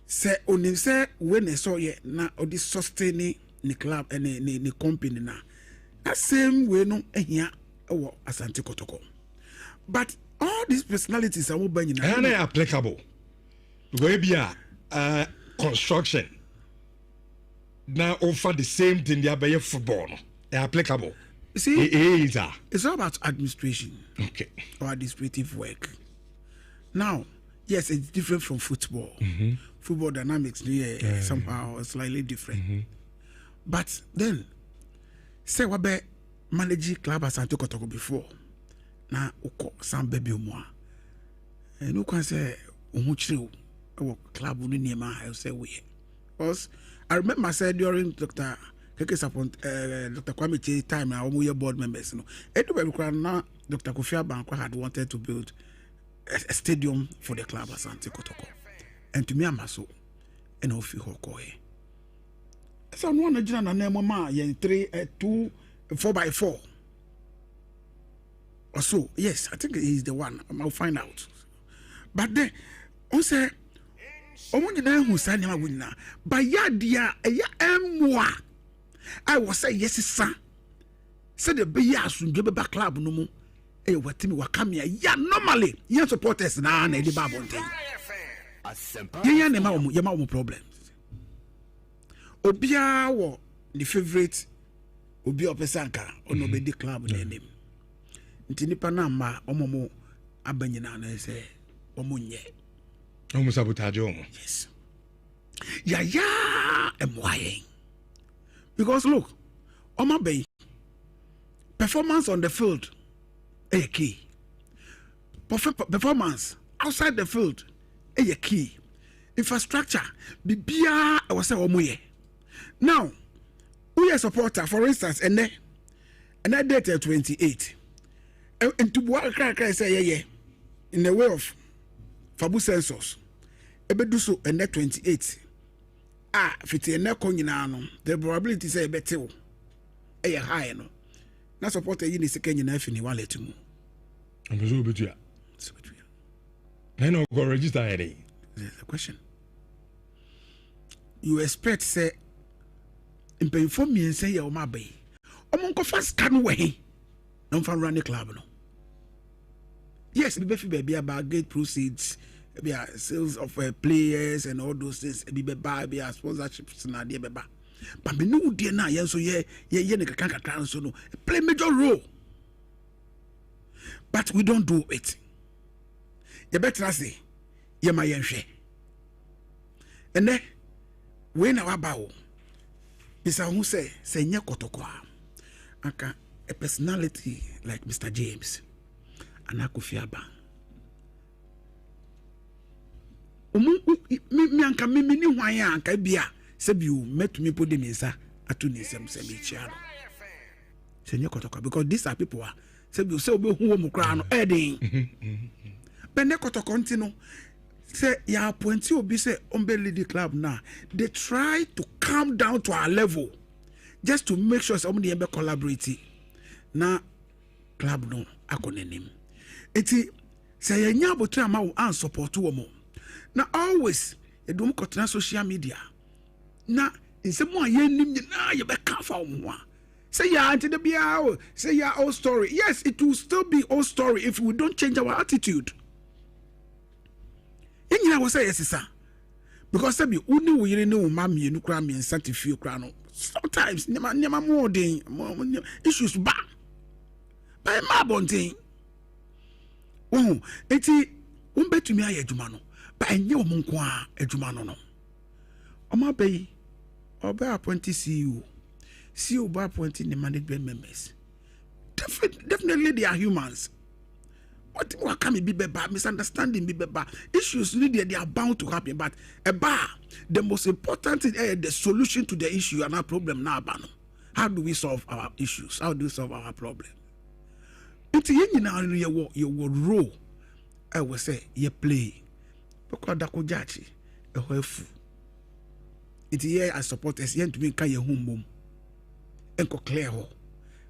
say onim say when they saw ye na odi sustain ni club and ni company na that same way no ehia ewo Asante Kotoko but all these personalities are buying and they applicable because be construction now offer the same thing they are football no they are applicable. You see it's all about administration or administrative work. Now yes, it's different from football. Football dynamics somehow slightly different. But then say what be managing club Asante Kotoko before na uko some baby umwa and you can say umuchiri o club ni niema I say we because I remember I said during Dr. Dr. Kwame Che time now we board members no now Dr. Kofi Abankwa had wanted to build a stadium for the club Asante Kotoko and to me amaso and ofi hokoe so no one agina na name ma yen 3 4x4 or so. Yes, I think he's the one. I'll find out. But then on say omo who say na wina ba ya dia eya emwa I was say yes sir say the be ya asunje be club no mu e watimi wakame ya normally ya supporters na e di ba bonten ya na ma omo problems obia wo the favorite obi opesanka ono be di club na name nti nipa na ma omo abanyina na say omo nye omo sabotage omo yes ya emwaye because look omo be performance on the field is key. Performance outside the field is key. Infrastructure bibia I was say omoye. Now, we are supporter, for instance, and that date 28. And to what I say in the way of Fabu census. Ebe do so and that 28. Fiti and no the probability say better high no. Na supporter you ni second in F in wallet mu. I'm so betua. So betua. I know go register here. There's a question. You expect say in pay for me and say ya o ma bay. Omo ko fast can way. No fan run the club no. Yes, be baby about gate proceeds, be sales of players and all those things, be buy be sponsorships na dey beba. But me no dey na yen so ye ne kakran so no play major role. But we don't do it. You better say ye ma yen hwe. And then when our bow Mr. who say nye kotokwa aka a personality like Mr. James Kofi Abang. Me anka me ni hwan ya anka bia se bi o metumi podi mensa atu ni sem se me chia no. Se nye kotoka because these are people se bi o se obe hu wo kra no edin. But ne kotoka ntino say ya appointee obi say ombe lead the club now. They try to come down to our level just to make sure somebody be collaborate. Na club no akonenim. Eti say yenya botra ma wo an support wo mo. Na always edum kotena social media. Na nsemo ayenim nyina ye be ka fa wo. Say ya anti the bia say ya old story. Yes, it will still be old story if we don't change our attitude. Yenyina wo say yes sir. Because say bi uni wo yire ne wo ma mienu kra mi nsatifi kra no. Sometimes nyama more than issues ba. By ma bontin. Oh, eti umbetumi aye adwuma no. Ba enye wo nko a adwuma no no. Oma be oba appointee CEO ba appointing the management members. Definitely they are humans. What can be bad misunderstanding be bad issues they are bound to happen, but the most important thing is the solution to the issue and our problem now. How do we solve our issues? How do we solve our problem? It's your role. I will say you play. Because dako jachi a hoefu. It's here as supporters yen to be kaya home and clear ho.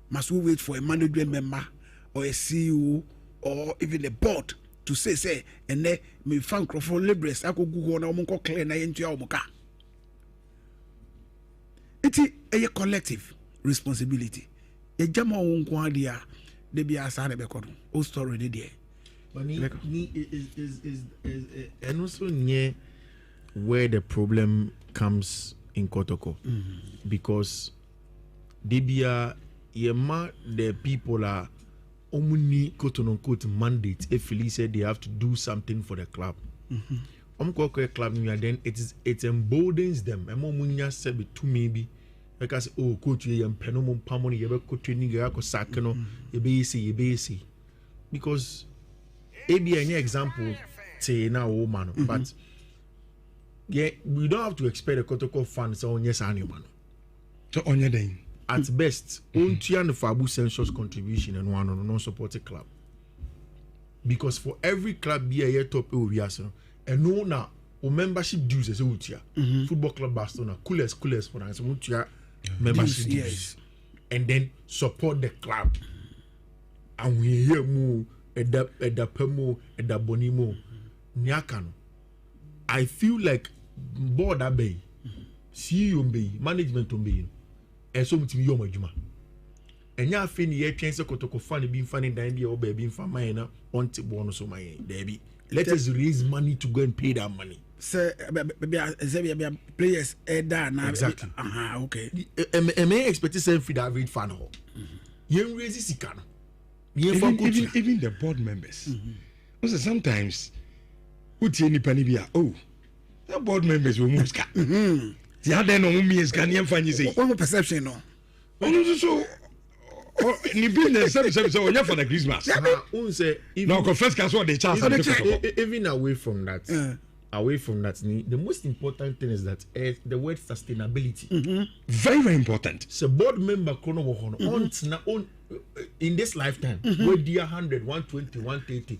Must we wait for a management member or a CEO or even a board to say and then me fan Crawford Libres I could go on a clear na into your muka. It's a collective responsibility. A jama unkwadia de be asana bekono. Old story there. But is and also near where the problem comes in Kotoko. Because debia yema the people are only quote unquote mandate if Philly said they have to do something for the club. Club then it emboldens them. Munya said to maybe because coach you penomum pamoni you coach you sakeno you because AB any example say now woman but yeah, we don't have to expect a Kotoko fan so on yes animal. So on your day. At best, Untian the Fabu census contribution and one on a non-supported club. Because for every club be a year top Oviaso, and no now membership dues as Utia. Football club Barcelona, coolest for us, Utia membership dues. Yes. And then support the club. And we hear more at the Pemo, at the Bonimo, Nyakano. I feel like board abey, CEO bay, management bay, and so much yoma juma. And ya fin ye chance Kotoko funny being funny dandy or baby for mine on to bonus of my baby. Let us raise money to go and pay that money. Sir, players now. Exactly. Okay. And may expect to send for that read fan hall. You raise this can. Even the board members. Also sometimes any panibia. Oh, the board members will move. The other no me is can find you say. What perception no? So ni business service or for the Christmas. No, confess can what the chance. Even away from that, the most important thing is that the word sustainability. Very, very important. So board member on in this lifetime, we dear 100, 120, 130.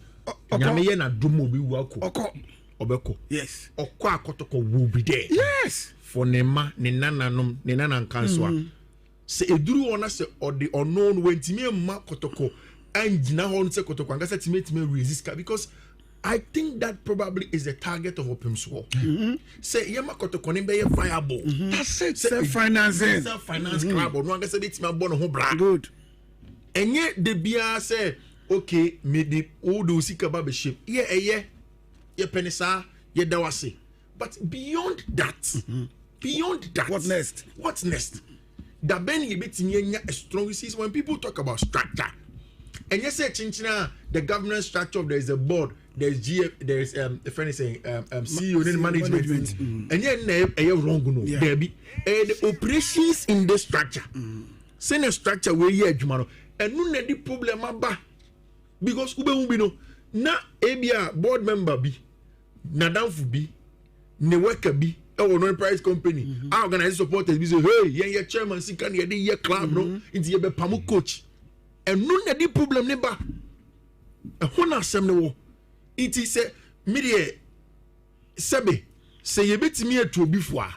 Yes. Will be there. Yes. For Nema, Nenanum, Nenanan Kanswa. Say a drew on us or the unknown when Timmy Makotoko and now on Sekotoko and that's me resist because I think that probably is the target of Open Swap. Say Yamakotoko be viable. That's it. Self-finance club or one said it's my bon home brand. Good. And yet the BR said, okay, me the old Usika Babiship. Yeah, penisa, yeah, dawasi. But beyond that, What next? What's next? The Ben a strong season when people talk about structure. And you say chinchina, the governance structure, there's a board, there's GF, there's the friend is saying CEO and management. And yet you're wrong, no. There be the operations in the structure. Send a structure where you are, and no need the problem about because Ubino na ABA board member be Nadamfu be ne worker be or non price company. I organize supporters be say, hey, yeah, chairman, see can you club no into your pamu coach. And no need the problem neba. A hona semne it is a media sebe say you bet me to before.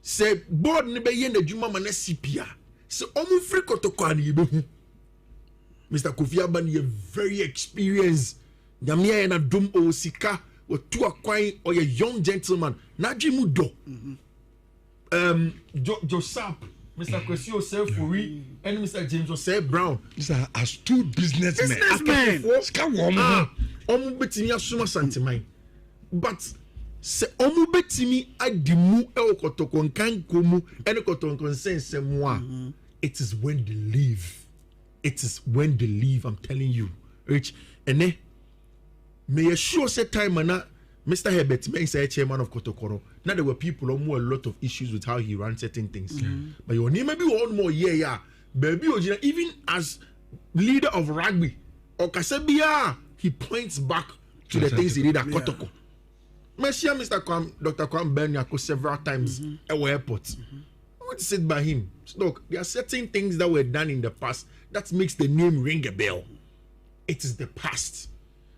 Say board nebe yen the Juma man CPA. So omu free kotoko ni yebehu. Mr. Kofi Abani, a very experienced Yamia and a dum o sika or two acquire or a young gentleman. Najimudo. Josap, Mr. Kwesio Sef Furi, and Mr. James Joseph Brown. Mr. Astute businessmen. Omu betimi asuma santimai. But se omu betimi adimu e kotoko nkan komu ene kotoko nsense moi. It is when they leave. It is when they leave, I'm telling you. Rich, and then may assure say time and Mr. Herbert may say chairman of Kotokoro. Now there were people who had a lot of issues with how he ran certain things. But your name maybe one more baby even as leader of rugby or Kasabia, he points back to the things he did at Kotoko. Dr. Kwam Benyako several times at the airport. I want to sit by him. Look, there are certain things that were done in the past that makes the name ring a bell. It is the past.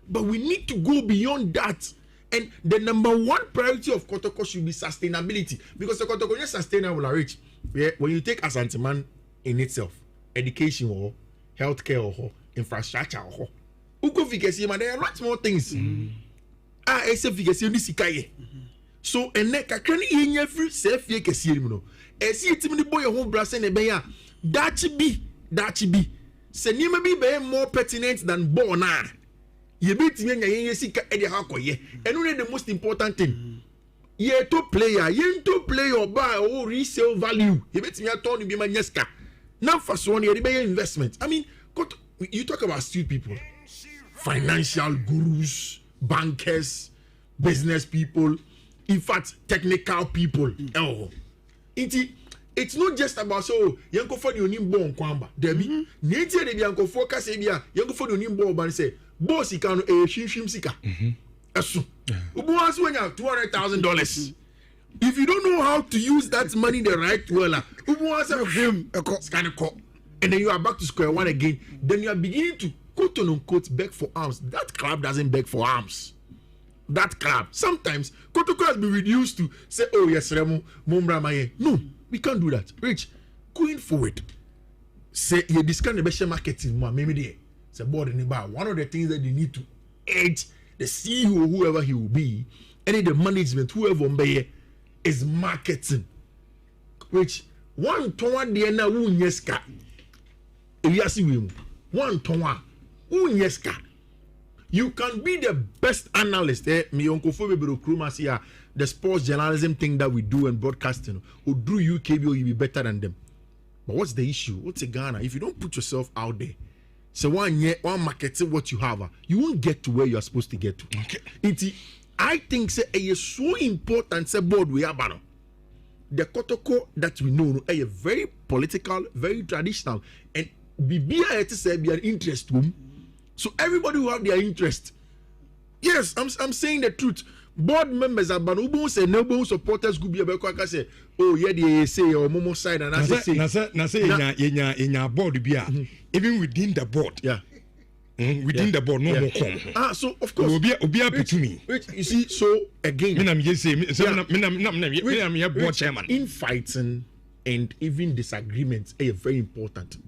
But we need to go beyond that. And the number one priority of Kotoko should be sustainability. Because the Kotoko is sustainable, rich. When you take Asanteman in itself, education or healthcare or infrastructure or there are lots more things. So, and neck I can't in every safe year. See it in the boy home brass and a bear. That should be. Say you may be more pertinent than Bona. You beat me and you see Eddie Hako ye. And only the most important thing. Ye to player, ye to play or buy or resale value. You bet me a Tony be my Yeska. Now for one year, the investment. I mean, you talk about stupid people, financial gurus, bankers, business people, in fact, technical people. Oh. It's not just about so yanko for the onimbo kwamba debi neti de yanko focus e bia yanko for the onimbo ban say boss can hwim sika eso ubu aso nya $200,000 If you don't know how to use that money the right way, and then you are back to square one again, then you are beginning to quote unquote beg for arms. That club doesn't beg for arms. That club. Sometimes Kotoko has been reduced to say, oh yes, Remo, Mumbra Maye. No, we can't do that. Rich, going forward, say you discount the best marketing, maybe there. It's a board in the bar. One of the things that you need to edge the CEO, whoever he will be, and the management, whoever be, is marketing. Which one ton de na unyeska. One ton unyeska. You can be the best analyst. Me uncle the sports journalism thing that we do and broadcasting. Or do UKB, you'll be better than them. But what's the issue? What's a Ghana? If you don't put yourself out there, so one marketing what you have, you won't get to where you are supposed to get to. Okay. I think say it is so important. Say board we have the Kotoko that we know is very political, very traditional, and be an interest room. So everybody who have their interest. Yes, I'm saying the truth. Board members are Banubu say no supporters could be a say, oh yeah, they say or Momo side and I say in your board be even within the board. Yeah. Within the board, no more come. So of course, be happy to me. You see, so again, board chairman. Infighting and even disagreements are very important,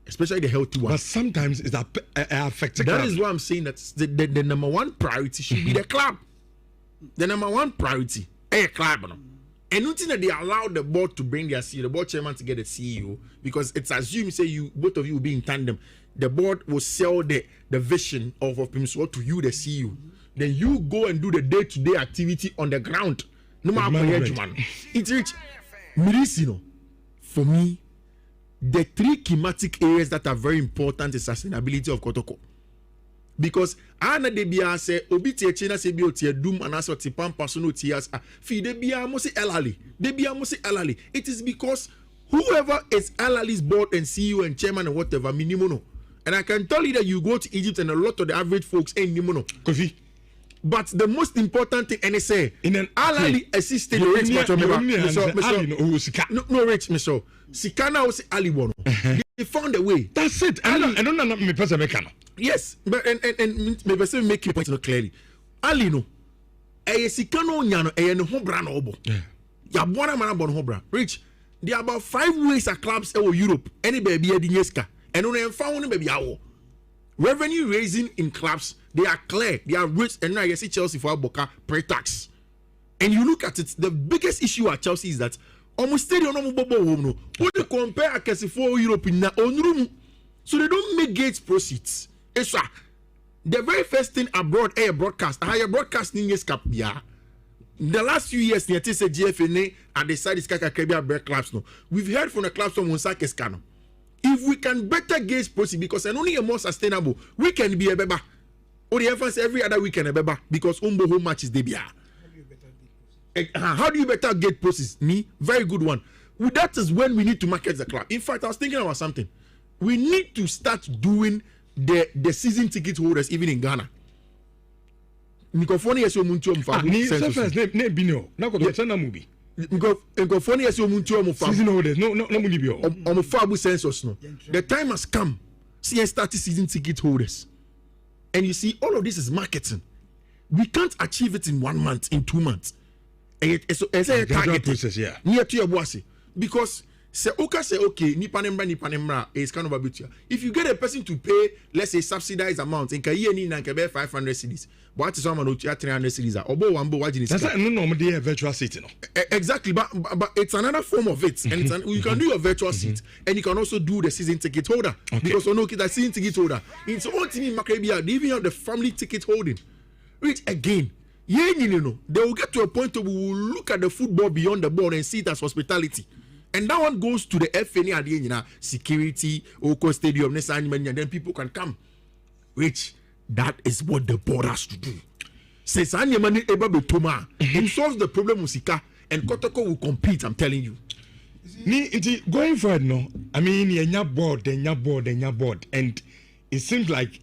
especially the healthy ones. But sometimes it's affecting. That is why I'm saying that the number one priority should be the club. The number one priority, a club. And nothing that they allow the board to bring their CEO, the board chairman to get a CEO, because it's assumed say you both of you will be in tandem. The board will sell the vision of Pimswa to you, the CEO. Then you go and do the day-to-day activity on the ground. No matter man. It's rich. Medicine, for me, the three thematic areas that are very important is sustainability of Kotoko. Because ana de bia say obi tie china say bi otie dum anaso ti pampa so no tias fi de bia mo se elali de bia mo se elali. It is because whoever is Elali's board and CEO and chairman and whatever minimono. And I can tell you that you go to Egypt and a lot of the average folks ain't nimono. Kofi. But the most important thing, and they say, in an Alali assisted rich no rich Michelle. Sikana was Ali Bono. They found a way. That's it. I don't know me person mekano. Yes, but and maybe say make your point clearly. Ali no. Sikano nyano no hobra no obo. Ya bona mana bon hobra. Rich. There are about 5 ways at clubs in Europe. Any baby at Dinyeska. And on them found baby awo. Revenue raising in clubs, they are clear, they are rich, and now you see Chelsea for Boca pre-tax. And you look at it, the biggest issue at Chelsea is that almost stadium no bobo. When you compare a case for Europe in their own room, so they don't make gates proceeds. Esha, the very first thing abroad air broadcast, higher broadcasting is cap yeah. The last few years, the say GFNA and the side is Kaka break clubs no. We've heard from the clubs from Monsake Scano. If we can better gauge proceed, because and only a more sustainable, we can be a beba. Or the emphasis every other weekend a beba because Umbo home matches they be. How do you better get proceeds? Me, very good one. Well, that is when we need to market the club. In fact, I was thinking about something. We need to start doing the season ticket holders even in Ghana. Microphone yes omuntu omfa. Ni first name bino. Na ko to na movie. Microphone yes omuntu omfa. Season holders no money bi o. Omfa bu census no. The time has come. See start season ticket holders. And you see all of this is marketing. We can't achieve it in 1 month, in 2 months. It's a target process, yeah. Near to your boss. Because say okay, nipa nembra is kind of a bit. If you get a person to pay, let's say subsidized amount, in Kaye ni na kebe 500 cedis. What is someone who 300 cedis? Obo wambo wajini. That's no a virtual seat, no. Exactly, but it's another form of it, and you can do your virtual seat, and you can also do the season ticket holder. Okay. Because that season ticket holder, it's all team Maccabi. They even have the family ticket holding, which again. Yeah, they will get to a point where we will look at the football beyond the ball and see it as hospitality. And that one goes to the FNA at the end, security, Oko Stadium, and then people can come. Which, that is what the board has to do. It solves the problem with Sika, and Kotoko will compete, I'm telling you. Going forward, no, I mean, you're board, and it seems like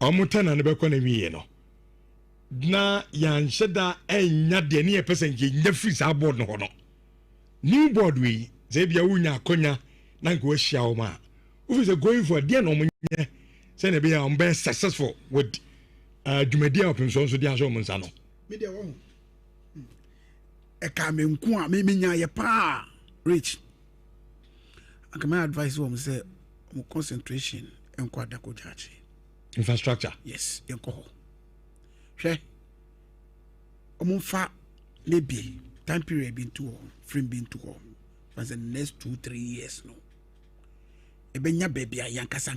Omutan and the economy, na yanhyɛ da enya de ne person nya free sa board no no new board we ze bia wunya akonya na nko ahia wo ma if is going for there no munye say na bia on be successful with dwumadia open so dia so mun sa no me de wo e ka me nku a me nya ye pa rich and my advice was say mo concentration enko adako jachi infrastructure yes enko hwe omunfa maybe time period been to frame been to for the next 2-3 years no ebenya baby yankasa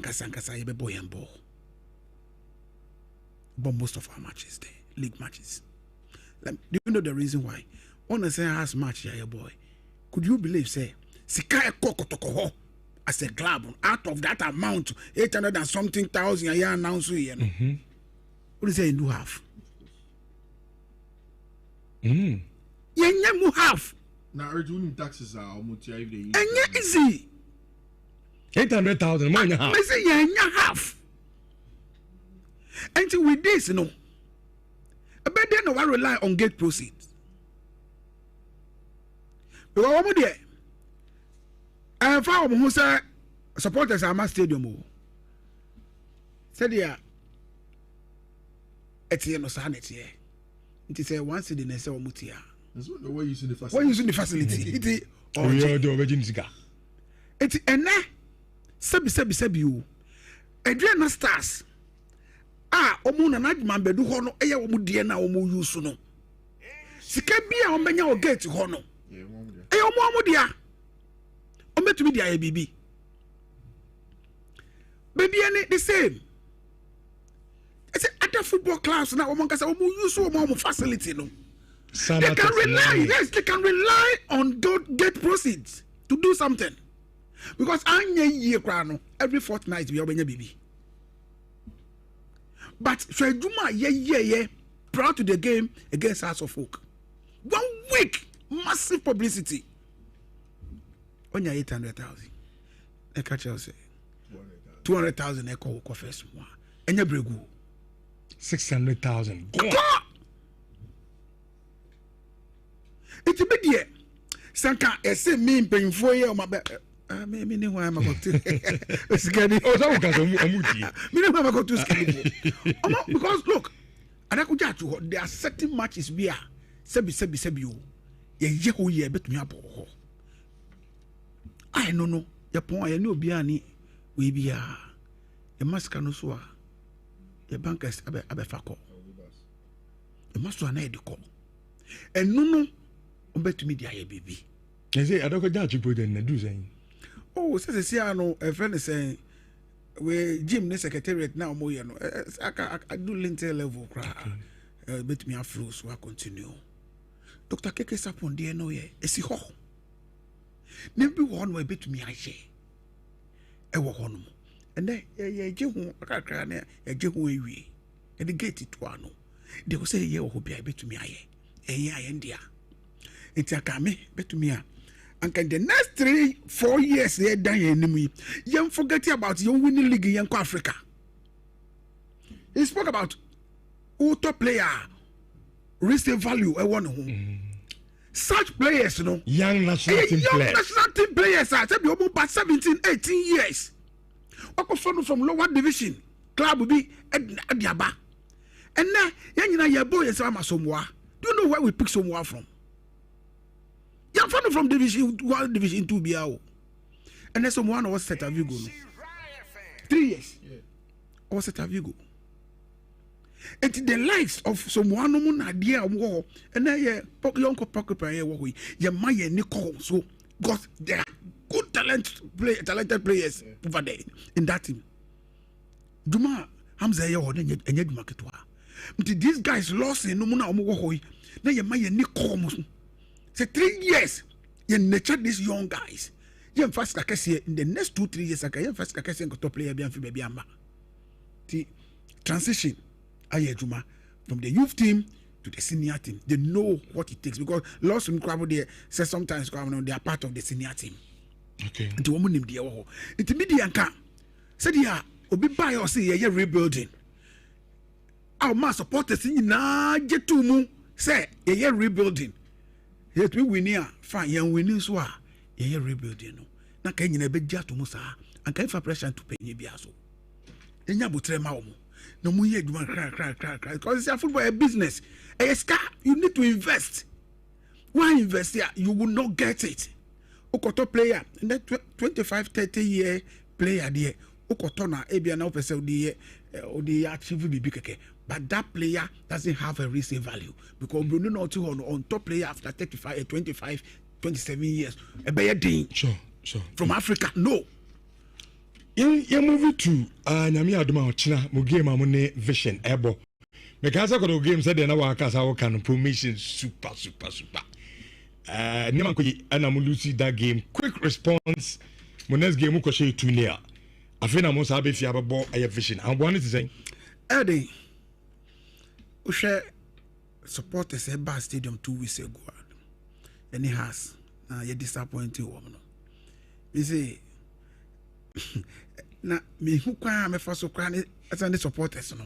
yebebo yembo but most of our matches there league matches do you know the reason why on say has match your boy could you believe say sika ekokotoko as a club out of that amount 800 and something thousand a year announce here no what is say you have yenye mu half na urging taxes are almost if they use enye easy 800,000 more half me say yenye half until with this no but then no one rely on gate proceeds because what there and for who say supporters are my stadium said yeah etie no sanity it is a one city na say omutia that's what we're using the facility. We're using the facility. It oh yeah, the emergency. It ene sebi you. Adriana stars. Omu na nadman bedu ho no eye omu die na omu use no. Sika bia omenya o gate ho no. Omu dia. Ometumi dia e bibi. Baby any the same. It's other football clubs na omu kasa omu use omu facility no. They can rely, yes, they can rely on gate proceeds to do something. Because every fortnight we have a baby. But Sheduma, prior to the game against House of Folk. 1 week, massive publicity. On your 800,000. I catch you say 200,000 echo first one. And your bregu 600,000. Go! It's a bit there. Sanka, I say me paying for you, my maybe no one I'm about to. Oh, that was to scale. Because look, and I could judge you. There are certain matches we are. Sebi you. Ye bet me up. I no. Your point, I know Biani. We be a mascanosua. Your bankers abefako. You must run a call. And no. Bet me dia baby. I say I don't go judge people then do saying. Oh, says say no a friend is saying we gym ne secretariat now mo no. I do lintel level cry. Bet me afro so I continue. Dr. Keke sapon there no ye. Esi ho. Nembi one way bet me aye. E wo ho no. And then ye je hu akakra na ye je hu ewie. E the gate it one. They will say ye wo be bet me aye. Aye ndia. It's a kame betumia. And can the next 3-4 years they done enemy. You forget about your winning league in Africa. He spoke about auto player resale value. I want such players, you know, young national team players are 17, 18 years. What from lower division club will be at Diaba. And now, your boy is Amasomwa. Do you know where we pick someone from? You're from Division 1, Division 2 BAO. And then someone was set a Vigo. 3 years. Yeah. I was set a Vigo. And the likes of someone who idea war. And then young pocket player, your Maya Nicole. So got there good talented players over there in that team. Duma Hamza and yet marketwa. These guys lost in Numuna Omohoi. Now your Maya Nicole. Say 3 years, you nurture these young guys. You first in the next 2-3 years, I can first top player baby amba. The transition, Ayejuma, from the youth team to the senior team. They know what it takes because lost in crowd there says sometimes they are part of the senior team. Okay. The woman named the It's immediate. Said yeah, obi buy or say you're rebuilding. our mass supporters in na get to mu say ye rebuilding. Yet we win here, fine, young winning so ye rebuilding. Na can you never jet to Musa and can for pressure to pay Biaso. In Yabutre Maumo. No more yet one cry. Because it's a football business. A scar, you need to invest. Why invest here? You will not get it. Okoto player, and that 25-30 year player there. Okoto na ebia na opese odi achieve bibikeke. But that player doesn't have a resale value because Bruno not on top player after 35, 25, 27 years. A better thing. Sure. From Africa, no. You move to Nyami Aduma China, Mugame Amune Vision, Ebo. Because I got a game said, and our casa can promotion super. Nimakoyi Anamulusi that game. Quick response. My next game, Mukoshe 2-0. I think I'm also happy if you have a ball. I have vision. I wanted to say, Eddie, we share supporters at Bar Stadium 2 weeks ago, and he has. Now you're disappointed, woman. You see, now me who cry, me first cry as the supporters, no.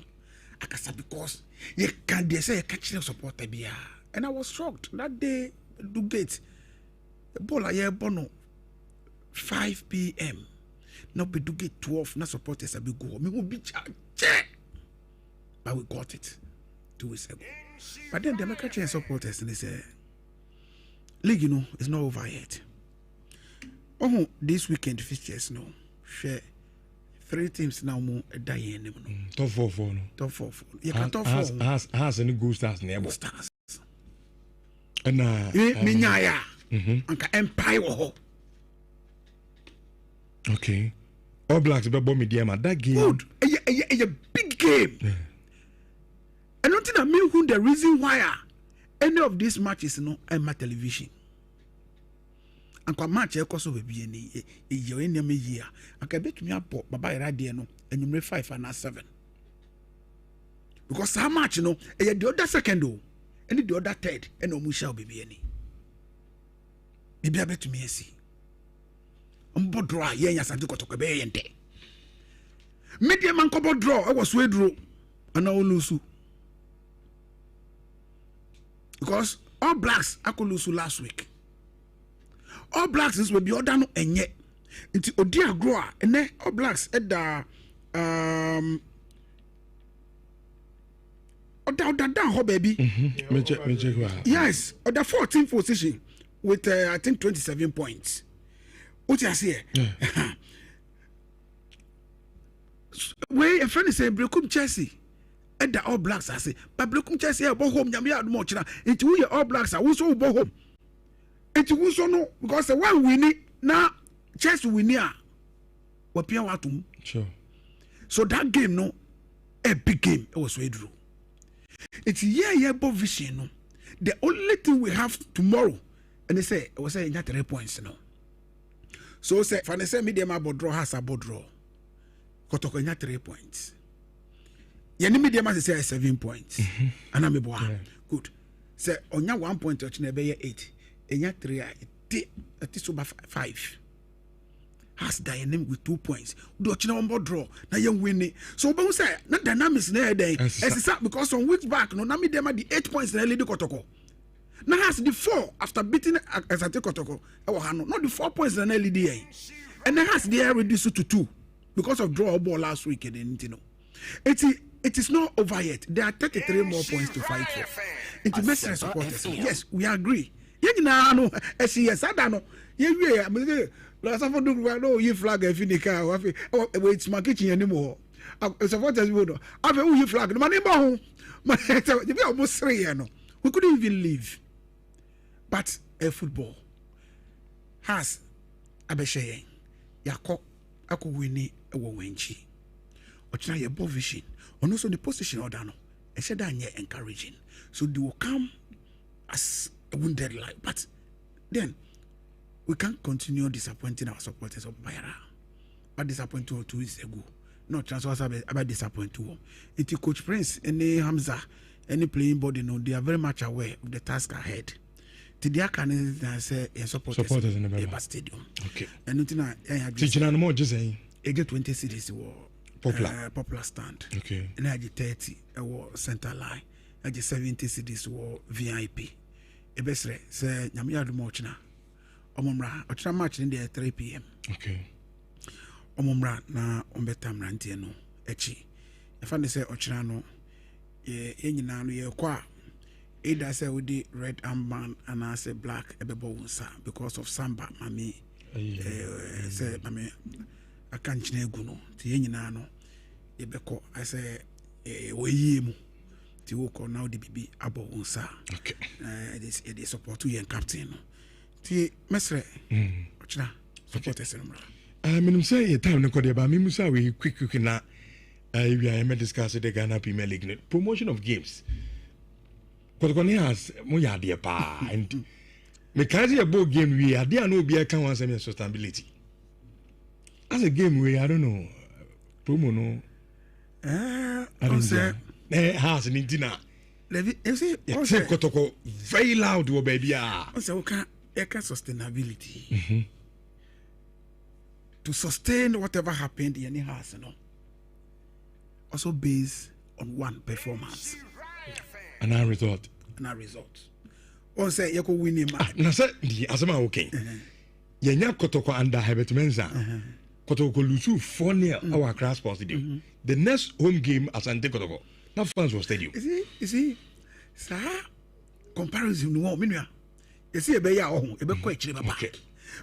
I can say because you can't they say you catch the supporter beer, and I was shocked that day. Do get the ball a year bono 5 p.m. Now be do get 12. Now supporters a big go. Me will be charged, but we got it 2 weeks ago. But then the catching supporters and they say, league, you know, is not over yet. Oh, this weekend fixtures, no. Share 3 teams now more dying. Top 4 no. Top 4. You can top 4. Has any good stars near stars. And Nhyira. Anka Empire. Okay. All Blacks be bomb medium that game. Good. A big game. Yeah. And nothing I mean who the reason why any of these matches no on my television. Anka match e koso be any e yo any me year. Anka betumi abo baba ira de no enumere 5 and 7. Because how much no e the other second o. And the other third, and no shall be any. Maybe I bet me see. Draw, yes, I do got to be and day. Media man couple draw, I was way draw, and I will lose. Because all Blacks, I could lose last week. All Blacks is will be all done and yet. It's Odia grower, and then all Blacks at the down, baby. Yes, on the 14th position with I think 27 points. What you say? Where a friend is saying, Brekum Chelsea at the All Blacks, I say, but Brekum Chelsea, I bought home, Yamia Mochina, into we All Blacks, I also bought home. Into we so no, because the one we need now, Chelsea we near what Pia Watum. Sure. So that game, no, a big game, it was way drew. It's above vision. No? The only thing we have tomorrow, and they say, I was saying that 3 points. No? So, say, if I say medium about draw, has about draw. Kotoko 3 points. Your medium has 7 points. And I'm a good. Say, on your 1 point, touch never 8. And your 3, at least over 5. Has dynamic with 2 points. Do you know draw? Now you win it. So when we say not dynamics there, because some weeks back, no, Nami them the 8 points in the Kotoko. Now has the 4 after beating Asante Kotoko. Not the 4 points in the LDA. And then has the air reduced to 2 because of draw ball last week. It is not over yet. There are 33 more points to fight for. It makes sense supporters. Yes, we agree. No, yes, I don't know. Yeah. Last of all, no, you flag a finica. It's my kitchen anymore. Supporters would have a flag. My neighbor, my almost 3 years. We couldn't even leave. But a football has a beshay. Yako, Ako winnie a wowenchi. Or try a bow vision. And also the position or dano. A shadan encouraging. So they will come as a wounded life. But then, we can't continue disappointing our supporters of Bayara. But disappointing 2 weeks ago. No transfers about disappointing. It's Coach Prince, any Hamza, any playing body, no, they are very much aware of the task ahead. Today, I can say supporters in the stadium. Okay. And nothing I teaching more just saying. I get 20 cities. popular stand. Okay. And I 30 center line. I 70 cities or VIP. Ebesre say nyamia do mochna. Omomra ochna match in there 3 p.m. Okay. Omomra na ombeta mrantie no echi. If I say ochna no ye nyina no ye kwa either say with the red armband and I say black ebebo unsa because of samba mami say mami akanchine egu no ti nyina no yebeko I say oyi mu ti wo ko now the bibi abo unsa. Okay. It is support to your captain no ti mesre ochna support us no. Minimum say your time no kodi ba mimu say we quick na we are discuss the Ghana Premier League promotion of games. Kotokoni has mo ya de pa and me kazi a ball game we are there no be can one some sustainability. As a game we I don't know promo no I don't say has an intina. Levi you see Kotoko very loud wo baby ah. I say okay sustainability. To sustain whatever happened in any house, you know. Also based on one performance. And our result. Or say you could win him. Na say the asema okay. Yenya Kotoko under Herbert Mensa. Kotoko lusu 4-0 our class positive. The next home game as Ante Kotoko. Not fans will stadium. You see, sir, comparison no minua. You see a beya oh, e be ko echire baba.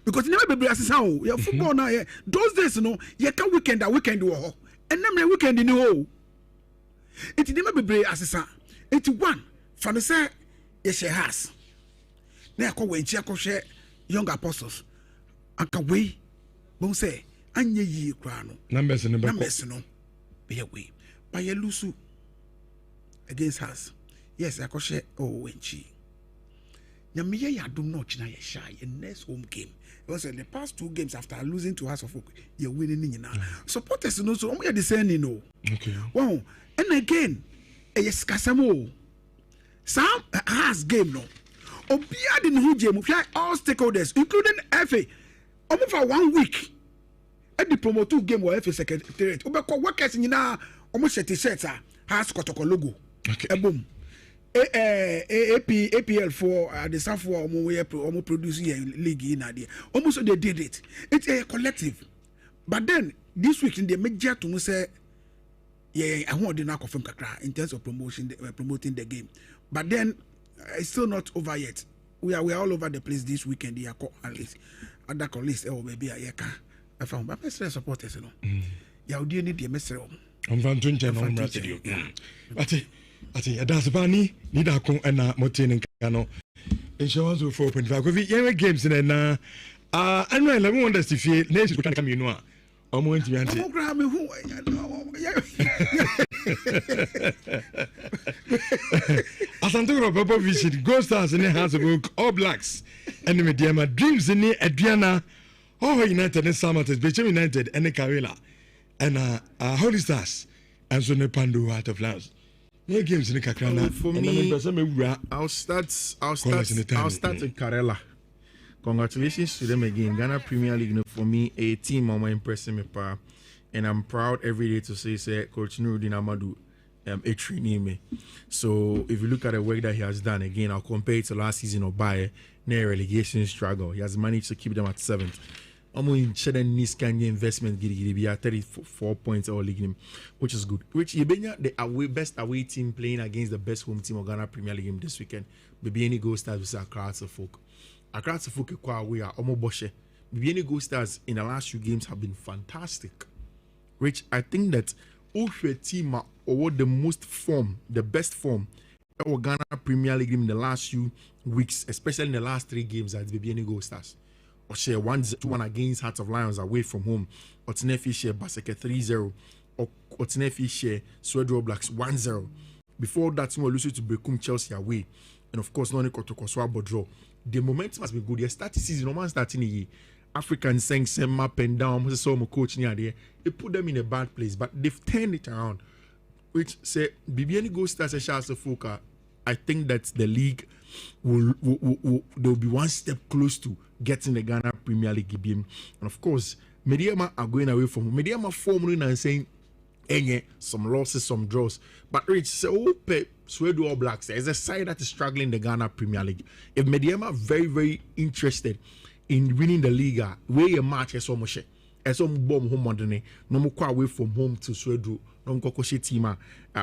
Because never be asisa oh, your football now those days no, you can weekend wo. And na weekend ni ho. It never be asisa. 81 for the say yes she has. Na ko we nchi akɔhwɛ young apostles. Aka we bon say anye yi kra no. Numbers no be we. Ba ye lusu against us. Yes, akɔhwɛ nchi. Nyamiye ya do not china ye shy in next home game. Because the past 2 games after losing to House of Folk, you're winning in now. Supporters no so the same no. Okay. Wow. And again, yes kasamo. Some has game no. Obia didn't who game all stakeholders, including FA. Almost for 1 week. At the promote game or FA secretariat. Obeko workers in na almost t-shirts has Kotoko logo. Okay. Boom. APL for the South for almost producing league in idea. Almost they did it. It's a collective. But then this week in the major to say, yeah, I want to knock off from Kakra in terms of promoting the game. But then it's still not over yet. We are all over the place this weekend. Yeah, at least other colleagues. Oh, baby, I found. But best supporters, you know. Yeah, do you need the message? I'm from 20 But ati adasbani ni da kon na motin nkano insurance of 4.5 ko vi games na anu 11 wonders fie na esi kan kamenu a omo ntimi ante Asante Robo visit Go Stars in the House of All Blacks and Mediama Dreams in Adriana United and Samates Bechem United and Kawela and Holy Stars and so ne Pandu out of lands. Yeah, games in the Kakrana. For me, I'll start in Karela. Congratulations to them again. Ghana Premier League, for me, a team on my impressing me, pa. And I'm proud every day to say Coach Nurudin Amadou, a trainee me. So if you look at the work that he has done, again, I'll compare it to last season of Bayer, near relegation struggle. He has managed to keep them at 7th. I'm in Sheddon Niskanya investment be at 34 points or league, which is good. Which Ibenya the best away team playing against the best home team of Ghana Premier League this weekend. Maybe any Go Stars with Accra Folk. Accra Folk kwa we are Omo Boshe. Maybe any Go Stars in the last 2 games have been fantastic. Which I think that Oshe team are the most form, the best form of Ghana Premier League in the last few weeks, especially in the last 3 games at Maybe any Go Stars. Or share 1-1 against Hearts of Lions away from home. Otinefi share Baseke 3-0. Or Otinefi share Swedro Blacks 1-0. Before that, we lose to Bekum Chelsea away. And of course, Noni Kotokoswa draw. The momentum has been good. They started season, no man starting the year. Africans saying some up and down. I saw my coach near there. It put them in a bad place, but they've turned it around. Which say, Bibiani Go Stars a chance to focus. I think that the league they'll be one step close to getting the Ghana Premier League game. And of course, Mediama are going away from Mediama forming and saying some losses, some draws. But Rich, so Suedo All Blacks is a side that is struggling in the Ghana Premier League. If Mediama are very, very interested in winning the Liga, where a match is almost as some bomb home on no more away from home to Suedo, no more team,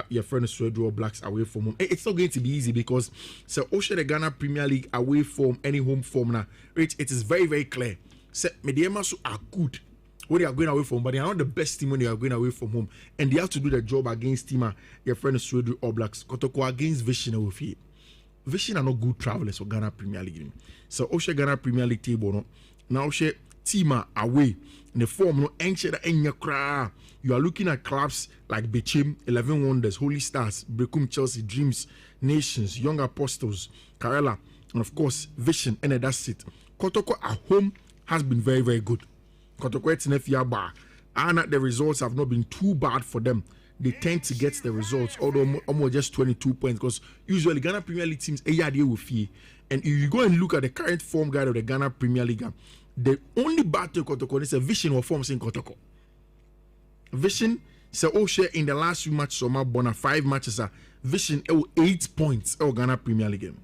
your friend Suedo All Blacks away from home. It's not going to be easy because so Osha the Ghana Premier League away from any home form now. Rich, it is very, very clear. So Mediama are good when they are going away from home, but they are not the best team when they are going away from home. And they have to do the job against team, your friend Suedo All Blacks. Kotoko against Vision with you. Vision are not good travelers for Ghana Premier League. So Osha Ghana Premier League table no. Now Osha team away in the form no enche da enya kra. You are looking at clubs like Bechim, 11 Wonders, Holy Stars, Brekum Chelsea, Dreams, Nations, Young Apostles, Karela, and of course Vision, and that's it. Kotoko at home has been very, very good. And the results have not been too bad for them. They tend to get the results, although almost just 22 points, because usually Ghana Premier League teams with fee. And if you go and look at the current form guide of the Ghana Premier League, the only bad thing Kotoko is a Vision or forms in Kotoko. Vision so Osha in the last few matches, so 5 matches are Vision 8 points in Ghana Premier League.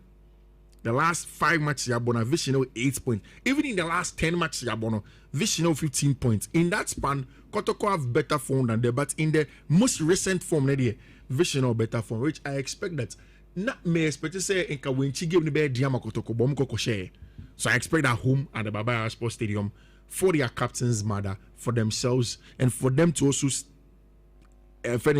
The last 5 matches, Yabona Vision 8 points. Even in the last 10 matches, Yabona Vision 15 points. In that span, Kotoko have better form than them. But in the most recent form, Vision better form, which I expect that. Not me expect to say in Kawinchi give the bed Diama Kotoko Bom Koko share. So I expect at home at the Baba Sports Stadium for their captain's mother, for themselves, and for them to also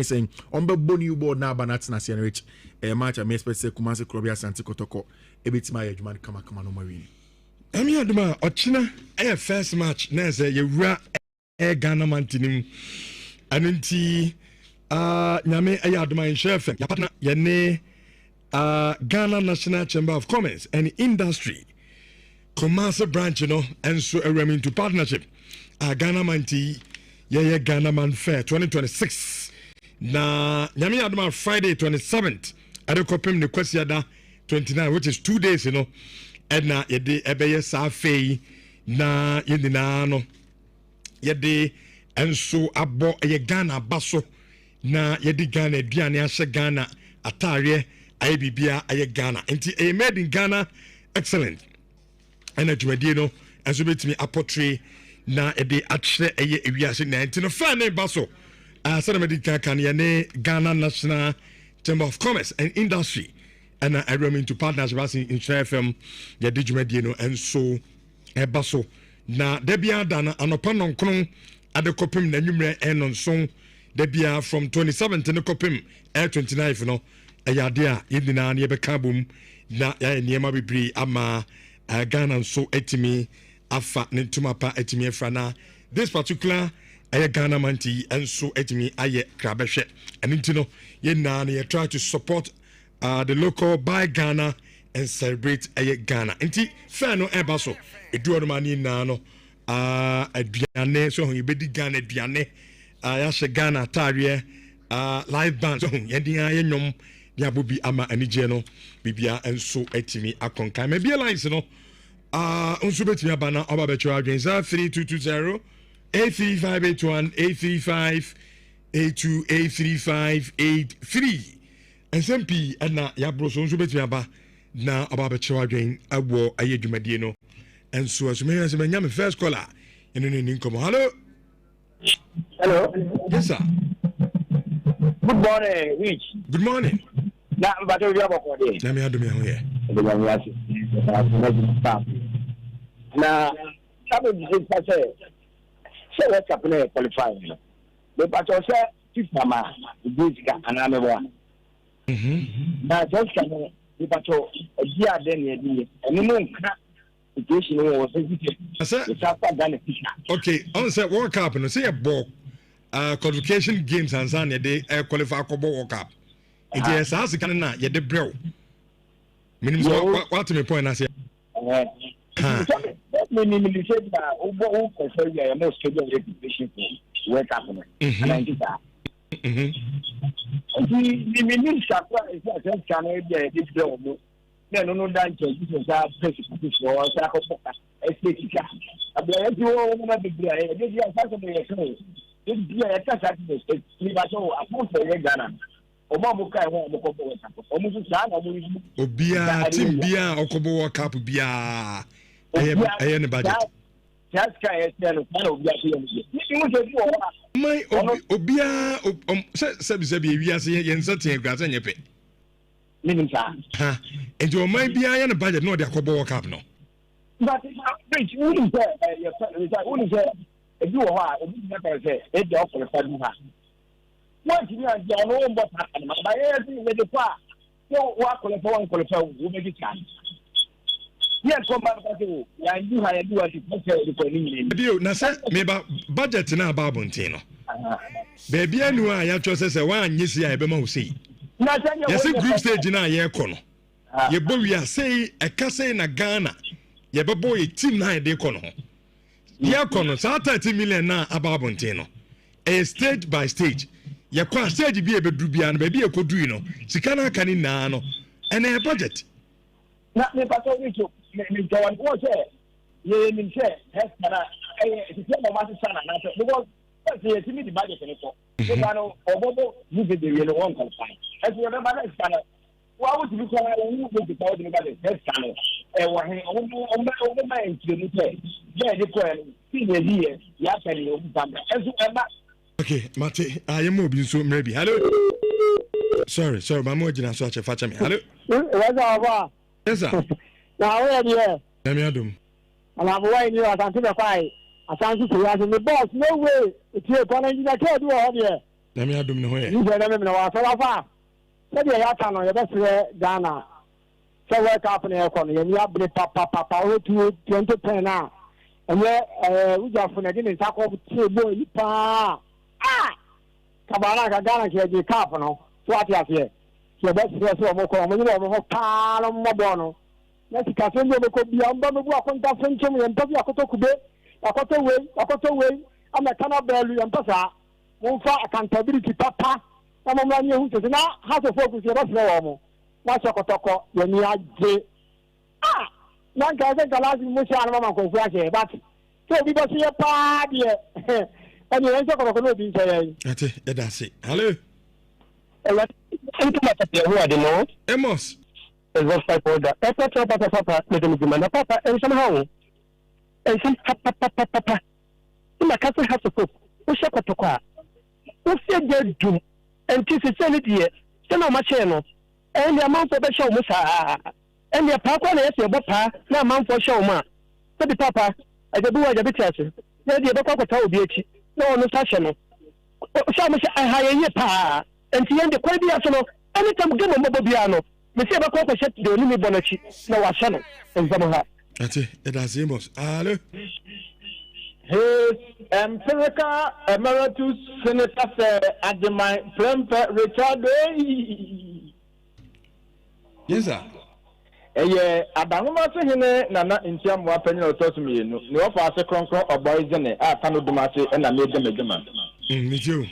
saying on the bony board now, but not Nasian Rich. A match I may expect to say Kumasi Krobia Santi Kotoko. A bit my age man come no marine. Emi aduma Ochina a first match na say ye wura Ghana man tinim anunti nyame ayi aduma in chef ya partner ye ne Ghana National Chamber of Commerce and Industry Kumasi branch and so a into partnership Ghana man ti ye Ghana man fair 2026 na nyame aduma Friday 27th adekopem ne kwasiada 29, which is 2 days, and na yede ebeye sa fei na yedina no yede enso abo ye Ghana baso na yede Ghana aduane ahye Ghana atare aye bibia aye Ghana enti a made in Ghana excellent and adwumadie no enso betimi apotre na yede akyere aye ewiase na enti no fa ne baso asana medical kan ye ne Ghana National Chamber of Commerce and Industry. And I run into partners in FM, the Digimediano, and so a basso. Now, Debia Dana, and upon on Kron at the Copim, the number and on song, Debia from 27 to the Copim, air 29, a yadia, Yedina, Yebekabum, na Yama Bibri, Ama, Ghana, so etimi, Afa, Nentumapa, etimi, Frana. This particular, a Ghana manti, and so etimi, aye, Krabeshet, and into Yenani, try to support. The local buy Ghana and celebrate Ghana. Inti fair no ebaso. Edu odumani na no aduane so you be Ghana aduane yashe Ghana tare live band so yedi anyom ya bobi ama anije no bibia enso etimi akonkan me be lines no onso betimi abana oba betwa adwenza 3220 83581 835 82 835 83 and some P and na ya bro so betimi aba na oba betwa adwen awo aye dwumadie no enso asome nyame first caller eno ni nkomo hello yes sir good morning Rich good morning na mbato yo boko de na me adome ho ye na sabe di se what happen qualifying the bato se FIFA ma Brazil ana me bo na just can the bato dia den ye di eno no nka situation was okay on say World Cup no say a ball qualification games and san they qualify for World Cup it is as can na ye de brew minimum what me point na say me say that who prefer your most schedule repetition for World Cup and the minister is just can this girl no dan che this a basic for sa ko estetica abia you o na biblia e dey ya sa so dey Ebi a yɛka saa ti sɛ nipa sɛ afɔnfɔ yɛ Ghana ɔmo a mo ka ɛho ɔmo kɔbɔ World Cup ɔmo nso saa na ɔmo yi. Obiara team biara ɔkɔbɔ World Cup biara ɛyɛ ne budget. Just kind of my obia sabi wiase yensa tie gwasa nyepe menim sa ha enti o man bia ya ne budget no de akọbọ World Cup no but which wouldn't say wouldn't say if you are obi na say e de offer fa du ha what you are doing no but but everything with the pa so wa qualify one qualify we make it chance. Yes, come back to ya you have do what you say for me. Bio na say me ba budget na ba bontin no. Baby anu a ya cho say wa anyisi a ebe ma wo sei. Na say yes group stage na ye kɔ no. Ye bo wi a say e ka say na Ghana. Ye be boy team na de kɔ no. Ye kɔ no sa 30 million na aba bontin no. A stage by stage. Ye kɔ stage bi e be du bia no ba bi e kɔ du no. Sika na aka ni na no. And a budget. Na me pato ni to me John wo say ye me say has na ti say mo ma say na na because say ti me the budget ni ko so no obobo you be the real one qualify as you remember na sana wa wo ti bi ko na wo go the power the budget has sana e wo he o ma entry ni say ye de ko ti ne here ya tell you bamba as you remember. Okay mate ayem obi so mrebi hello sorry mama ojina so ache facha me hello yes sir. Now where you? Let me adum. And I'm waiting you. I can't see the fight. I can't see the boss. No way. It's your corner. You can't do all here. Let me adum no way. You don't know what I'm saying. Said you have to know your best Ghana. So work up in the corner. You have been papa over to 2010 now. And we just for the dinner talk over to boy. Ah, Kabana Ghana here. You can't know. So what you have here? Your best friend so mo ko mo ni mo pa no mo bono na ti ka se mo ko bia mba me bu akonta fenchom ye mpa bi akotokube akoto we ama kana belu ye mpa sa mo fa accountability papa na mo manye hu se na ha so focus ye ba se wo mo na so kotoko ye ni aje na ka se galazi mo sha na ma ko fu ase but so bi ba se ye pa de ani en so ko no bi nche ye ate e da se hello Amos. Is what type of that? Papa, Papa, and somehow. And some papa. My cousin has to cook. Who shall to quack? Who said they do? And this is sanity. Send on my channel. And the amount of the show, Musa. And the papa is your papa, no amount for show, ma. But the papa, I do what the bit. Then the papa told you. No, no, fashion. So much I hire ye pa. And the end the quality of anytime game on Mobiano, Monsieur Bacco said the only Bonachi, no was channel, and Zamaha. That's it, that's Amos. Hello. His Empirica Emeritus Senator at the my Premper Richard. Yes, sir. Adamma Sahine, Nana in Tiam Wapen or Tosmi, no faster conquer or boys in it, Tano Dumasi, and I made them a demand. Me too.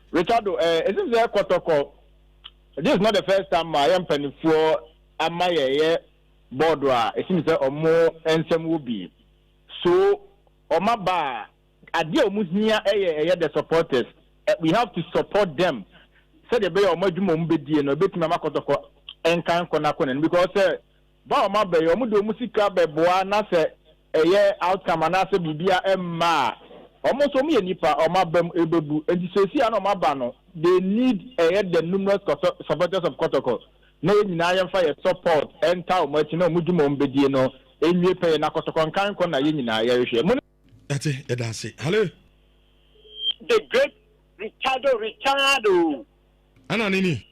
Richard, is this their protocol? This is not the first time I am penny for a my border. It seems that or more and some will be. So, on my bar, I deal with near the supporters. We have to support them. Said the bay or Majumum Bedi and a bit Mamakotoko and Kan Konakon because Bao Mabe, or Mudu Musica Beboa, Nasa, a year outcome, and Nasa Bibia Emma. Almost me and Nipa or Mabem Ebu, and you say, I know Mabano. They need the numerous supporters of Kotoko. No, in fire support and town, much no Mujumum Bedino, and you pay Nakotoko and Kankona in Irish. That's it. Hello. The great Ricardo. Ananini.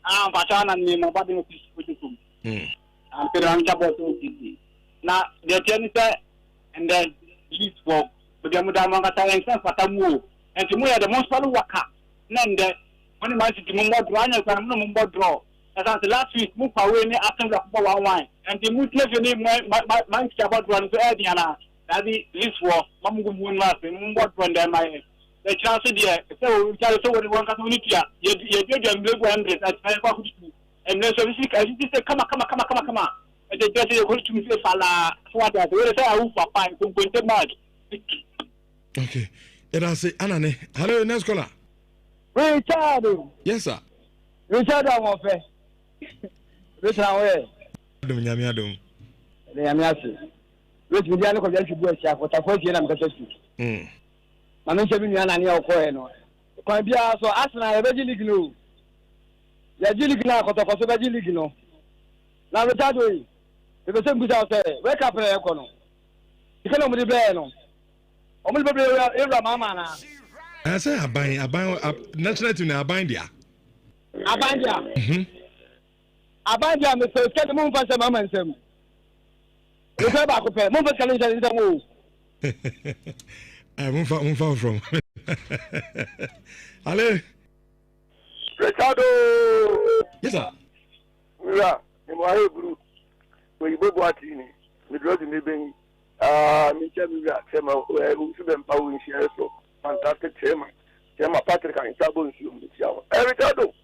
Patana name about the Putum. I'm Peranjabo. Now, the janitor and then leave for the Mudamanga and Fatamu, and to me, the most follow Waka. None that when you might see Mumbo Drana and Mumbo draw. As the last week, move away after the wine, and the mood never name my about one to Adiana. That is war, Mamu Moon last, and Mumbo Drana, my the chance here. So we tell us over the one community. You did and blue 100 at 5 and then so we say, come on. And they just go to me, Fala, what I will say, I will find some point. Okay. Eda say anane. Hello, next caller. Richard. Yes, sir. Richard Amofe. Richard where? Adum nyame adum. Nyame ase. Rich media no ko je fibu asia for tafo tie na mkata su. Mama nche bi nua na ne okoe no. Kwan bia so Arsenal e beji league no. Ya ji league na kotoko so beji league no. Na Richard oyi. E be se mbuja say wake up na e ko no. Ike no mo de be no. Omo be ewra mama na. I say aban national team na aban dia. Aban dia. Aban dia me se ke mo mfa se mama nsem. You say back up. Mo mfa challenge nsem o. Move from. Allez. Ricardo. Yes, sir. Yeah, I'm a group. When you go watching it, we draw the maybe. Michel, we are chairman. Who should empower in share so fantastic chairman. Chairman Patrick and Sabo in Ricardo.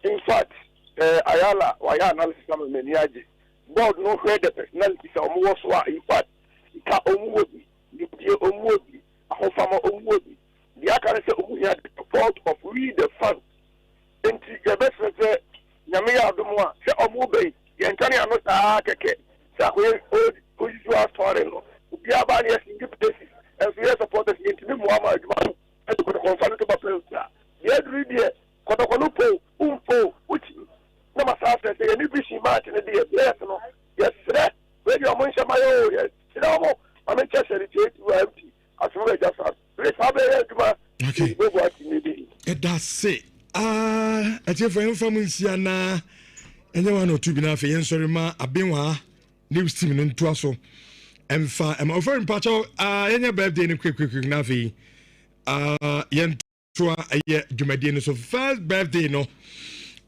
In fact, Ayala, why analysis of Meniaji. Board no heard the personality of Moswa. In fact, he can't omwobi. The omwobi. Ahofama omwobi. The accuracy of the support of we the fund. And the best say Nyamia Dumwa, say Omwobi, Yankani Anota Keke, Sakwe, Usual Story, Ubiabani, and places, and we are supporters into the Muhammad, and to confront the Bapel. The other idea, Kotokolupo, Umpo, which Nama Safta say, and you be she match in the day, yes, sir, where you are Monsha Mayo, yes, I'm in Chester, it's empty. As well as just okay. It does say, at your friend from Siana, and you want to be enough, and sorry, ma, a binwa, new steam in Twasso, and far, I'm offering Pacho, any birthday in a quick navi, yen tua a year, Jumadino, so first birthday, no,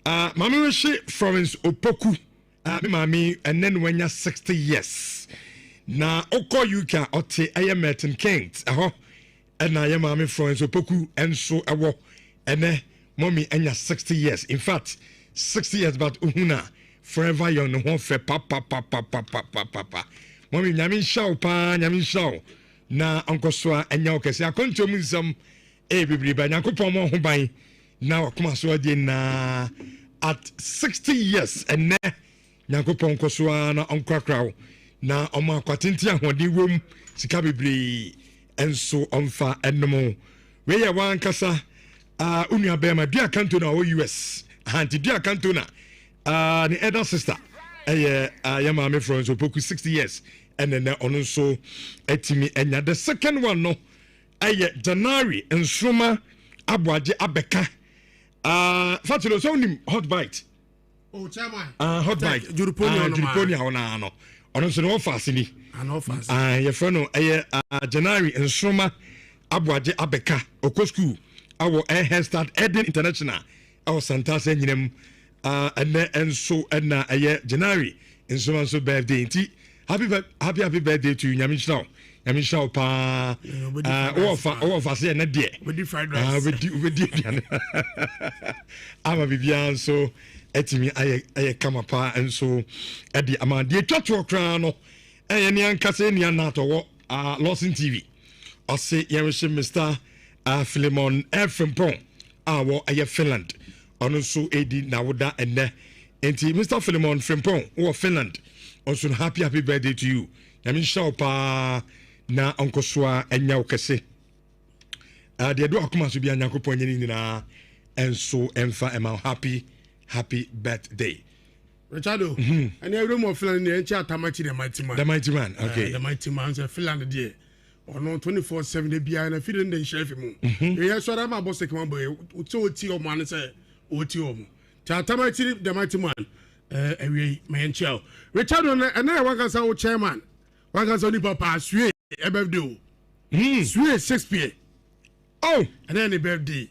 Mammy was she from Opoku, Mammy, and then when you're 60 years. Na oko yuka ote ayametin kings and I am my friends opoku and so awo ene mommy enya 60 years. In fact 60 years but uhuna forever yon no fe papa mommy nyami shaw na onko so enya okese akonto mu nsam bibiri ba nyankopon mo ho ban na wakoma so de na at 60 years ene nyankopon ko so na onkrakraw na ọmọ akwatinti ahodi wom sika bebre enso onfa enmo we ye wan kasa unu abema dua kanto na US anti dua kanto na the elder sister ya mama from so poku 60 years and then ono so etimi enya the second one no January ensoma abwaje abeka fatilo so nim hot bite chairman hot bite juruponi ona no ono so no fasini your friend no January ensoma abwaje abeka okosku awo hairstyle Eden International awo santase nyinem and so na January ensoma so birthday nti happy birthday to you nyamishaw pa ofa say na de we fried rice we ama bibian so etimi aye kama pa enso edi amande twatwo kran no ni ankase ni anato wo Lawson TV ose yemhye Mr. Philemon Frimpong awo aye Finland ono so edi na woda enne enti Mr. Philemon Frimpong wo Finland also happy birthday to you yami show pa na onkosoa enya okese de do akoma so bia nyankopon nyini na enso emfa ema happy birthday Richardo and every more Finland in the Atamachi the mighty man okay the mighty man say Finland there or no 24/7 they be and feeling the chef mu yes so that my boss take one boy oti o man say oti o mu Atamachi the mighty man we man chow Richardo and I want to say chairman want to say papa swe e birthday swe Shakespeare oh and then the birthday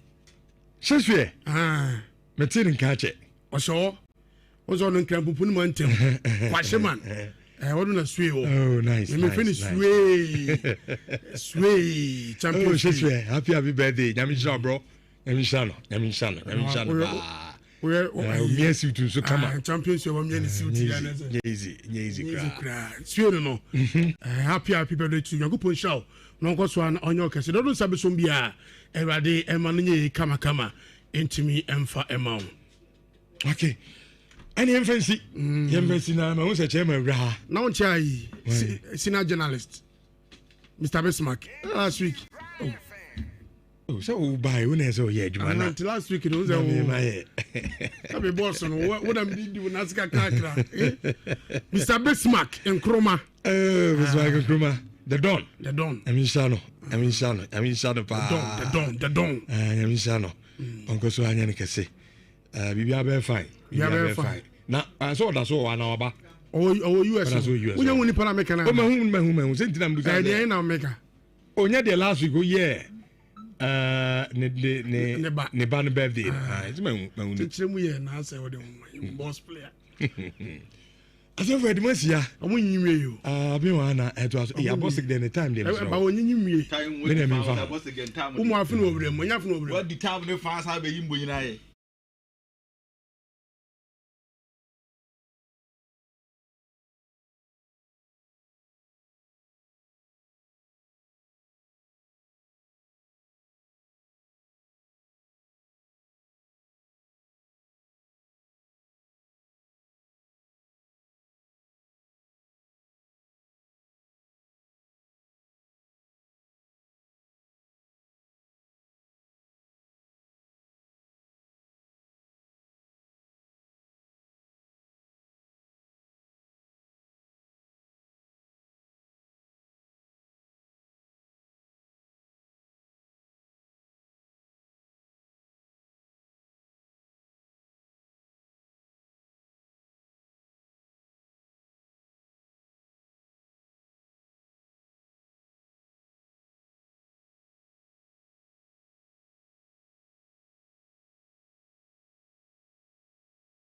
Shakespeare metin nkache Osho was on Campupun Mountain. Washerman. I want to sway. Oh, nice. Let me finish. Sway. Champion. Happy birthday. Yamisha, bro. Yamishano. me suit so come on championship wa me suit ya na easy cry sure no happy birthday to you go show no go so an onyo kese do sabe so bia Erade ema no nye kama intimi emfa ema. Okay. Any emphasis na ma won se chairman ra. Na won chai senior journalist Mr. Bismarck last week. Oh, so buy when I saw yeah, Jumana. Until last week, it was a my boss. What I'm doing, Nazca Kakra. Mr. Bismarck and Chroma. Bismarck and Chroma. The Don. I mean, Shano. The Don. Uncle Soanya can say, we are very fine. We are very fine. Now, I saw that's all 1 hour back. Oh, US. We don't want to put a mechanic. Who sent them to the maker. Oh, yeah, the last week, yeah. Ne ban birthday. It's my boss player. I said for the Messia, I won't you. Be one at was a boss again the time. But when you mean, time over them when you have no over. What the time the fast have been